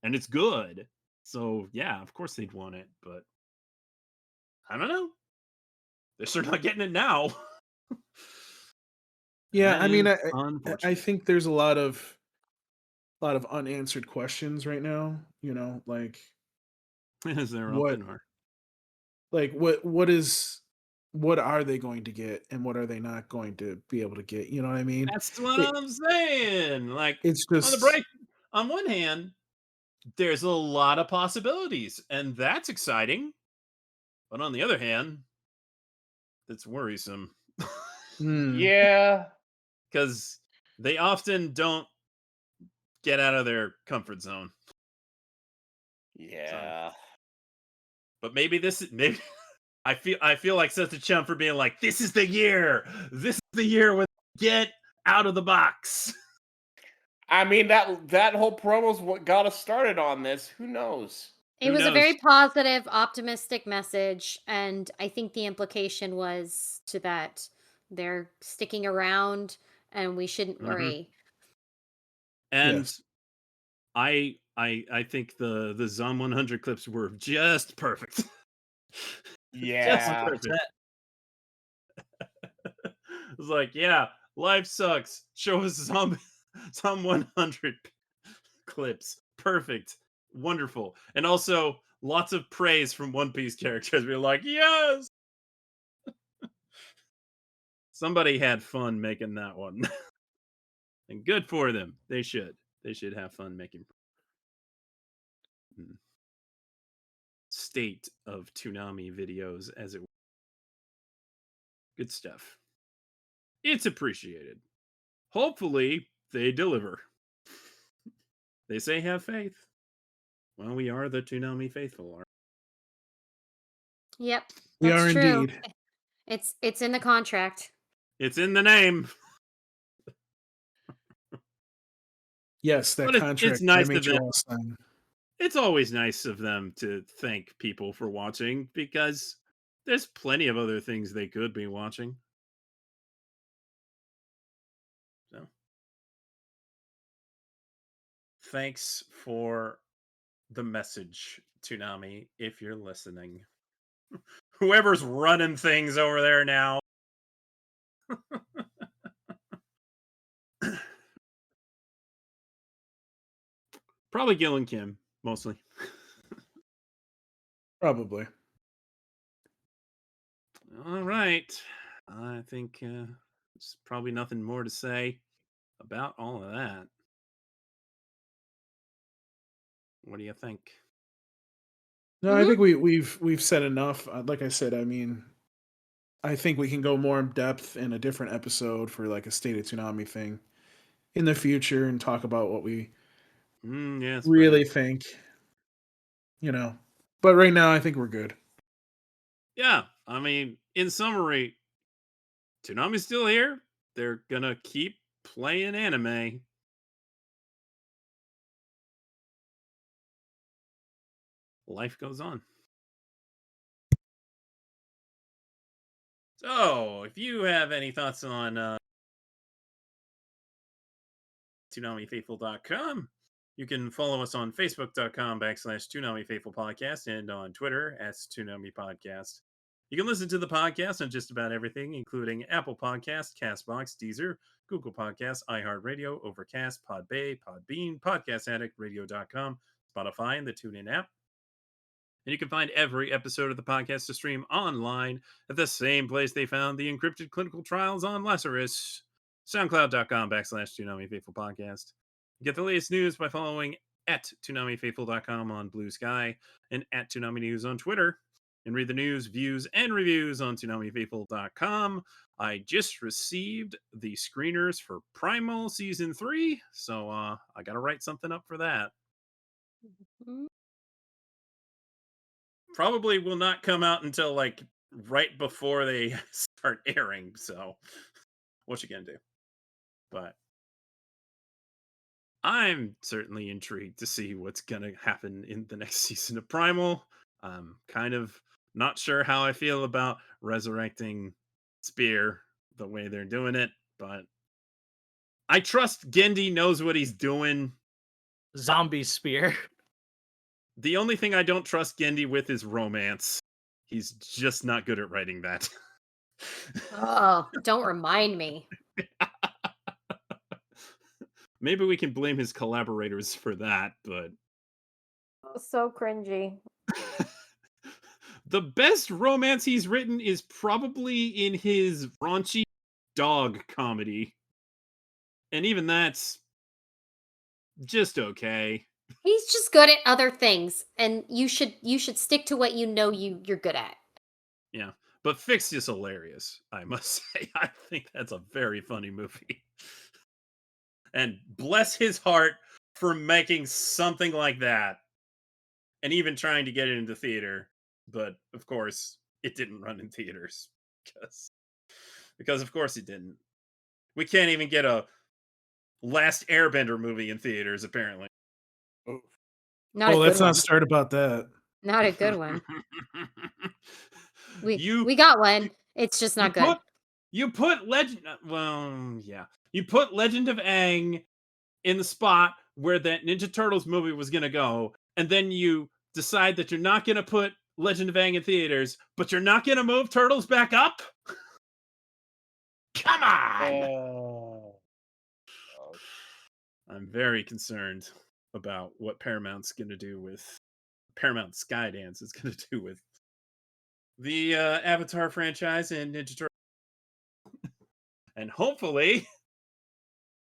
and it's good. So yeah, of course they'd want it. But I don't know. They're sure not getting it now. Yeah, That I mean, is I unfortunate. think there's a lot of unanswered questions right now. You know, like As there what often are. what are they going to get and what are they not going to be able to get? You know what I mean? That's what It, I'm saying. Like it's on the just break, on one hand, there's a lot of possibilities, and that's exciting. But on the other hand, it's worrisome. Yeah. Because they often don't get out of their comfort zone. Yeah. But maybe maybe I feel like such a chump for being like, this is the year. This is the year when they get out of the box. I mean that whole promo's what got us started on this. Who knows? It Who was a knows? very positive, optimistic message, and I think the implication was to that they're sticking around, and we shouldn't Mhm. worry. And yes. I think the Zom 100 clips were just perfect. Yeah. Perfect. It's like, yeah, life sucks. Show us some 100 clips. Perfect. Wonderful. And also lots of praise from One Piece characters. We're like, yes. Somebody had fun making that one. And good for them. They should. They should have fun making state of Toonami videos, as it were. Good stuff. It's appreciated. Hopefully, they deliver. They say have faith. Well, we are the Toonami faithful. Yep, We that's are true. indeed. It's in the contract. It's in the name. Yes, that But it's contract I nice made of you them. all sign. It's always nice of them to thank people for watching because there's plenty of other things they could be watching. So, thanks for the message, Toonami, if you're listening. Whoever's running things over there now. Probably Gil and Kim, mostly. Probably. All right. I think there's probably nothing more to say about all of that. What do you think? No, I think we've said enough. Like I said, I mean, I think we can go more in depth in a different episode for like a State of Toonami thing in the future and talk about what we Yes, really perhaps. think. You know, but right now I think we're good. Yeah, I mean, in summary, Toonami's still here. They're gonna keep playing anime. Life goes on. So, if you have any thoughts on ToonamiFaithful.com, you can follow us on Facebook.com/ToonamiFaithful Podcast and on Twitter @Toonami Podcast. You can listen to the podcast on just about everything, including Apple Podcasts, Castbox, Deezer, Google Podcasts, iHeartRadio, Overcast, Podbay, Podbean, Podcast Addict, Radio.com, Spotify, and the TuneIn app. And you can find every episode of the podcast to stream online at the same place they found the encrypted clinical trials on Lazarus, soundcloud.com/Toonami Faithful Podcast. Get the latest news by following at ToonamiFaithful.com on Blue Sky and at Toonami News on Twitter. And read the news, views, and reviews on ToonamiFaithful.com. I just received the screeners for Primal Season 3, so I got to write something up for that. Mhm. Probably will not come out until like right before they start airing, so what you gonna do? But I'm certainly intrigued to see what's gonna happen in the next season of Primal. I'm kind of not sure how I feel about resurrecting Spear the way they're doing it, but I trust Gendy knows what he's doing. Zombie spear. The only thing I don't trust Gendy with is romance. He's just not good at writing that. Oh, don't remind me. Maybe we can blame his collaborators for that, but So cringy. the best romance he's written is probably in his raunchy dog comedy. And even that's just okay. He's just good at other things, and you should stick to what you know you're good at. Yeah. But Fix is hilarious, I must say. I think that's a very funny movie. And bless his heart for making something like that. And even trying to get it into theater. But of course, it didn't run in theaters. Because of course it didn't. We can't even get a Last Airbender movie in theaters, apparently. Not a Oh, good let's one. not start about that. Not a good one. You We got one. It's just not good. You put Legend. Well, yeah. You put Legend of Aang in the spot where that Ninja Turtles movie was going to go, and then you decide that you're not going to put Legend of Aang in theaters, but you're not going to move Turtles back up? Come on! I'm very concerned about what Paramount Skydance is going to do with the Avatar franchise and Ninja Turtles. And hopefully,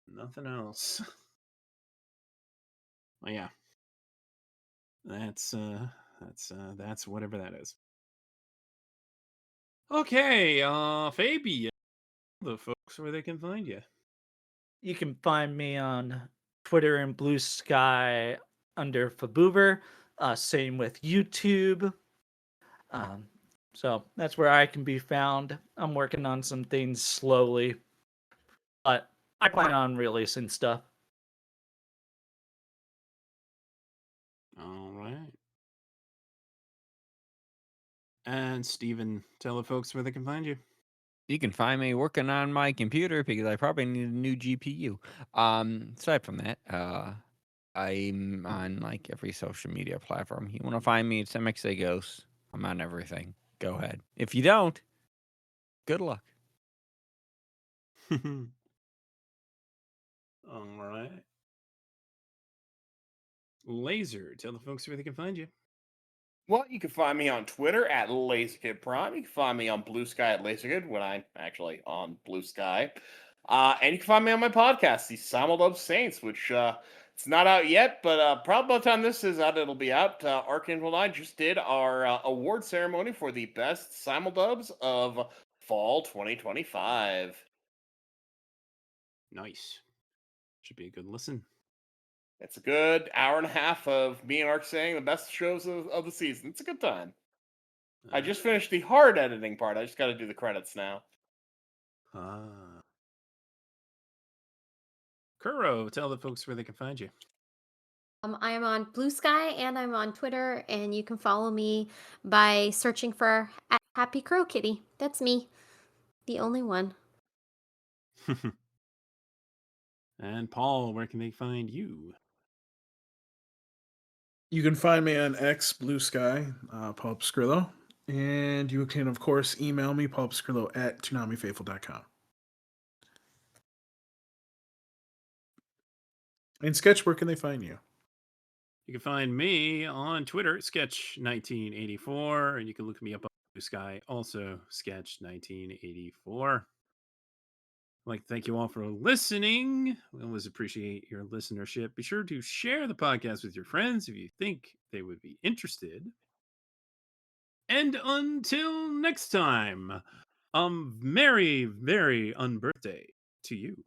nothing else. Well, yeah. That's whatever that is. Okay, Fabian, the folks where they can find you. You can find me on Twitter and Blue Sky under Faboover. Same with YouTube. So that's where I can be found. I'm working on some things slowly, but I plan on releasing stuff. All right. And Steven, tell the folks where they can find you. You can find me working on my computer because I probably need a new GPU. Aside from that, I'm on like every social media platform. You want to find me? It's MXA Ghost. I'm on everything. Go ahead. If you don't, good luck. All right. Laser, tell the folks where they can find you. Well, you can find me on Twitter at LaserKidPrime. You can find me on Blue Sky at LaserKid when I'm actually on Blue Sky. And you can find me on my podcast, The Simuldub Saints, which it's not out yet, but probably by the time this is out, it'll be out. Archangel and I just did our award ceremony for the best Simuldubs of fall 2025. Nice. Should be a good listen. It's a good hour and a half of me and Ark saying the best shows of the season. It's a good time. I just finished the hard editing part. I just got to do the credits now. Kuro, tell the folks where they can find you. I am on Blue Sky and I'm on Twitter, and you can follow me by searching for Happy Crow Kitty. That's me, the only one. And Paul, where can they find you? You can find me on X Blue Sky, Paul Skrillo, And you can, of course, email me, paulpscrillo@toonamifaithful.com. And Sketch, where can they find you? You can find me on Twitter, Sketch1984, and you can look me up on Blue Sky, also Sketch1984. I'd like to thank you all for listening. We always appreciate your listenership. Be sure to share the podcast with your friends if you think they would be interested. And until next time, merry, very unbirthday to you.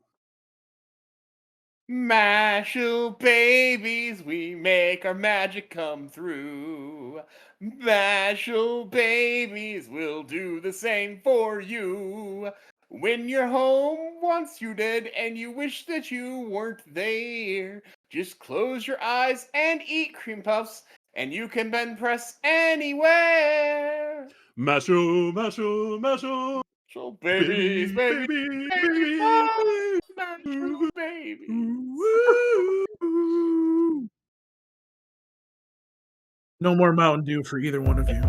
Mashle babies, we make our magic come through. Mashle babies, we'll do the same for you. When you're home once you did and you wish that you weren't there, just close your eyes and eat cream puffs, and you can bend press anywhere. Mashle, Mashle, Mashle. So babies, babies, babies, oh, Mashle babies. No more Mountain Dew for either one of you.